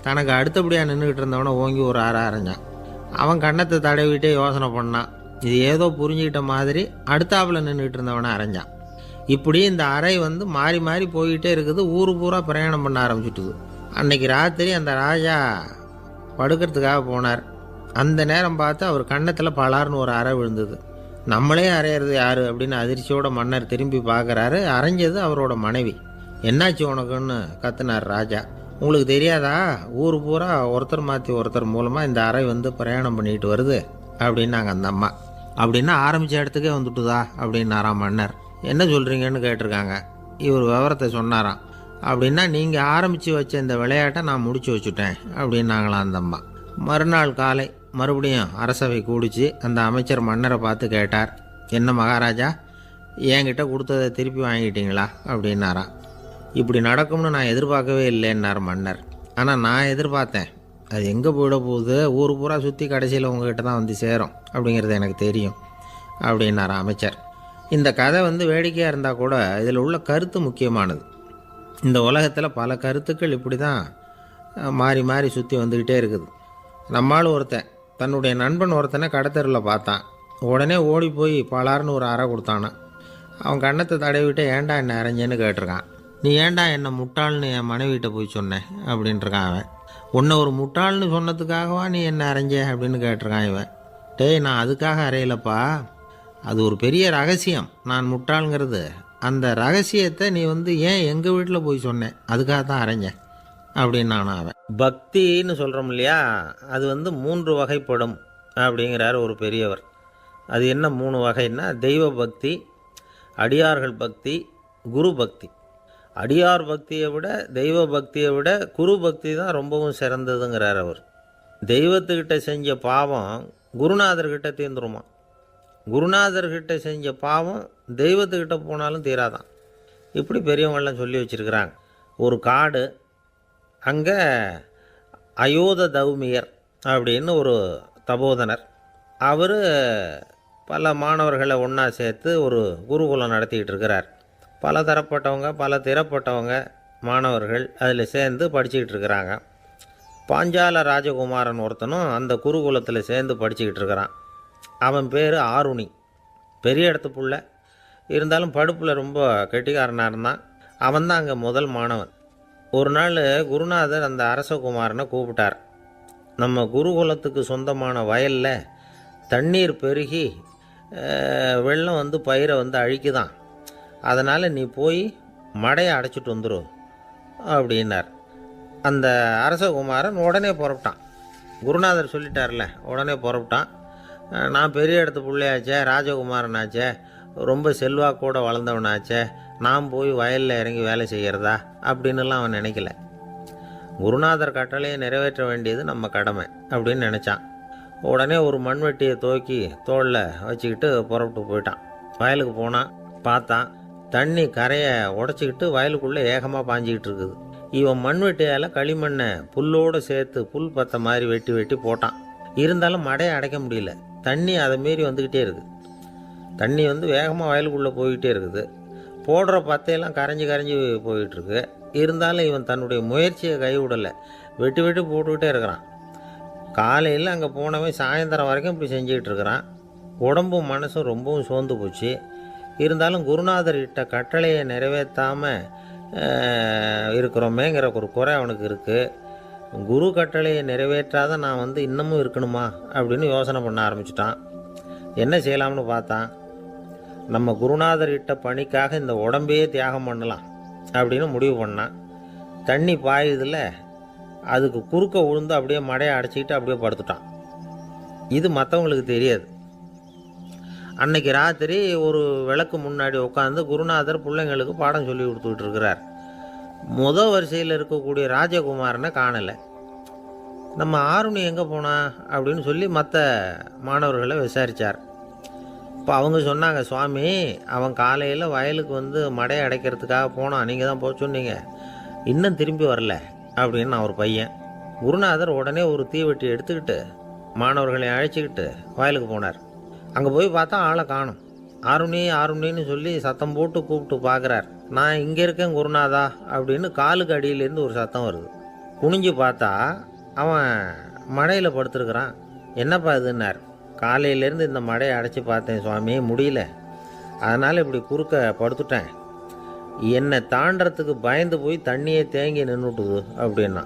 தனக்கு அடுத்தபடியாக நின்றுக்கிட்டு இருந்தவனை ஓங்கி ஒரு அறை அரைஞ்சான். அவன் கன்னத்தை தடவிட்டே யோசனை பண்ணான். இது ஏதோ புரிஞ்சுக்கிட்ட மாதிரி அடுத்தாப்பில் நின்றுக்கிட்டு இருந்தவனை அரைஞ்சான். இப்படி இந்த அறை வந்து மாறி மாறி போய்கிட்டே இருக்குது. ஊரு பூரா பிரயாணம் பண்ண ஆரம்பிச்சுட்டுது. அன்னைக்கு ராத்திரி அந்த ராஜா படுக்கிறதுக்காக போனார். அந்த நேரம் பார்த்து அவர் கன்னத்தில் பலார்னு ஒரு அறை விழுந்தது. நம்மளே அரையிறது யாரு அப்படின்னு அதிர்ச்சியோட மன்னர் திரும்பி பார்க்குறாரு. அரைஞ்சது அவரோட மனைவி. என்னாச்சு உனக்குன்னு கத்துனார் ராஜா. உங்களுக்கு தெரியாதா, ஊர் பூரா ஒருத்தர் மாற்றி ஒருத்தர் மூலமாக இந்த அறை வந்து பிரயாணம் பண்ணிட்டு வருது அப்படின்னாங்க அந்த அம்மா. அப்படின்னா ஆரம்பித்த இடத்துக்கே வந்துட்டுதா அப்படின்னாராம் மன்னர். என்ன சொல்கிறீங்கன்னு கேட்டிருக்காங்க. இவர் விவரத்தை சொன்னாராம். அப்படின்னா நீங்கள் ஆரம்பித்து வச்ச இந்த விளையாட்டை நான் முடிச்சு வச்சுட்டேன் அப்படின்னாங்களாம் அந்த அம்மா. மறுநாள் காலை மறுபடியும் அரசவை கூடிச்சு. அந்த அமைச்சர் மன்னரை பார்த்து கேட்டார், என்ன மகாராஜா, என்கிட்ட கொடுத்ததை திருப்பி வாங்கிட்டீங்களா அப்படின்னாராம். இப்படி நடக்கும்னு நான் எதிர்பார்க்கவே இல்லைன்னார் மன்னர். ஆனால் நான் எதிர்பார்த்தேன். அது எங்கே போயிட போகுது, ஊர் பூரா சுற்றி கடைசியில் உங்ககிட்ட தான் வந்து சேரும் அப்படிங்கிறது எனக்கு தெரியும் அப்படின்னாராம் அமைச்சர். இந்த கதை வேடிக்கையாக இருந்தால் கூட இதில் உள்ள கருத்து முக்கியமானது. இந்த உலகத்தில் பல கருத்துக்கள் இப்படி தான் மாறி மாறி சுற்றி வந்துக்கிட்டே இருக்குது. நம்மால் ஒருத்தன் தன்னுடைய நண்பன் ஒருத்தனை கடத்தெருவில் பார்த்தான். உடனே ஓடி போய் பலார்னு ஒரு அறை கொடுத்தானான். அவன் கண்ணத்தை தடவிட்டு ஏன்டா என்ன அரைஞ்சேன்னு கேட்டிருக்கான். நீ ஏன்டா என்ன முட்டாள்னு என் மனைவிட்ட போய் சொன்னேன் அப்படின்ட்டுருக்கான் அவன். உன்னை ஒரு முட்டாள்னு சொன்னதுக்காகவா நீ என்ன அரைஞ்ச அப்படின்னு கேட்டிருக்கான் இவன். டேய், நான் அதுக்காக அறையலப்பா, அது ஒரு பெரிய ரகசியம் நான் முட்டாளுங்கிறது. அந்த ரகசியத்தை நீ ஏன் எங்கள் வீட்டில் போய் சொன்னேன், அதுக்காக தான் அரைஞ்சேன் அப்படின்னு நான் அவன். பக்தின்னு சொல்கிறோம் இல்லையா, அது 3 வகைப்படும் அப்படிங்கிறார் ஒரு பெரியவர். அது என்ன 3 வகைன்னா, தெய்வ பக்தி, அடியார்கள் பக்தி, குரு பக்தி. அடியார் பக்தியை விட தெய்வ பக்தியை விட குரு பக்தி தான் ரொம்பவும் சிறந்ததுங்கிறார் அவர். தெய்வத்துக்கிட்ட செஞ்ச பாவம் குருநாதர்கிட்ட தீர்ந்துருமா, குருநாதர்கிட்ட செஞ்ச பாவம் தெய்வத்துக்கிட்ட போனாலும் தீராதான். இப்படி பெரியவங்கள்லாம் சொல்லி வச்சுருக்கிறாங்க. ஒரு காடு, அங்கே அயோத தௌமியர் அப்படின்னு ஒரு தபோதனர், அவர் பல மாணவர்களை ஒன்றா சேர்த்து ஒரு குருகுலம் நடத்திக்கிட்டு இருக்கிறார். பல தரப்பட்டவங்க பல திறப்பட்டவங்க மாணவர்கள் அதில் சேர்ந்து படிச்சுக்கிட்டு இருக்கிறாங்க. பாஞ்சால ராஜகுமாரன் ஒருத்தனும் அந்த குருகுலத்தில் சேர்ந்து படிச்சுக்கிட்டு இருக்கிறான். அவன் பேர் ஆருணி. பெரிய இடத்து புள்ள, இருந்தாலும் படுப்பில் ரொம்ப கெட்டிக்காரனாக இருந்தான். அவன் தான் அங்கே முதல் மாணவன். ஒரு நாள் குருநாதர் அந்த அரசகுமாரனை கூப்பிட்டார். நம்ம குருகுலத்துக்கு சொந்தமான வயலில் தண்ணீர் பெருகி வெள்ளம் பயிரை அழிக்குதான், அதனால் நீ போய் மடையை அடைச்சிட்டு வந்துடும் அப்படின்னார். அந்த அரசகுமாரன் உடனே புறப்பட்டான். குருநாதர் சொல்லிட்டார்ல, உடனே புறப்பட்டான். நான் பெரிய இடத்து பிள்ளையாச்சே, ராஜகுமாரனாச்சே, ரொம்ப செல்வாக்கூட வளர்ந்தவனாச்சே, நான் போய் வயலில் இறங்கி வேலை செய்கிறதா அப்படின்னுலாம் அவன் நினைக்கல. குருநாதர் கட்டளையை நிறைவேற்ற வேண்டியது நம்ம கடமை அப்படின்னு நினச்சான். உடனே ஒரு மண்வெட்டியை தூக்கி தோளில் வச்சுக்கிட்டு புறப்பட்டு போயிட்டான். வயலுக்கு போனான். பார்த்தான், தண்ணி கரையை உடச்சிக்கிட்டு வயலுக்குள்ளே ஏகமாக பாஞ்சிக்கிட்டு இருக்குது. இவன் மண்வெட்டியால் களிமண்ணை புல்லோடு சேர்த்து புல் பத்த மாதிரி வெட்டி வெட்டி போட்டான். இருந்தாலும் மடையை அடைக்க முடியல. தண்ணி அதை மீறி வந்துக்கிட்டே இருக்குது. தண்ணி வேகமாக வயலுக்குள்ளே போய்கிட்டே இருக்குது. போடுற பத்தையெல்லாம் கரைஞ்சி கரைஞ்சி போயிட்டுருக்கு. இருந்தாலும் இவன் தன்னுடைய முயற்சியை கைவிடலை. வெட்டி வெட்டி போட்டுக்கிட்டே இருக்கிறான். காலையில் அங்கே போனவன் சாயந்தரம் வரைக்கும் இப்படி செஞ்சுக்கிட்டு இருக்கிறான். உடம்பும் மனசும் ரொம்பவும் சோர்ந்து போச்சு. இருந்தாலும் குருநாதர் இட்ட கட்டளையை நிறைவேற்றாமல் இருக்கிறோமேங்கிற ஒரு குறை அவனுக்கு இருக்குது. குரு கட்டளையை நிறைவேற்றாத நான் இன்னமும் இருக்கணுமா அப்படின்னு யோசனை பண்ண ஆரம்பிச்சிட்டான். என்ன செய்யலாம்னு பார்த்தான். நம்ம குருநாதர் இட்ட பணிக்காக இந்த உடம்பையே தியாகம் பண்ணலாம் அப்படின்னு முடிவு பண்ணான். தண்ணி பாயுதில் அதுக்கு குறுக்க விழுந்து அப்படியே மடையை அடைச்சிக்கிட்டு அப்படியே படுத்துட்டான். இது மற்றவங்களுக்கு தெரியாது. அன்னைக்கு ராத்திரி ஒரு விளக்கு முன்னாடி உட்காந்து குருநாதர் பிள்ளைங்களுக்கு பாடம் சொல்லி கொடுத்துக்கிட்டு இருக்கிறார். முதல் வரிசையில் இருக்கக்கூடிய ராஜகுமாரனை காணலை. நம்ம ஆருணி எங்கே போனா அப்படின்னு சொல்லி மற்ற மாணவர்களை விசாரித்தார். இப்போ அவங்க சொன்னாங்க, சுவாமி, அவன் காலையில் வயலுக்கு மடையை அடைக்கிறதுக்காக போனான், நீங்கள் தான் போக சொன்னீங்க, இன்னும் திரும்பி வரல அப்படின்னு ஒரு பையன். குருநாதர் உடனே ஒரு தீவெட்டி எடுத்துக்கிட்டு மாணவர்களை அழைச்சிக்கிட்டு வயலுக்கு போனார். அங்கே போய் பார்த்தா ஆளை காணும். ஆருணி ஆருணின்னு சொல்லி சத்தம் போட்டு கூப்பிட்டு பார்க்குறார். நான் இங்கே இருக்கேன் குருநாதா அப்படின்னு காலுக்கு அடியிலேருந்து ஒரு சத்தம் வருது. குனிஞ்சு பார்த்தா அவன் மடையில் படுத்துருக்குறான். என்னப்பா இதுன்னார். காலையிலேருந்து இந்த மடையை அடைச்சி பார்த்தேன் சுவாமி, முடியல, அதனால் இப்படி குறுக்க படுத்துட்டேன். என்னை தாண்டறதுக்கு பயந்து போய் தண்ணியை தேங்கி நின்றுட்டுது அப்படின்னா.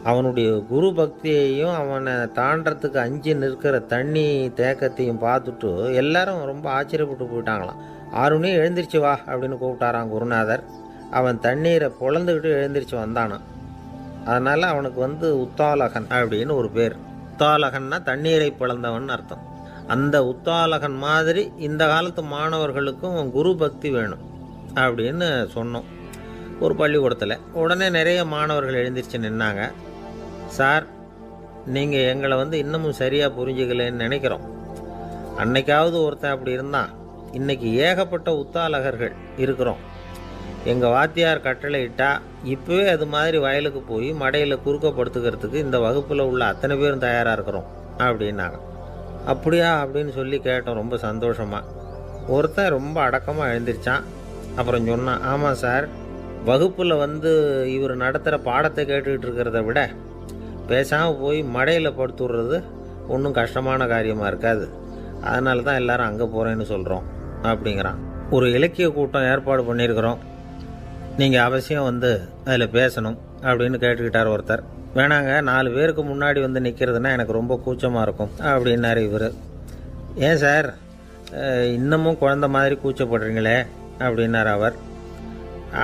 அவனுடைய குரு பக்தியையும் அவனை தாண்டறதுக்கு அஞ்சு நிற்கிற தண்ணி தேக்கத்தையும் பார்த்துட்டு எல்லாரும் ரொம்ப ஆச்சரியப்பட்டு போயிட்டாங்களாம். ஆருணி எழுந்திரிச்சு வா அப்படின்னு கூப்பிட்டாரான் குருநாதர். அவன் தண்ணீரை பொழந்துக்கிட்டு எழுந்திரிச்சு வந்தானான். அதனால் அவனுக்கு உத்தாலகன் அப்படின்னு ஒரு பேர். உத்தாலகன்னா தண்ணீரை பிளந்தவன் அர்த்தம். அந்த உத்தாலகன் மாதிரி இந்த காலத்து மாணவர்களுக்கும் குரு பக்தி வேணும் அப்படின்னு சொன்னோம் ஒரு பள்ளிக்கூடத்தில். உடனே நிறைய மாணவர்கள் எழுந்திரிச்சு நின்னாங்க. சார், நீங்கள் எங்களை இன்னமும் சரியாக புரிஞ்சுக்கலன்னு நினைக்கிறோம். அன்னைக்காவது ஒருத்தன் அப்படி இருந்தான், இன்றைக்கி ஏகப்பட்ட உத்தாலகர்கள் இருக்கிறோம். எங்கள் வாத்தியார் கட்டளை இட்டால் இப்போவே அது மாதிரி வயலுக்கு போய் மடையில் குறுக்கப்படுத்துக்கிறதுக்கு இந்த வகுப்பில் உள்ள அத்தனை பேரும் தயாராக இருக்கிறோம் அப்படின்னாங்க. அப்படியா அப்படின்னு சொல்லி கேட்டோம் ரொம்ப சந்தோஷமாக. ஒருத்தன் ரொம்ப அடக்கமாக எழுந்திரிச்சான். அப்புறம் சொன்னான், ஆமாம் சார், வகுப்பில் இவர் நடத்துகிற பாடத்தை கேட்டுக்கிட்டு இருக்கிறத விட பேசாமல் போய் மடையில் படுத்துடுறது ஒன்றும் கஷ்டமான காரியமாக இருக்காது. அதனால தான் எல்லாரும் அங்கே போகிறேன்னு சொல்கிறோம் அப்படிங்கிறான். ஒரு இலக்கிய கூட்டம் ஏற்பாடு பண்ணியிருக்கிறோம், நீங்கள் அவசியம் அதில் பேசணும் அப்படின்னு கேட்டுக்கிட்டார் ஒருத்தர். வேணாங்க, 4 பேருக்கு முன்னாடி நிற்கிறதுனா எனக்கு ரொம்ப கூச்சமாக இருக்கும் அப்படின்னாரு இவர். ஏன் சார் இன்னமும் குழந்த மாதிரி கூச்சப்படுறீங்களே அப்படின்னார்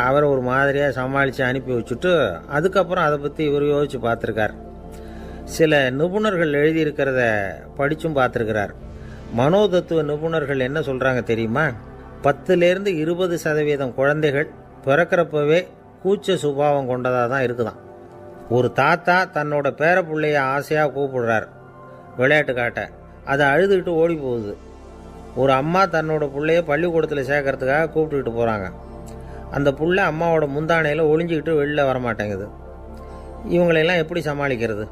அவர் ஒரு மாதிரியாக சமாளித்து அனுப்பி வச்சுட்டு அதுக்கப்புறம் அதை பற்றி இவர் யோசித்து பார்த்துருக்கார். சில நிபுணர்கள் எழுதியிருக்கிறத படித்தும் பார்த்துருக்கிறார். மனோதத்துவ நிபுணர்கள் என்ன சொல்கிறாங்க தெரியுமா? 10லேருந்து 20% குழந்தைகள் பிறக்கிறப்பவே கூச்ச சுபாவம் கொண்டதாக தான் இருக்குதான். ஒரு தாத்தா தன்னோட பேர பிள்ளைய ஆசையாக கூப்பிடுறார் விளையாட்டு காட்ட, அதை அழுதுகிட்டு ஓடி போகுது. ஒரு அம்மா தன்னோட பிள்ளைய பள்ளிக்கூடத்தில் சேர்க்கறதுக்காக கூப்பிட்டுக்கிட்டு போகிறாங்க. அந்த புள்ள அம்மாவோட முந்தானையில் ஒளிஞ்சிக்கிட்டு வெளில வரமாட்டேங்குது. இவங்களெல்லாம் எப்படி சமாளிக்கிறது?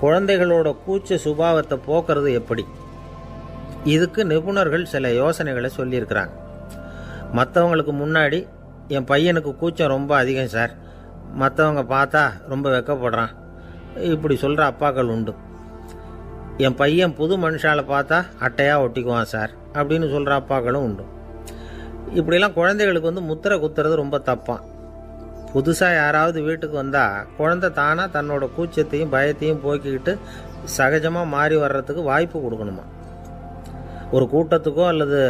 குழந்தைகளோட கூச்ச சுபாவத்தை போக்குறது எப்படி? இதுக்கு நிபுணர்கள் சில யோசனைகளை சொல்லியிருக்கிறாங்க. மற்றவங்களுக்கு முன்னாடி என் பையனுக்கு கூச்சம் ரொம்ப அதிகம் சார், மற்றவங்க பார்த்தா ரொம்ப வெக்கப்படுறான், இப்படி சொல்கிற அப்பாக்கள் உண்டு. என் பையன் புது மனுஷால பார்த்தா அட்டையாக ஒட்டிக்குவான் சார் அப்படின்னு சொல்கிற அப்பாக்களும் உண்டு. இப்படிலாம் குழந்தைகளுக்கு முத்திரை குத்துறது ரொம்ப தப்பான். புதுசாக யாராவது வீட்டுக்கு வந்தால் குழந்தை தானாக தன்னோட கூச்சத்தையும் பயத்தையும் போக்கிக்கிட்டு சகஜமாக மாறி வர்றதுக்கு வாய்ப்பு கொடுக்கணுமா. ஒரு கூட்டத்துக்கோ அல்லது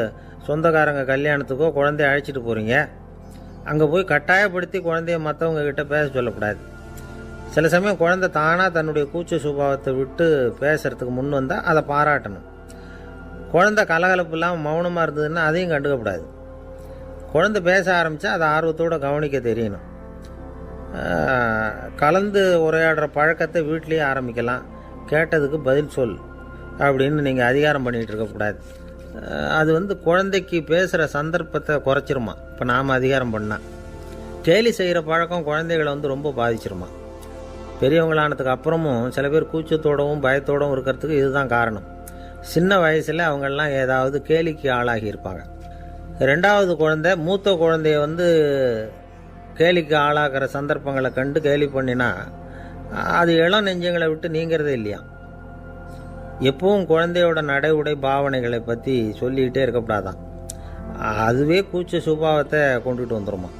சொந்தக்காரங்க கல்யாணத்துக்கோ குழந்தைய அழைச்சிட்டு போகிறீங்க, அங்கே போய் கட்டாயப்படுத்தி குழந்தைய மற்றவங்க கிட்ட பேச சொல்லக்கூடாது. சில சமயம் குழந்தை தானாக தன்னுடைய கூச்ச சுபாவத்தை விட்டு பேசுறதுக்கு முன் வந்தால் அதை பாராட்டணும். குழந்தை கலகலப்பு இல்லாமல் மௌனமாக இருந்ததுன்னா அதையும் கண்டுக்கக்கூடாது. குழந்தை பேச ஆரம்பித்தா அதை ஆர்வத்தோடு கவனிக்க தெரியணும். கலந்து உரையாடுற பழக்கத்தை வீட்லேயே ஆரம்பிக்கலாம். கேட்டதுக்கு பதில் சொல் அப்படின்னு நீங்கள் அதிகாரம் பண்ணிகிட்டு இருக்கக்கூடாது. அது குழந்தைக்கு பேசுகிற சந்தர்ப்பத்தை குறைச்சிருமா. இப்போ நாம் அதிகாரம் பண்ணால் கேலி செய்கிற பழக்கம் குழந்தைகளை ரொம்ப பாதிச்சிருமா. பெரியவங்களானதுக்கு அப்புறமும் சில பேர் கூச்சத்தோடவும் பயத்தோடவும் இருக்கிறதுக்கு இதுதான் காரணம். சின்ன வயசில் அவங்கெல்லாம் ஏதாவது கேலிக்கு ஆளாகி இருப்பாங்க. 2வது குழந்தை மூத்த குழந்தைய கேலிக்கு ஆளாகிற சந்தர்ப்பங்களை கண்டு கேலி பண்ணினா அது இளம் நெஞ்சங்களை விட்டு நீங்கிறதே இல்லையா. எப்பவும் குழந்தையோட நடை உடை பாவனைகளை பற்றி சொல்லிக்கிட்டே இருக்கக்கூடாதான். அதுவே கூச்ச சுபாவத்தை கொண்டுட்டு வந்துடுமா.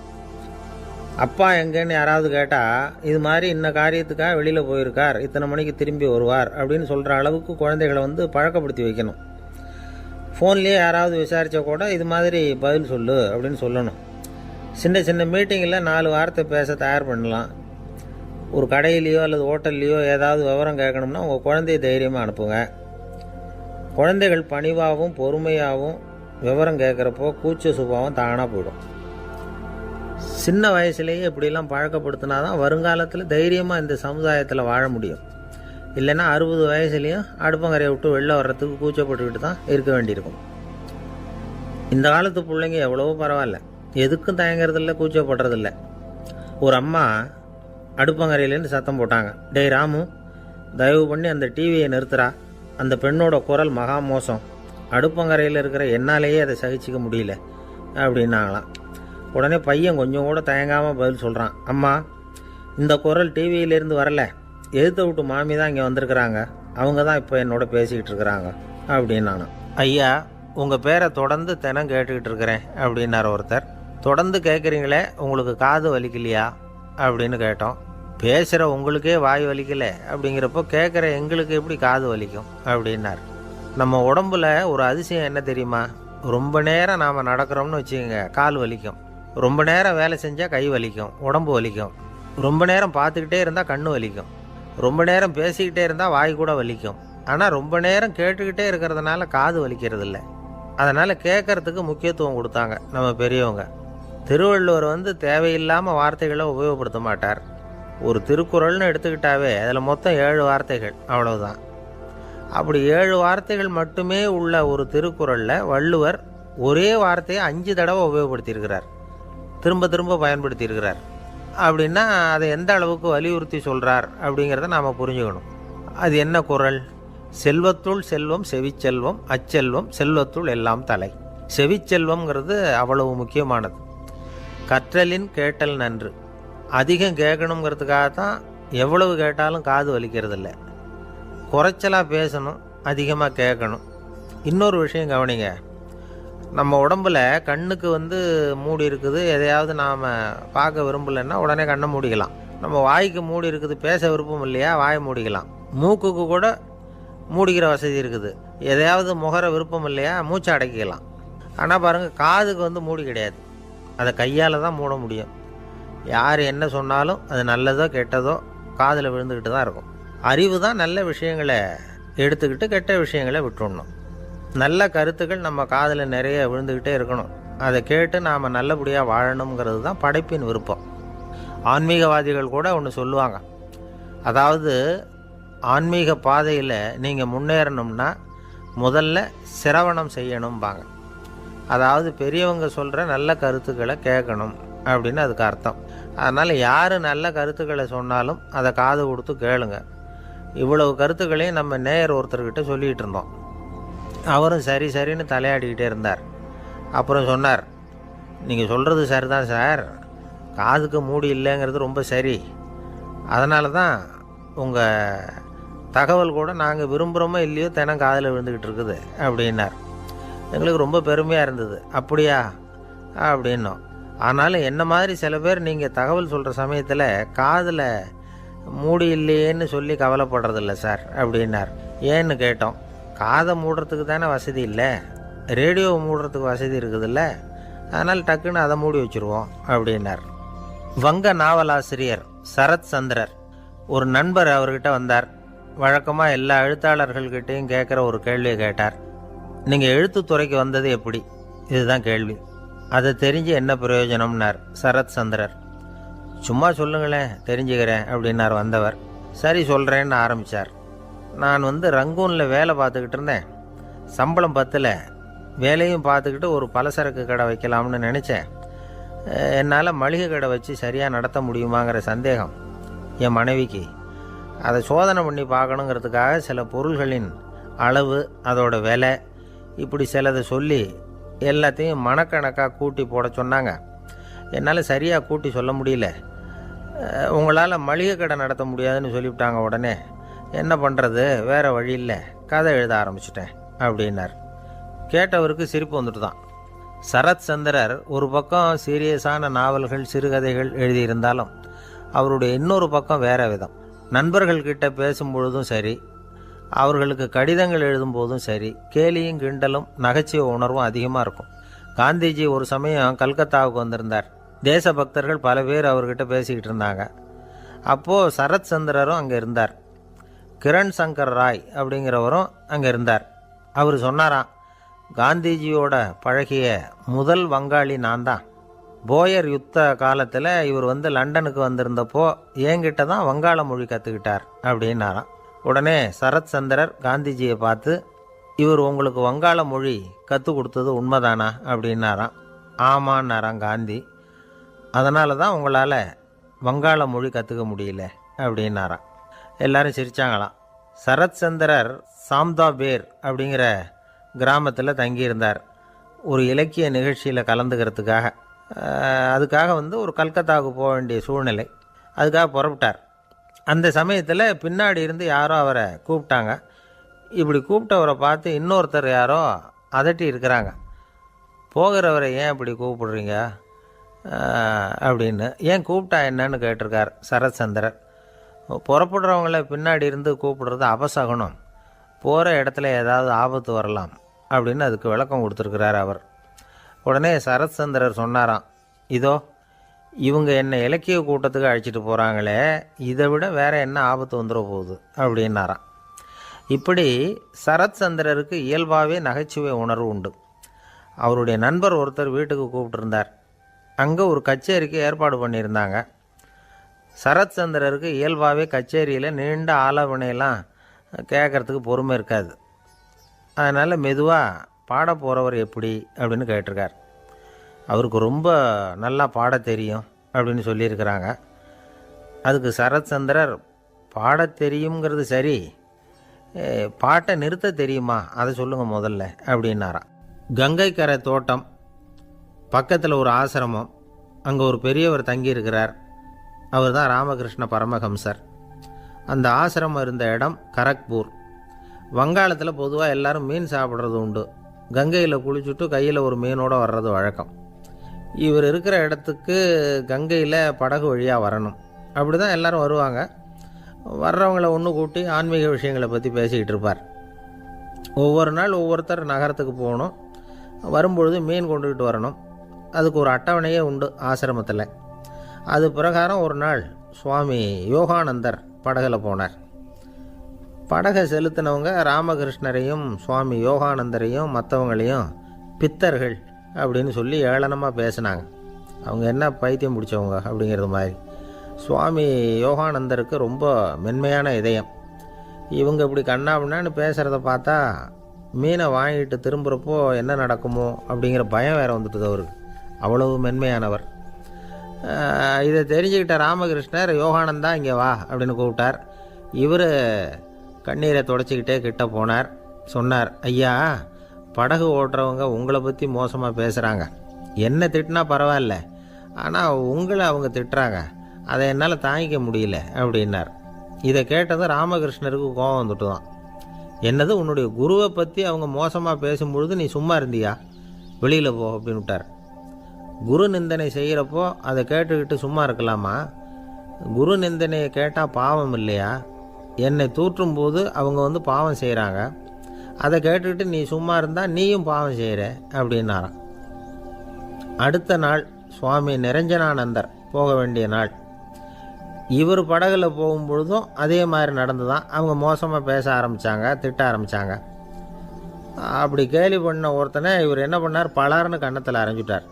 அப்பா எங்கேன்னு யாராவது கேட்டால் இது மாதிரி இன்ன காரியத்துக்காக வெளியில் போயிருக்கார், இத்தனை மணிக்கு திரும்பி வருவார் அப்படின்னு சொல்கிற அளவுக்கு குழந்தைகளை பழக்கப்படுத்தி வைக்கணும். ஃபோன்லேயே யாராவது விசாரித்தா கூட இது மாதிரி பதில் சொல்லு அப்படின்னு சொல்லணும். சின்ன சின்ன மீட்டிங்கில் 4 வார்த்தை பேச தயார் பண்ணலாம். ஒரு கடையிலையோ அல்லது ஹோட்டல்லையோ ஏதாவது விவரம் கேட்கணும்னா உங்கள் குழந்தைய தைரியமாக அனுப்புங்க. குழந்தைகள் பணிவாகவும் பொறுமையாகவும் விவரம் கேட்குறப்போ கூச்ச சுபாவம் தானாக போயிடும். சின்ன வயசுலேயே இப்படிலாம் பழக்கப்படுத்தினா தான் வருங்காலத்தில் தைரியமாக இந்த சமுதாயத்தில் வாழ முடியும். இல்லைன்னா 60 வயசுலேயும் அடுப்பங்கரையை விட்டு வெளில வர்றதுக்கு கூச்சப்பட்டுக்கிட்டு தான் இருக்க வேண்டியிருக்கும். இந்த காலத்து பிள்ளைங்க எவ்வளவோ பரவாயில்ல, எதுக்கும் தயங்குறதில்ல, கூச்சப்படுறதில்ல. ஒரு அம்மா அடுப்பங்கரையிலேருந்து சத்தம் போட்டாங்க, டேய் ராமு, தயவு பண்ணி அந்த டிவியை நிறுத்துறா, அந்த பெண்ணோட குரல் மகா மோசம், அடுப்பங்கரையில் இருக்கிற என்னாலேயே அதை சகிச்சிக்க முடியல அப்படின்னாங்களாம். உடனே பையன் கொஞ்சம் கூட தயங்காமல் பதில் சொல்கிறான், அம்மா, இந்த குரல் டிவியிலேருந்து வரல, எதிர்த்த விட்டு மாமி தான் இங்கே வந்திருக்கிறாங்க, அவங்க தான் இப்போ என்னோட பேசிக்கிட்டு இருக்கிறாங்க அப்படின்னானா. ஐயா, உங்கள் பேரை தொடர்ந்து தினம் கேட்டுக்கிட்டு இருக்கிறேன் அப்படின்னார் ஒருத்தர். தொடர்ந்து கேட்குறீங்களே, உங்களுக்கு காது வலிக்கலையா அப்படின்னு கேட்டோம். பேசுகிற உங்களுக்கே வாய் வலிக்கலை அப்படிங்கிறப்போ கேட்குற எங்களுக்கு எப்படி காது வலிக்கும் அப்படின்னார். நம்ம உடம்புல ஒரு அதிசயம் என்ன தெரியுமா? ரொம்ப நேரம் நாம் நடக்கிறோம்னு வச்சுக்கோங்க, கால் வலிக்கும். ரொம்ப நேரம் வேலை செஞ்சால் கை வலிக்கும், உடம்பு வலிக்கும். ரொம்ப நேரம் பார்த்துக்கிட்டே இருந்தால் கண்ணு வலிக்கும். ரொம்ப நேரம் பேசிக்கிட்டே இருந்தால் வாய் கூட வலிக்கும். ஆனால் ரொம்ப நேரம் கேட்டுக்கிட்டே இருக்கிறதுனால காது வலிக்கிறது இல்லை. அதனால் கேட்கறதுக்கு முக்கியத்துவம் கொடுத்தாங்க நம்ம பெரியவங்க. திருவள்ளுவர் தேவையில்லாமல் வார்த்தைகளை உபயோகப்படுத்த மாட்டார். ஒரு திருக்குறள்னு எடுத்துக்கிட்டாவே அதில் மொத்தம் 7 வார்த்தைகள், அவ்வளவுதான். அப்படி 7 வார்த்தைகள் மட்டுமே உள்ள ஒரு திருக்குறளில் வள்ளுவர் ஒரே வார்த்தையை 5 தடவை உபயோகப்படுத்தியிருக்கிறார், திரும்ப திரும்ப பயன்படுத்தியிருக்கிறார். அப்படின்னா அதை எந்த அளவுக்கு வலியுறுத்தி சொல்கிறார் அப்படிங்கிறத நாம் புரிஞ்சுக்கணும். அது என்ன குறள்? செல்வத்துள் செல்வம் செவிச்செல்வம், அச்செல்வம் செல்வத்துள் எல்லாம் தலை. செவிச்செல்வம்ங்கிறது அவ்வளவு முக்கியமானது. கற்றலின் கேட்டல் நன்று. அதிகம் கேட்கணுங்கிறதுக்காக தான் எவ்வளவு கேட்டாலும் காது வலிக்கிறதில்ல. குறைச்சலாக பேசணும், அதிகமாக கேட்கணும். இன்னொரு விஷயம் கவனிங்க, நம்ம உடம்பில் கண்ணுக்கு மூடி இருக்குது, எதையாவது நாம் பார்க்க விரும்பலைன்னா உடனே கண்ணை மூடிக்கலாம். நம்ம வாய்க்கு மூடி இருக்குது, பேச விருப்பம் இல்லையா, வாயை மூடிக்கலாம். மூக்குக்கு கூட மூடிக்கிற வசதி இருக்குது, எதையாவது முகர விருப்பம் இல்லையா, மூச்சை அடக்கிக்கலாம். ஆனால் பாருங்கள், காதுக்கு மூடி கிடையாது, அதை கையால் தான் மூட முடியும். யார் என்ன சொன்னாலும் அது நல்லதோ கெட்டதோ காதில் விழுந்துக்கிட்டு தான் இருக்கும். அறிவு தான் நல்ல விஷயங்களை எடுத்துக்கிட்டு கெட்ட விஷயங்களை விட்டுடணும். நல்ல கருத்துக்கள் நம்ம காதில் நிறைய விழுந்துக்கிட்டே இருக்கணும். அதை கேட்டு நாம் நல்லபடியாக வாழணுங்கிறது தான் படைப்பின் விருப்பம். ஆன்மீகவாதிகள் கூட ஒன்று சொல்லுவாங்க, அதாவது ஆன்மீக பாதையில் நீங்கள் முன்னேறணும்னா முதல்ல சிரவணம் செய்யணும்பாங்க. அதாவது பெரியவங்க சொல்கிற நல்ல கருத்துக்களை கேட்கணும் அப்படின்னு அதுக்கு அர்த்தம். அதனால் யார் நல்ல கருத்துக்களை சொன்னாலும் அதை காது கொடுத்து கேளுங்க. இவ்வளவு கருத்துக்களையும் நம்ம நேயர் ஒருத்தர்கிட்ட சொல்லிகிட்டு இருந்தோம். அவரும் சரி சரின்னு தலையாடிக்கிட்டே இருந்தார். அப்புறம் சொன்னார், நீங்கள் சொல்கிறது சரிதான் சார், காதுக்கு மூடி இல்லைங்கிறது ரொம்ப சரி. அதனால தான் உங்கள் தகவல் கூட நாங்கள் விரும்புகிறோமோ இல்லையோ தினம் காதில் விழுந்துக்கிட்டு இருக்குது அப்படின்னார். எங்களுக்கு ரொம்ப பெருமையாக இருந்தது. அப்படியா அப்படின்னோம். ஆனாலும் என்ன மாதிரி சில பேர் நீங்கள் தகவல் சொல்கிற சமயத்தில் காதில் மூடி இல்லையேன்னு சொல்லி கவலைப்படுறதில்ல சார் அப்படின்னார். ஏன்னு கேட்டோம். காதை மூடுறதுக்கு தானே வசதி இல்லை, ரேடியோவை மூடுறதுக்கு வசதி இருக்குதுல்ல, அதனால் டக்குன்னு அதை மூடி வச்சுருவோம் அப்படின்னார். வங்க நாவலாசிரியர் சரத் சந்திரர் ஒரு நண்பர் அவர்கிட்ட வந்தார். வழக்கமாக எல்லா எழுத்தாளர்கள்கிட்டையும் கேட்குற ஒரு கேள்வியை கேட்டார். நீங்கள் எழுத்துத்துறைக்கு வந்தது எப்படி? இதுதான் கேள்வி. அதை தெரிஞ்சு என்ன பிரயோஜனம்னார் சரத் சந்திரர். சும்மா சொல்லுங்களேன், தெரிஞ்சுக்கிறேன் அப்படின்னார் வந்தவர். சரி சொல்கிறேன்னு ஆரம்பித்தார். நான் ரங்கூனில் வேலை பார்த்துக்கிட்டு இருந்தேன். சம்பளம் பத்தில், வேலையும் பார்த்துக்கிட்டு ஒரு பலசரக்கு கடை வைக்கலாம்னு நினச்சேன். என்னால் மளிகை கடை வச்சு சரியாக நடத்த முடியுமாங்கிற சந்தேகம் என் மனைவிக்கு. அதை சோதனை பண்ணி பார்க்கணுங்கிறதுக்காக சில பொருள்களின் அளவு, அதோட விலை, இப்படி சிலதை சொல்லி எல்லாத்தையும் மனக்கணக்காக கூட்டி போட சொன்னாங்க. என்னால் சரியாக கூட்டி சொல்ல முடியல. உங்களால் மளிகை கடை நடத்த முடியாதுன்னு சொல்லிவிட்டாங்க. உடனே என்ன பண்ணுறது, வேறு வழி இல்லை, கதை எழுத ஆரம்பிச்சிட்டேன் அப்படின்னார். கேட்டவருக்கு சிரிப்பு வந்துட்டு தான். சரத் சந்திரர் ஒரு பக்கம் சீரியஸான நாவல்கள், சிறுகதைகள் எழுதியிருந்தாலும் அவருடைய இன்னொரு பக்கம் வேற விதம். நண்பர்கள்கிட்ட பேசும்பொழுதும் சரி, அவர்களுக்கு கடிதங்கள் எழுதும்போதும் சரி, கேலியும் கிண்டலும் நகைச்சுவை உணர்வும் அதிகமாக இருக்கும். காந்திஜி ஒரு சமயம் கல்கத்தாவுக்கு வந்திருந்தார். தேசபக்தர்கள் பல பேர் அவர்கிட்ட பேசிக்கிட்டு இருந்தாங்க. அப்போது சரத் சந்திரரும் அங்கே இருந்தார். கிரண் சங்கர் ராய் அப்படிங்கிறவரும் அங்கே இருந்தார். அவர் சொன்னாராம், காந்திஜியோட பழகிய முதல் வங்காளி நான் தான். போயர் யுத்த காலத்தில் இவர் லண்டனுக்கு வந்திருந்தப்போ என்கிட்ட தான் வங்காள மொழி கற்றுக்கிட்டார் அப்படின்னாராம். உடனே சரத் சந்திரர் காந்திஜியை பார்த்து, இவர் உங்களுக்கு வங்காள மொழி கற்றுக் கொடுத்தது உண்மைதானா அப்படின்னாராம். ஆமான்னாராம் காந்தி. அதனால தான் உங்களால் வங்காள மொழி கற்றுக்க முடியல அப்படின்னாராம். எல்லாரும் சிரித்தாங்களாம். சரத் சந்திரர் சாம்தாபேர் அப்படிங்கிற கிராமத்தில் தங்கியிருந்தார். ஒரு இலக்கிய நிகழ்ச்சியில் கலந்துக்கிறதுக்காக. அதுக்காக ஒரு கல்கத்தாவுக்கு போக வேண்டிய சூழ்நிலை. அதுக்காக புறப்பட்டார். அந்த சமயத்தில் பின்னாடி இருந்து யாரோ அவரை கூப்பிட்டாங்க. இப்படி கூப்பிட்டவரை பார்த்து இன்னொருத்தர் யாரோ அதட்டி இருக்கிறாங்க. போகிறவரை ஏன் இப்படி கூப்பிடுறீங்க அப்படின்னு. ஏன் கூப்பிட்டா என்னன்னு கேட்டிருக்கார் சரத் சந்திரர். புறப்படுறவங்கள பின்னாடி இருந்து கூப்பிடுறது அபசகுனம், போகிற இடத்துல ஏதாவது ஆபத்து வரலாம் அப்படின்னு அதுக்கு விளக்கம் கொடுத்துருக்கிறார் அவர். உடனே சரத் சந்திரர் சொன்னாராம், இதோ இவங்க என்னை இலக்கிய கூட்டத்துக்கு அழைச்சிட்டு போகிறாங்களே, இதை விட வேற என்ன ஆபத்து வந்துட போகுது அப்படின்னாராம். இப்படி சரத் சந்திரருக்கு இயல்பாகவே நகைச்சுவை உணர்வு உண்டு. அவருடைய நண்பர் ஒருத்தர் வீட்டுக்கு கூப்பிட்டுருந்தார். அங்கே ஒரு கச்சேரிக்கு ஏற்பாடு பண்ணியிருந்தாங்க. சரத் சந்திரருக்கு இயல்பாகவே கச்சேரியில் நீண்ட ஆலோசனையெல்லாம் கேட்குறதுக்கு பொறுமை இருக்காது. அதனால் மெதுவாக பாட போகிறவர் எப்படி அப்படின்னு கேட்டிருக்கார். அவருக்கு ரொம்ப நல்லா பாட தெரியும் அப்படின்னு சொல்லியிருக்கிறாங்க. அதுக்கு சரத் சந்திரர், பாட தெரியுங்கிறது சரி, பாட்டை நிறுத்த தெரியுமா, அதை சொல்லுங்கள் முதல்ல அப்படின்னாராம். கங்கைக்கரை தோட்டம், பக்கத்தில் ஒரு ஆசிரமம், அங்கே ஒரு பெரியவர் தங்கியிருக்கிறார். அவர் தான் ராமகிருஷ்ண பரமஹம்சர். அந்த ஆசிரமம் இருந்த இடம் கரக்பூர். வங்காளத்தில் பொதுவாக எல்லாரும் மீன் சாப்பிட்றது உண்டு. கங்கையில் குளிச்சுட்டு கையில் ஒரு மீனோடு வர்றது வழக்கம். இவர் இருக்கிற இடத்துக்கு கங்கையில் படகு வழியாக வரணும். அப்படி தான் எல்லோரும் வருவாங்க. வர்றவங்கள ஒன்று கூட்டி ஆன்மீக விஷயங்களை பற்றி பேசிக்கிட்டு இருப்பார். ஒவ்வொரு நாள் ஒவ்வொருத்தர் நகரத்துக்கு போகணும். வரும்பொழுது மீன் கொண்டுக்கிட்டு வரணும். அதுக்கு ஒரு அட்டவணையே உண்டு ஆசிரமத்தில். அது பிரகாரம் ஒரு நாள் சுவாமி யோகானந்தர் படகில் போனார். படகை செலுத்தினவங்க ராமகிருஷ்ணரையும் சுவாமி யோகானந்தரையும் மற்றவங்களையும் பித்தர்கள் அப்படின்னு சொல்லி ஏளனமாக பேசினாங்க. அவங்க என்ன பைத்தியம் பிடிச்சவங்க அப்படிங்கிறது மாதிரி. சுவாமி யோகானந்தருக்கு ரொம்ப மென்மையான இதயம். இவங்க இப்படி கண்ணாபின்னான்னு பேசுகிறத பார்த்தா மீனை வாங்கிட்டு திரும்புகிறப்போ என்ன நடக்குமோ அப்படிங்கிற பயம் வேறு வந்துட்டுது அவருக்கு. அவ்வளவு மென்மையானவர். இதை தெரிஞ்சுக்கிட்ட ராமகிருஷ்ணர் யோகானந்தா இங்கே வா அப்படின்னு கூப்பிட்டார். இவர் கண்ணீரை தொடச்சிக்கிட்டே கிட்ட போனார். சொன்னார், ஐயா, படகு ஓட்டுறவங்க உங்களை பற்றி மோசமாக பேசுகிறாங்க. என்ன திட்டினா பரவாயில்ல, ஆனால் உங்களை அவங்க திட்டுறாங்க. அதை என்னால் தாங்கிக்க முடியல அப்படின்னார். இதை கேட்டதும் ராமகிருஷ்ணருக்கு கோபம் வந்துட்டு தான். என்னது, உன்னுடைய குருவை பற்றி அவங்க மோசமாக பேசும்பொழுது நீ சும்மா இருந்தியா? வெளியில் போ அப்படின்னு விட்டார். குரு நிந்தனை செய்கிறப்போ அதை கேட்டுக்கிட்டு சும்மா இருக்கலாமா? குரு நிந்தனையை கேட்டால் பாவம் இல்லையா? என்னை தூற்றும் போது அவங்க பாவம் செய்கிறாங்க. அதை கேட்டுக்கிட்டு நீ சும்மா இருந்தால் நீயும் பாவம் செய்கிற அப்படின்னாராம். அடுத்த நாள் சுவாமி நிரஞ்சனானந்தர் போக வேண்டிய நாள். இவர் படகுல போகும்பொழுதும் அதே மாதிரி நடந்து தான். அவங்க மோசமாக பேச ஆரம்பித்தாங்க, திட்ட ஆரம்பித்தாங்க. அப்படி கேலி பண்ண ஒருத்தனை இவர் என்ன பண்ணார், பலார்னு கன்னத்தில் அரைஞ்சிட்டார்.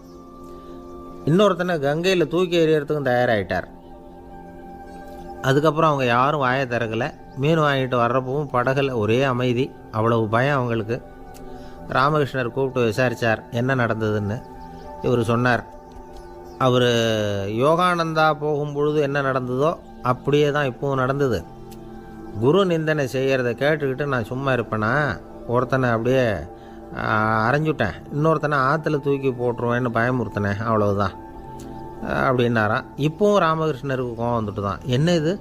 இன்னொருத்தனை கங்கையில் தூக்கி எறியறதுக்கும் தயாராகிட்டார். அதுக்கப்புறம் அவங்க யாரும் வாயை திறக்கலை. மீன் வாங்கிட்டு வர்றப்பவும் படகுல ஒரே அமைதி. அவ்வளவு பயம் அவங்களுக்கு. ராமகிருஷ்ணர் கூப்பிட்டு விசாரித்தார் என்ன நடந்ததுன்னு. இவர் சொன்னார், அவர் யோகானந்தா போகும்பொழுது என்ன நடந்ததோ அப்படியே தான் இப்போவும் நடந்தது. குரு நிந்தனை செய்கிறத கேட்டுக்கிட்டு நான் சும்மா இருப்பேனா? ஒருத்தனை அப்படியே அரைஞ்சுட்டேன், இன்னொருத்தனை ஆற்றுல தூக்கி போட்டுருவேன்னு பயமுறுத்தினேன், அவ்வளவுதான் அப்படின்னாராம். இப்போவும் ராமகிருஷ்ணருக்கு கோபம் வந்துட்டு தான். என்ன இது,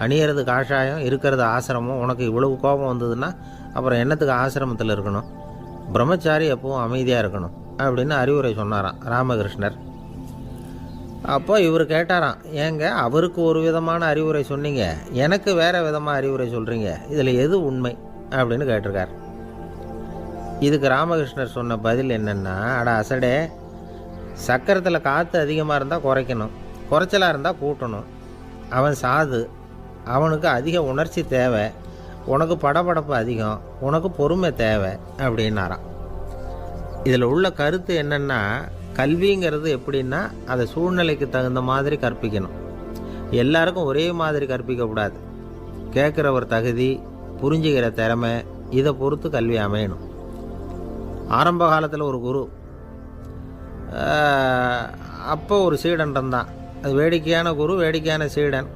அணியறது காஷாயம், இருக்கிறது ஆசிரமம், உனக்கு இவ்வளவு கோபம் வந்ததுன்னா அப்புறம் என்னத்துக்கு ஆசிரமத்தில் இருக்கணும்? பிரம்மச்சாரி எப்பவும் அமைதியாக இருக்கணும் அப்படின்னு அறிவுரை சொன்னாராம் ராமகிருஷ்ணர். அப்போ இவர் கேட்டாராம், ஏங்க அவருக்கு ஒரு விதமான அறிவுரை சொன்னீங்க, எனக்கு வேறு விதமாக அறிவுரை சொல்கிறீங்க, இதில் எது உண்மை அப்படின்னு கேட்டிருக்கார். இதுக்கு ராமகிருஷ்ணர் சொன்ன பதில் என்னென்னா, அட அசடே, சக்கரத்தில் காற்று அதிகமாக இருந்தால் குறைக்கணும், குறைச்சலாக இருந்தால் கூட்டணும். அவன் சாது, அவனுக்கு அதிக உணர்ச்சி தேவை, உனக்கு படபடப்பு அதிகம், உனக்கு பொறுமை தேவை அப்படின்னாராம். இதில் உள்ள கருத்து என்னென்னா, கல்விங்கிறது எப்படின்னா அதை சூழ்நிலைக்கு தகுந்த மாதிரி கற்பிக்கணும். எல்லாருக்கும் ஒரே மாதிரி கற்பிக்கக்கூடாது. கேட்குறவர் தகுதி, புரிஞ்சுக்கிற திறமை, இதை பொறுத்து கல்வி அமையணும். ஆரம்ப காலத்தில் ஒரு குரு, அப்போ ஒரு சீடன் இருந்தான். அது வேடிக்கையான குரு, வேடிக்கையான சீடன்.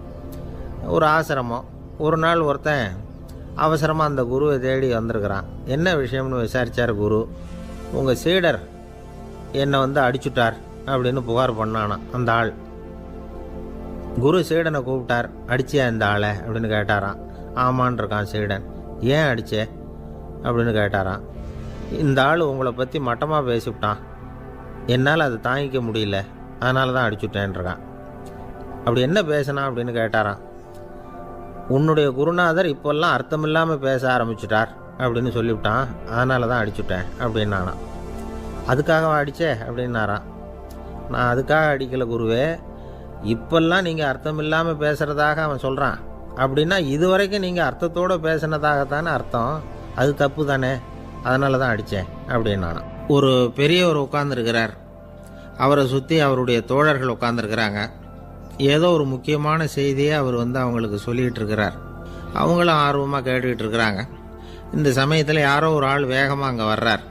ஒரு ஆசிரமம். ஒரு நாள் ஒருத்தன் அவசரமாக அந்த குருவை தேடி வந்திருக்கிறான். என்ன விஷயம்னு விசாரித்தார் குரு. உங்கள் சீடர் என்னை அடிச்சுட்டார் அப்படின்னு புகார் பண்ணானான் அந்த ஆள். குரு சீடனை கூப்பிட்டார். அடிச்சியா இந்த ஆளை அப்படின்னு கேட்டாரான். ஆமான் இருக்கான் சீடன். ஏன் அடிச்சே அப்படின்னு கேட்டாரான். இந்த ஆள் உங்களை பற்றி மட்டமாக பேசிவிட்டான், என்னால் அதை தாங்கிக்க முடியல, அதனால தான் அடிச்சுட்டேன்ருக்கான். அப்படி என்ன பேசினான் அப்படின்னு கேட்டாரான். உன்னுடைய குருநாதர் இப்போல்லாம் அர்த்தமில்லாமல் பேச ஆரம்பிச்சுட்டார் அப்படின்னு சொல்லிவிட்டான், அதனால தான் அடிச்சுட்டேன் அப்படின்னானா. அதுக்காக அடித்தே அப்படின்னாரான். நான் அதுக்காக அடிக்கலை குருவே, இப்பெல்லாம் நீங்கள் அர்த்தம் இல்லாமல் பேசுகிறதாக அவன் சொல்கிறான். அப்படின்னா இதுவரைக்கும் நீங்கள் அர்த்தத்தோடு பேசினதாகத்தானே அர்த்தம், அது தப்பு தானே, அதனால தான் அடித்தேன் அப்படின்னானா. ஒரு பெரியவர் உட்கார்ந்துருக்கிறார். அவரை சுற்றி அவருடைய தோழர்கள் உட்காந்துருக்கிறாங்க. ஏதோ ஒரு முக்கியமான செய்தியை அவர் அவங்களுக்கு சொல்லிகிட்டு இருக்கிறார். அவங்களும் ஆர்வமாக கேட்டுக்கிட்டு இருக்கிறாங்க. இந்த சமயத்தில் யாரோ ஒரு ஆள் வேகமாக அங்கே வர்றார்.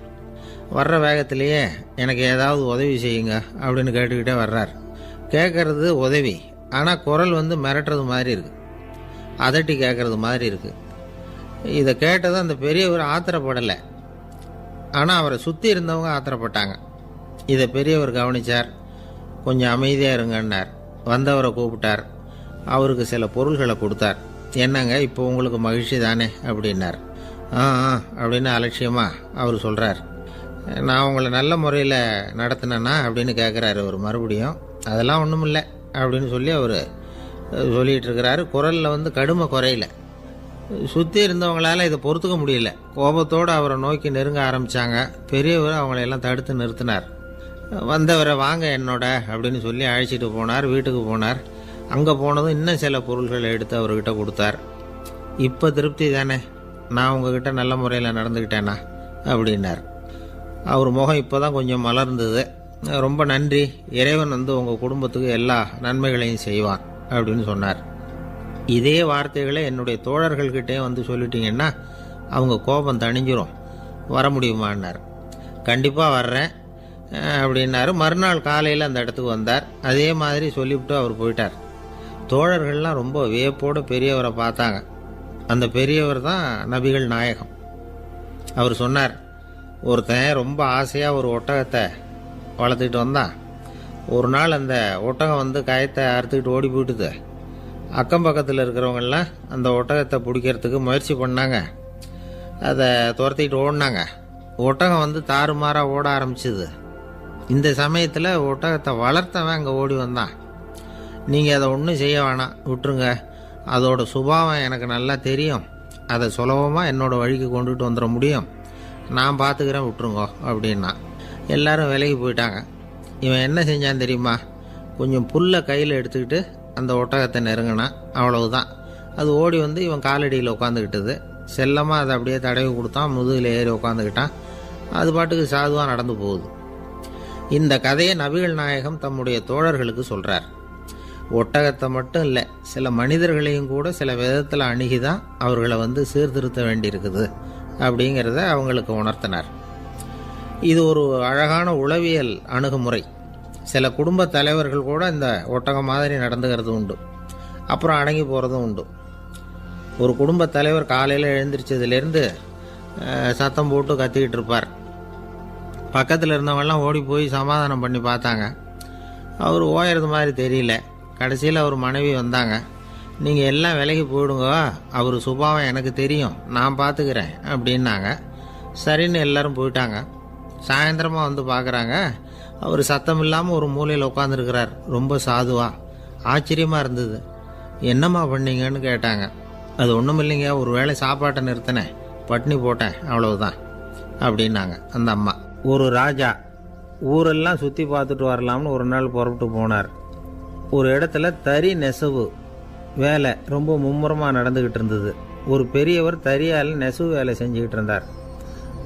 வர்ற வேகத்திலேயே எனக்கு ஏதாவது உதவி செய்யுங்க அப்படின்னு கேட்டுக்கிட்டே வர்றார். கேட்குறது உதவி, ஆனால் குரல் மிரட்டுறது மாதிரி இருக்குது, அதட்டி கேட்குறது மாதிரி இருக்குது. இதை கேட்டதும் அந்த பெரியவர் ஆத்திரப்படலை. ஆனால் அவரை சுற்றி இருந்தவங்க ஆத்திரப்பட்டாங்க. இதை பெரியவர் கவனித்தார். கொஞ்சம் அமைதியாக இருங்கன்னார். வந்தவரை கூப்பிட்டார். அவருக்கு சில பொருள்களை கொடுத்தார். என்னங்க இப்போ உங்களுக்கு மகிழ்ச்சி தானே அப்படின்னார். ஆ அப்படின்னு அலட்சியமாக அவர் சொல்கிறார். நான் உங்களை நல்ல முறையில் நடத்தினேன்னா அப்படின்னு கேட்குறாரு அவர் மறுபடியும். அதெல்லாம் ஒன்றும் இல்லை அப்படின்னு சொல்லி அவர் சொல்லிகிட்டு இருக்கிறாரு. குரலில் கடுமை குறையில. சுற்றி இருந்தவங்களால் இதை பொறுத்துக்க முடியல. கோபத்தோடு அவரை நோக்கி நெருங்க ஆரம்பித்தாங்க. பெரியவர் அவங்களையெல்லாம் தடுத்து நிறுத்தினார். வந்தவரை வாங்க என்னோட அப்படின்னு சொல்லி அழைச்சிட்டு போனார். வீட்டுக்கு போனார். அங்கே போனதும் இன்னும் சில பொருள்களை எடுத்து அவர்கிட்ட கொடுத்தார். இப்போ திருப்தி தானே, நான் உங்ககிட்ட நல்ல முறையில் நடந்துக்கிட்டேனா அப்படின்னார். அவர் முகம் இப்போ தான் கொஞ்சம் மலர்ந்தது. ரொம்ப நன்றி, இறைவன் உங்கள் குடும்பத்துக்கு எல்லா நன்மைகளையும் செய்வான் அப்படின்னு சொன்னார். இதே வார்த்தைகளை என்னுடைய தோழர்கள்கிட்டே சொல்லிட்டீங்கன்னா அவங்க கோபம் தணிஞ்சிரும். வர முடியுமான்னார். கண்டிப்பாக வர்றேன் அப்படின்னாரு. மறுநாள் காலையில் அந்த இடத்துக்கு வந்தார். அதே மாதிரி சொல்லிவிட்டு அவர் போயிட்டார். தோழர்கள்லாம் ரொம்ப வியப்போடு பெரியவரை பார்த்தாங்க. அந்த பெரியவர் தான் நபிகள் நாயகம். அவர் சொன்னார், ஒருத்தன் ரொம்ப ஆசையாக ஒரு ஒட்டகத்தை வளர்த்துக்கிட்டு வந்தான். ஒரு நாள் அந்த ஒட்டகம் கயத்தை அறுத்துக்கிட்டு ஓடி போயிட்டுது. அக்கம் பக்கத்தில் இருக்கிறவங்கெல்லாம் அந்த ஒட்டகத்தை பிடிக்கிறதுக்கு முயற்சி பண்ணாங்க. அதை துரத்திக்கிட்டு ஓடினாங்க. ஒட்டகம் தாறுமாறாக ஓட ஆரம்பிச்சிது. இந்த சமயத்தில் ஒட்டகத்தை வளர்த்தவன் அங்கே ஓடி வந்தான். நீங்கள் அதை ஒன்றும் செய்ய வேணாம், விட்டுருங்க. அதோட சுபாவம் எனக்கு நல்லா தெரியும். அதை சுலபமாக என்னோடய வழிக்கு கொண்டுட்டு வந்துட முடியும். நான் பார்த்துக்கிறேன், விட்டுருங்கோ அப்படின்னா. எல்லாரும் விலகி போயிட்டாங்க. இவன் என்ன செஞ்சான் தெரியுமா? கொஞ்சம் புல்லை கையில் எடுத்துக்கிட்டு அந்த ஒட்டகத்தை நெருங்கினான். அவ்வளவுதான். அது ஓடி இவன் காலடியில் உட்காந்துக்கிட்டது. செல்லமாக அதை அப்படியே தடவி கொடுத்தான். முதுகில் ஏறி உட்காந்துக்கிட்டான். அது பாட்டுக்கு சாதுவாக நடந்து போகுது. இந்த கதையை நபிகள் நாயகம் தம்முடைய தோழர்களுக்கு சொல்கிறார். ஒட்டகத்தை மட்டும் இல்லை, சில மனிதர்களையும் கூட சில விதத்தில் அணுகி தான் அவர்களை சீர்திருத்த வேண்டியிருக்குது அப்படிங்கிறத அவங்களுக்கு உணர்த்தினார். இது ஒரு அழகான உளவியல் அணுகுமுறை. சில குடும்ப தலைவர்கள் கூட இந்த ஒட்டகம் மாதிரி நடந்துக்கிறது உண்டு. அப்புறம் அடங்கி போகிறதும் உண்டு. ஒரு குடும்ப தலைவர் காலையில் எழுந்திரிச்சதுலேருந்து சத்தம் போட்டு கத்திக்கிட்டு இருப்பார். பக்கத்தில் இருந்தவங்கெல்லாம் ஓடி போய் சமாதானம் பண்ணி பார்த்தாங்க. அவர் ஓயறது மாதிரி தெரியல. கடைசியில் அவர் மனைவி வந்தாங்க. நீங்கள் எல்லாம் விலகி போயிடுங்க, அவர் சுபாவம் எனக்கு தெரியும், நான் பார்த்துக்கிறேன் அப்படின்னாங்க. சரின்னு எல்லாரும் போயிட்டாங்க. சாயந்தரமாக பார்க்குறாங்க, அவர் சத்தம் இல்லாமல் ஒரு மூலையில் உட்காந்துருக்கிறார். ரொம்ப சாதுவா. ஆச்சரியமாக இருந்தது. என்னம்மா பண்ணீங்கன்னு கேட்டாங்க. அது ஒன்றும் இல்லைங்க, ஒரு வேளை சாப்பாட்டை நிறுத்தினேன், பட்னி போட்டேன், அவ்வளவுதான் அப்படின்னாங்க அந்த அம்மா. ஒரு ராஜா ஊரெல்லாம் சுற்றி பார்த்துட்டு வரலாம்னு ஒரு நாள் புறப்பட்டு போனார். ஒரு இடத்துல தறி நெசவு வேலை ரொம்ப மும்முரமாக நடந்துக்கிட்டு இருந்தது. ஒரு பெரியவர் தறியால் நெசவு வேலை செஞ்சுக்கிட்டு இருந்தார்.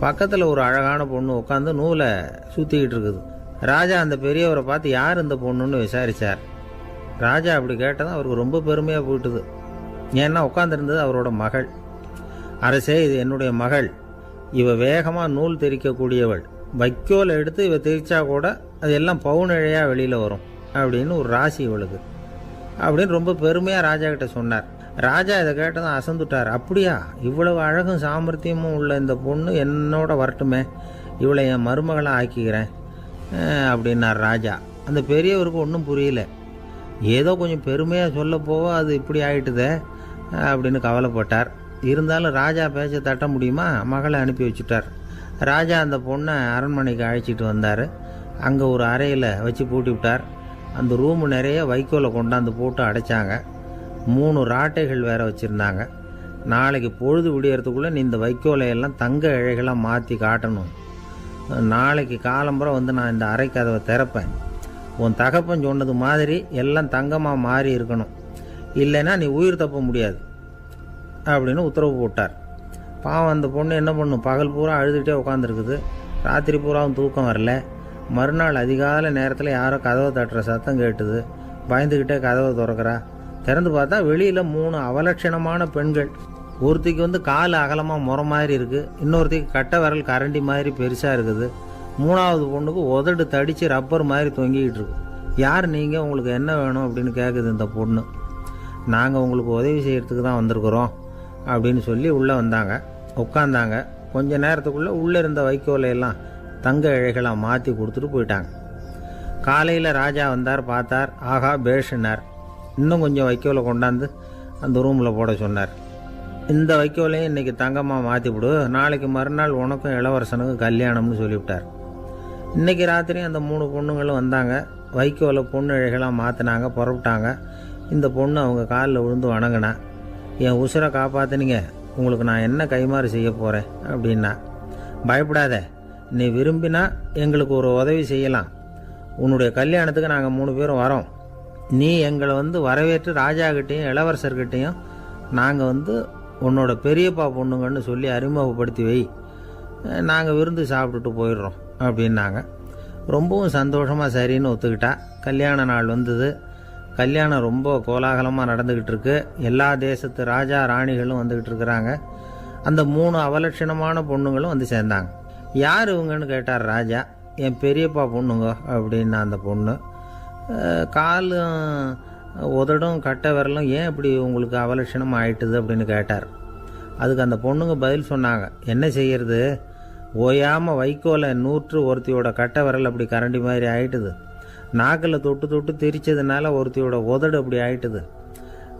பக்கத்தில் ஒரு அழகான பொண்ணு உட்காந்து நூலை சுற்றிக்கிட்டு இருக்குது. ராஜா அந்த பெரியவரை பார்த்து யார் இந்த பொண்ணுன்னு விசாரித்தார். ராஜா அப்படி கேட்டதும் அவருக்கு ரொம்ப பெருமையாக போயிட்டுது. ஏன்னா உட்காந்துருந்தது அவரோட மகள். அரசே, இது என்னுடைய மகள். இவ வேகமாக நூல் தெரிக்கக்கூடியவள். வைக்கோலை எடுத்து இவ தெரிச்சா கூட அது எல்லாம் பவுனிழையாக வெளியில் வரும் அப்படின்னு ஒரு ராசி இவளுக்கு அப்படின்னு ரொம்ப பெருமையாக ராஜா கிட்ட சொன்னார். ராஜா இதை கேட்டதும் அசந்துட்டார். அப்படியா, இவ்வளவு அழகும் சாமர்த்தியமும் உள்ள இந்த பொண்ணு என்னோட வரட்டுமே, இவளை என் மருமகளாக ஆக்கிக்கிறேன் அப்படின்னார் ராஜா. அந்த பெரியவருக்கு ஒன்றும் புரியல. ஏதோ கொஞ்சம் பெருமையாக சொல்ல போக அது இப்படி ஆகிட்டுதே அப்படின்னு கவலைப்பட்டார். இருந்தாலும் ராஜா பேச்ச தட்ட முடியுமா? மகளை அனுப்பி வச்சுட்டார். ராஜா அந்த பொண்ணை அரண்மனைக்கு அழைச்சிட்டு வந்தார். அங்கே ஒரு அறையில் வச்சு பூட்டி விட்டார். அந்த ரூமு நிறைய வைக்கோலை கொண்டாந்து போட்டு அடைச்சாங்க. 3 ராட்டைகள் வேற வச்சுருந்தாங்க. நாளைக்கு பொழுது விடியறதுக்குள்ளே நீ இந்த வைக்கோலையெல்லாம் தங்க இழைகளாக மாற்றி காட்டணும். நாளைக்கு காலம்புற நான் இந்த அறை கதவை திறப்பேன். உன் தகப்பன் சொன்னது மாதிரி எல்லாம் தங்கமாக மாறி இருக்கணும், இல்லைன்னா நீ உயிர் தப்ப முடியாது அப்படின்னு உத்தரவு போட்டார். பாவம் அந்த பொண்ணு என்ன பண்ணும், பகல் பூரா அழுதுகிட்டே உட்காந்துருக்குது. ராத்திரி பூராவும் தூக்கம் வரல. மறுநாள் அதிகாலை நேரத்தில் யாரோ கதவை தட்டுற சத்தம் கேட்டுது. பயந்துக்கிட்டே கதவை திறக்கிறா. திறந்து பார்த்தா வெளியில் 3 அவலட்சணமான பெண்கள். ஒருத்திக்கு கால் அகலமாக முறை மாதிரி இருக்குது, இன்னொருத்திக்கு கட்டை விரல் கரண்டி மாதிரி பெருசாக இருக்குது, 3ஆவது பொண்ணுக்கு உதடு தடித்து ரப்பர் மாதிரி தொங்கிக்கிட்டு இருக்கு. யார் நீங்கள், உங்களுக்கு என்ன வேணும் அப்படின்னு கேட்குது இந்த பொண்ணு. நாங்கள் உங்களுக்கு உதவி செய்கிறதுக்கு தான் வந்திருக்கிறோம் அப்படின்னு சொல்லி உள்ளே வந்தாங்க. உட்காந்தாங்க. கொஞ்ச நேரத்துக்குள்ளே உள்ளே இருந்த வைக்கோலையெல்லாம் தங்க இழைகளாக மாற்றி கொடுத்துட்டு போயிட்டாங்க. காலையில் ராஜா வந்தார், பார்த்தார். ஆகா பேஷுனார். இன்னும் கொஞ்சம் வைக்கோலை கொண்டாந்து அந்த ரூமில் போட சொன்னார். இந்த வைக்கோலையும் இன்றைக்கி தங்கமாக மாற்றிவிடு, நாளைக்கு மறுநாள் உனக்கும் இளவரசனுக்கும் கல்யாணம்னு சொல்லிவிட்டார். இன்றைக்கி ராத்திரி அந்த 3 பொண்ணுங்களும் வந்தாங்க. வைக்கோலை பொண்ணு இழைகளாக மாற்றினாங்க, புறப்பட்டாங்க. இந்த பொண்ணு அவங்க காலில் விழுந்து வணங்கினா. என் உசுரை காப்பாற்றினீங்க, உங்களுக்கு நான் என்ன கைமாறு செய்ய போகிறேன் அப்படின்னா. பயப்படாத, நீ விரும்பினா எங்களுக்கு ஒரு உதவி செய்யலாம். உன்னுடைய கல்யாணத்துக்கு நாங்கள் 3 பேரும் வரோம். நீ எங்களை வரவேற்று ராஜாக்கிட்டேயும் இளவரசர்கிட்டையும் நாங்கள் உன்னோட பெரியப்பா பொண்ணுங்கன்னு சொல்லி அறிமுகப்படுத்தி வை, நாங்கள் விருந்து சாப்பிட்டுட்டு போயிடுறோம் அப்படின்னாங்க. ரொம்பவும் சந்தோஷமாக சரின்னு ஒத்துக்கிட்டா. கல்யாண நாள் வந்தது. கல்யாணம் ரொம்ப கோலாகலமாக நடந்துக்கிட்டு இருக்கு. எல்லா தேசத்து ராஜா ராணிகளும் வந்துக்கிட்டு இருக்கிறாங்க. அந்த 3 அவலட்சணமான பொண்ணுங்களும் சேர்ந்தாங்க. யார் இவங்கன்னு கேட்டார் ராஜா. என் பெரியப்பா பொண்ணுங்க அப்படின்னா அந்த பொண்ணு. காலும் உதடும் கட்டை விரலும் ஏன் இப்படி உங்களுக்கு அவலட்சணம் ஆயிட்டுது அப்படின்னு கேட்டார். அதுக்கு அந்த பொண்ணுங்க பதில் சொன்னாங்க. என்ன செய்யறது, ஓயாமல் வைக்கோலை நூற்று ஒருத்தியோட கட்டை விரல் அப்படி கரண்டி மாதிரி ஆயிட்டுது. நாக்கில் தொட்டு தொட்டு திரிச்சதுனால ஒருத்தியோட உதடு அப்படி ஆயிட்டுது.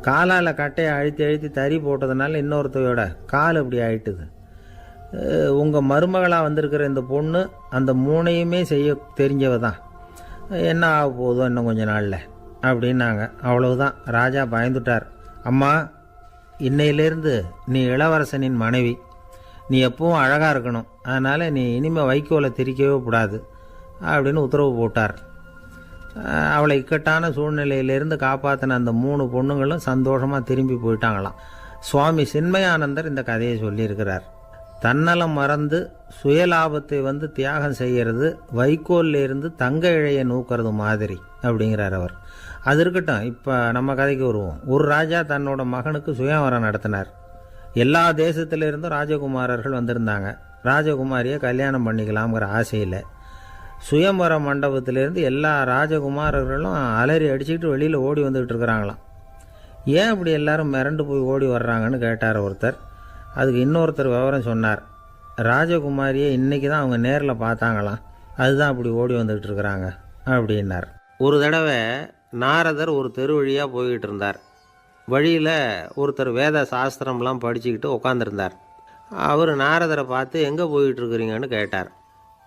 காலால் கட்டையை அழுத்தி அழுத்தி தறி போட்டதுனால இன்னொருத்தையோட கால் அப்படி ஆயிட்டுது. உங்கள் மருமகளாக வந்திருக்கிற இந்த பொண்ணு அந்த 3ஐயுமே செய்ய தெரிஞ்சவ தான். என்ன ஆக போதோ இன்னும் கொஞ்ச நாளில் அப்படின்னாங்க. அவ்வளவுதான். ராஜா பயந்துட்டார். அம்மா, இன்னையிலேருந்து நீ இளவரசனின் மனைவி. நீ எப்பவும் அழகாக இருக்கணும். அதனால் நீ இனிமேல் வைக்கோலை திரிக்கவே கூடாது அப்படின்னு உத்தரவு போட்டார். அவளை இக்கட்டான சூழ்நிலையிலேருந்து காப்பாற்றின அந்த 3 பொண்ணுங்களும் சந்தோஷமாக திரும்பி போயிட்டாங்களாம். சுவாமி சின்மயானந்தர் இந்த கதையை சொல்லியிருக்கிறார். தன்னலம் மறந்து சுயலாபத்தை தியாகம் செய்கிறது வைக்கோல்ல இருந்து தங்க இழையை நூக்கிறது மாதிரி அப்படிங்கிறார் அவர். அது இருக்கட்டும், இப்போ நம்ம கதைக்கு வருவோம். ஒரு ராஜா தன்னோட மகனுக்கு சுயவரம் நடத்தினார். எல்லா தேசத்திலிருந்தும் ராஜகுமாரர்கள் வந்திருந்தாங்க. ராஜகுமாரியை கல்யாணம் பண்ணிக்கலாம்ங்கிற ஆசையில் சுயம்பர மண்டபத்திலேருந்து எல்லா ராஜகுமாரர்களும் அலறி அடிச்சுக்கிட்டு வெளியில் ஓடி வந்துக்கிட்டு இருக்கிறாங்களாம். ஏன் அப்படி எல்லாரும் மிரண்டு போய் ஓடி வர்றாங்கன்னு கேட்டார் ஒருத்தர். அதுக்கு இன்னொருத்தர் விவரம் சொன்னார். ராஜகுமாரியை இன்றைக்கி தான் அவங்க நேரில் பார்த்தாங்களாம், அதுதான் அப்படி ஓடி வந்துக்கிட்டு இருக்கிறாங்க அப்படின்னார். ஒரு தடவை நாரதர் ஒரு தெரு வழியாக போய்கிட்டு இருந்தார். வழியில் ஒருத்தர் வேத சாஸ்திரம்லாம் படிச்சுக்கிட்டு உட்காந்துருந்தார். அவர் நாரதரை பார்த்து எங்கே போயிட்டுருக்குறீங்கன்னு கேட்டார்.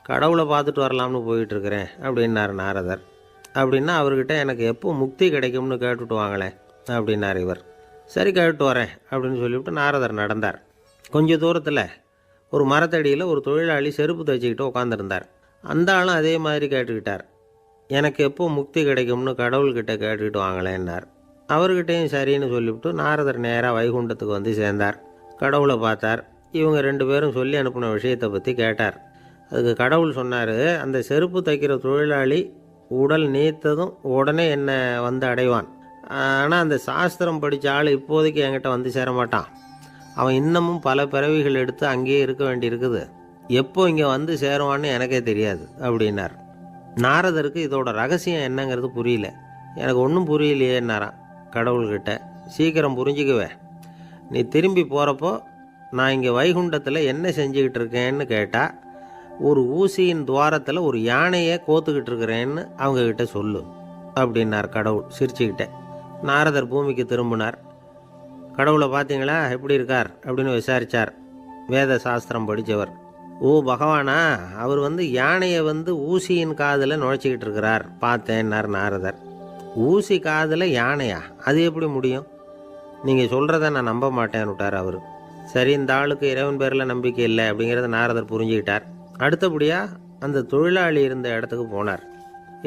கடவுளை பார்த்துட்டு வரலாம்னு போயிட்டுருக்கிறேன் அப்படின்னார் நாரதர். அப்படின்னா அவர்கிட்ட எனக்கு எப்போ முக்தி கிடைக்கும்னு கேட்டுட்டு வாங்களேன் அப்படின்னார் இவர். சரி, கேட்டு வரேன் அப்படின்னு சொல்லிவிட்டு நாரதர் நடந்தார். கொஞ்சம் தூரத்தில் ஒரு மரத்தடியில் ஒரு தொழிலாளி செருப்பு தைச்சிக்கிட்டு உட்காந்துருந்தார். அந்த ஆளும் அதே மாதிரி கேட்டுக்கிட்டார். எனக்கு எப்போ முக்தி கிடைக்கும்னு கடவுள்கிட்ட கேட்டுக்கிட்டு வாங்களேன்னார். அவர்கிட்டையும் சரின்னு சொல்லிவிட்டு நாரதர் நேராக வைகுண்டத்துக்கு சேர்ந்தார். கடவுளை பார்த்தார். இவங்க 2 பேரும் சொல்லி அனுப்பின விஷயத்தை பற்றி கேட்டார். அதுக்கு கடவுள் சொன்னார், அந்த செருப்பு தைக்கிற தொழிலாளி உடல் நீத்ததும் உடனே என்னை அடைவான். ஆனால் அந்த சாஸ்திரம் படித்த ஆள் இப்போதைக்கு என்கிட்ட சேர மாட்டான். அவன் இன்னமும் பல பிறவிகள் எடுத்து அங்கேயே இருக்க வேண்டியிருக்குது. எப்போ இங்கே சேருவான்னு எனக்கே தெரியாது அப்படின்னார். நாரதருக்கு இதோட ரகசியம் என்னங்கிறது புரியல. எனக்கு ஒன்றும் புரியலையேன்னாரான் கடவுள்கிட்ட. சீக்கிரம் புரிஞ்சுக்குவே, நீ திரும்பி போகிறப்போ நான் இங்கே வைகுண்டத்தில் என்ன செஞ்சுக்கிட்டு இருக்கேன்னு கேட்டால் ஒரு ஊசியின் துவாரத்தில் ஒரு யானையை கோத்துக்கிட்டு இருக்கிறேன்னு அவங்கக்கிட்ட சொல்லு அப்படின்னார் கடவுள் சிரிச்சுக்கிட்டே. நாரதர் பூமிக்கு திரும்பினார். கடவுளை பார்த்தீங்களா, எப்படி இருக்கார் அப்படின்னு விசாரித்தார். வேத சாஸ்திரம் படித்தவர். ஓ பகவானா, அவர் யானையை ஊசியின் காதில் நுழைச்சிக்கிட்டு இருக்கிறார் பார்த்தேன்னார் நாரதர். ஊசி காதில் யானையா, அது எப்படி முடியும்? நீங்கள் சொல்கிறத நான் நம்ப மாட்டேன்னு விட்டார் அவர். சரி, இந்த ஆளுக்கு இறைவன் பேரில் நம்பிக்கை இல்லை அப்படிங்கிறத நாரதர் புரிஞ்சுக்கிட்டார். அடுத்தபடியாக அந்த தொழிலாளி இருந்த இடத்துக்கு போனார்.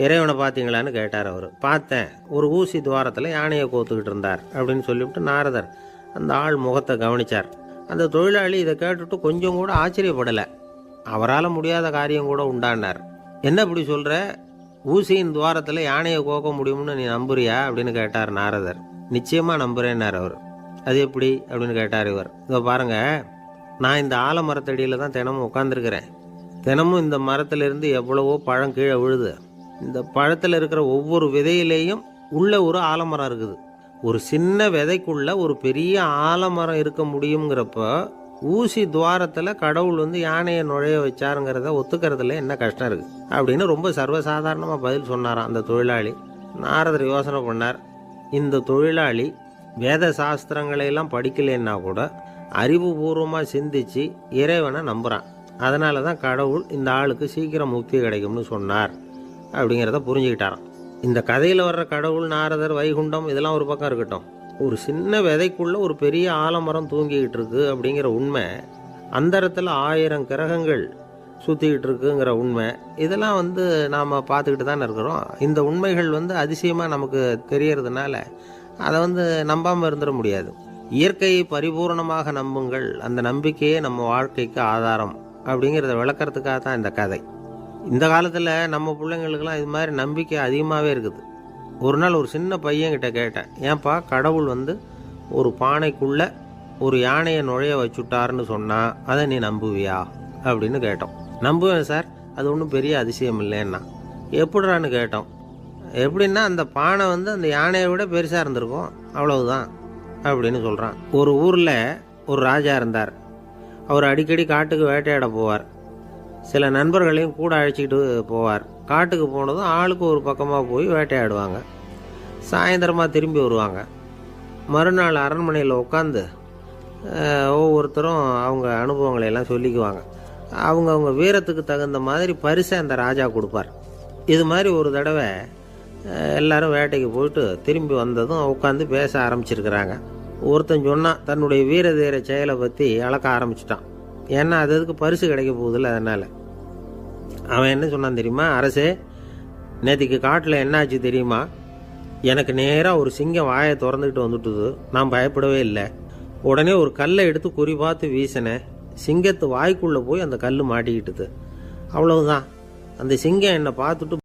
இறைவனை பார்த்தீங்களான்னு கேட்டார் அவர். பார்த்தேன், ஒரு ஊசி துவாரத்தில் யானையை கோத்துக்கிட்டு இருந்தார் அப்படின்னு சொல்லிவிட்டு நாரதர் அந்த ஆள் முகத்தை கவனித்தார். அந்த தொழிலாளி இதை கேட்டுட்டு கொஞ்சம் கூட ஆச்சரியப்படலை. அவரால் முடியாத காரியம் கூட உண்டானார். என்ன இப்படி சொல்கிற, ஊசியின் துவாரத்தில் யானையை கோக்க முடியும்னு நீ நம்புறியா அப்படின்னு கேட்டார் நாரதர். நிச்சயமாக நம்புகிறேன்னார் அவர். அது எப்படி அப்படின்னு கேட்டார் இவர். இதோ பாருங்க, நான் இந்த ஆலமரத்தடியில் தான் தினமும் உட்காந்துருக்கிறேன். தினமும் இந்த மரத்திலிருந்து எவ்வளவோ பழம் கீழே விழுது. இந்த பழத்தில் இருக்கிற ஒவ்வொரு விதையிலேயும் உள்ள ஒரு ஆலமரம் இருக்குது. ஒரு சின்ன விதைக்குள்ள ஒரு பெரிய ஆலமரம் இருக்க முடியுங்கிறப்ப ஊசி துவாரத்தில் கடவுள் வந்து யானையை நுழைய வச்சாருங்கிறத ஒத்துக்கிறதுல என்ன கஷ்டம் இருக்குது அப்படின்னு ரொம்ப சர்வசாதாரணமாக பதில் சொன்னாராம் அந்த தொழிலாளி. நாரதர் யோசனை பண்ணார், இந்த தொழிலாளி வேத சாஸ்திரங்களையெல்லாம் படிக்கலைன்னா கூட அறிவுபூர்வமாக சிந்திச்சு இறைவனை நம்புகிறான். அதனால தான் கடவுள் இந்த ஆளுக்கு சீக்கிரம் முக்தி கிடைக்கும்னு சொன்னார் அப்படிங்கிறத புரிஞ்சுக்கிட்டாராம். இந்த கதையில் வர்ற கடவுள், நாரதர், வைகுண்டம் இதெல்லாம் ஒரு பக்கம் இருக்கட்டும், ஒரு சின்ன விதைக்குள்ள ஒரு பெரிய ஆலமரம் தூங்கிக்கிட்டு இருக்கு அப்படிங்கிற உண்மை, அந்தரத்தில் 1000 கிரகங்கள் சுற்றிக்கிட்டு இருக்குங்கிற உண்மை, இதெல்லாம் வந்து நாம் பார்த்துக்கிட்டு தானே இருக்கிறோம். இந்த உண்மைகள் வந்து அதிசயமாக நமக்கு தெரியறதுனால அதை வந்து நம்பாமல் இருந்துட முடியாது. இயற்கையை பரிபூர்ணமாக நம்புங்கள், அந்த நம்பிக்கையே நம்ம வாழ்க்கைக்கு ஆதாரம் அப்படிங்கிறத விளக்கறதுக்காக தான் இந்த கதை. இந்த காலத்தில் நம்ம பிள்ளைங்களுக்கெல்லாம் இது மாதிரி நம்பிக்கை அதிகமாகவே இருக்குது. ஒரு நாள் ஒரு சின்ன பையன்கிட்ட கேட்டேன், ஏன்பா கடவுள் வந்து ஒரு பானைக்குள்ளே ஒரு யானையை நுழைய வச்சுட்டாருன்னு சொன்னால் அதை நீ நம்புவியா அப்படின்னு கேட்டோம். நம்புவேன் சார், அது ஒன்றும் பெரிய அதிசயம் இல்லைன்னா. எப்படிறான்னு கேட்டோம். எப்படின்னா அந்த பானை வந்து அந்த யானையை விட பெருசாக இருந்திருக்கும், அவ்வளவுதான் அப்படின்னு சொல்கிறான். ஒரு ஊரில் ஒரு ராஜா இருந்தார். அவர் அடிக்கடி காட்டுக்கு வேட்டையாட போவார். சில நண்பர்களையும் கூட அழைச்சிக்கிட்டு போவார். காட்டுக்கு போனதும் ஆளுக்கு ஒரு பக்கமாக போய் வேட்டையாடுவாங்க. சாயந்தரமாக திரும்பி வருவாங்க. மறுநாள் அரண்மனையில் உட்காந்து ஒவ்வொருத்தரும் அவங்க அனுபவங்களை எல்லாம் சொல்லிக்குவாங்க. அவங்க வீரத்துக்கு தகுந்த மாதிரி பரிசை அந்த ராஜா கொடுப்பார். இது மாதிரி ஒரு தடவை எல்லாரும் வேட்டைக்கு போயிட்டு திரும்பி வந்ததும் உட்காந்து பேச ஆரம்பிச்சிருக்கிறாங்க. ஒருத்தன் சொன்னான், தன்னுடைய வீர தீர செயலை பற்றி அளக்க ஆரம்பிச்சிட்டான். ஏன்னா அதுக்கு பரிசு கிடைக்க போகுதில்ல, அதனால். அவன் என்ன சொன்னான் தெரியுமா? அரசே, நேற்றுக்கு காட்டில் என்னாச்சு தெரியுமா? எனக்கு நேராக ஒரு சிங்கம் வாயை திறந்துக்கிட்டு வந்துட்டுது. நான் பயப்படவே இல்லை. உடனே ஒரு கல்லை எடுத்து குறி பார்த்து வீசினேன். சிங்கத்து வாய்க்குள்ளே போய் அந்த கல் மாட்டிக்கிட்டுது. அவ்வளவுதான். அந்த சிங்கம் என்னை பார்த்துட்டு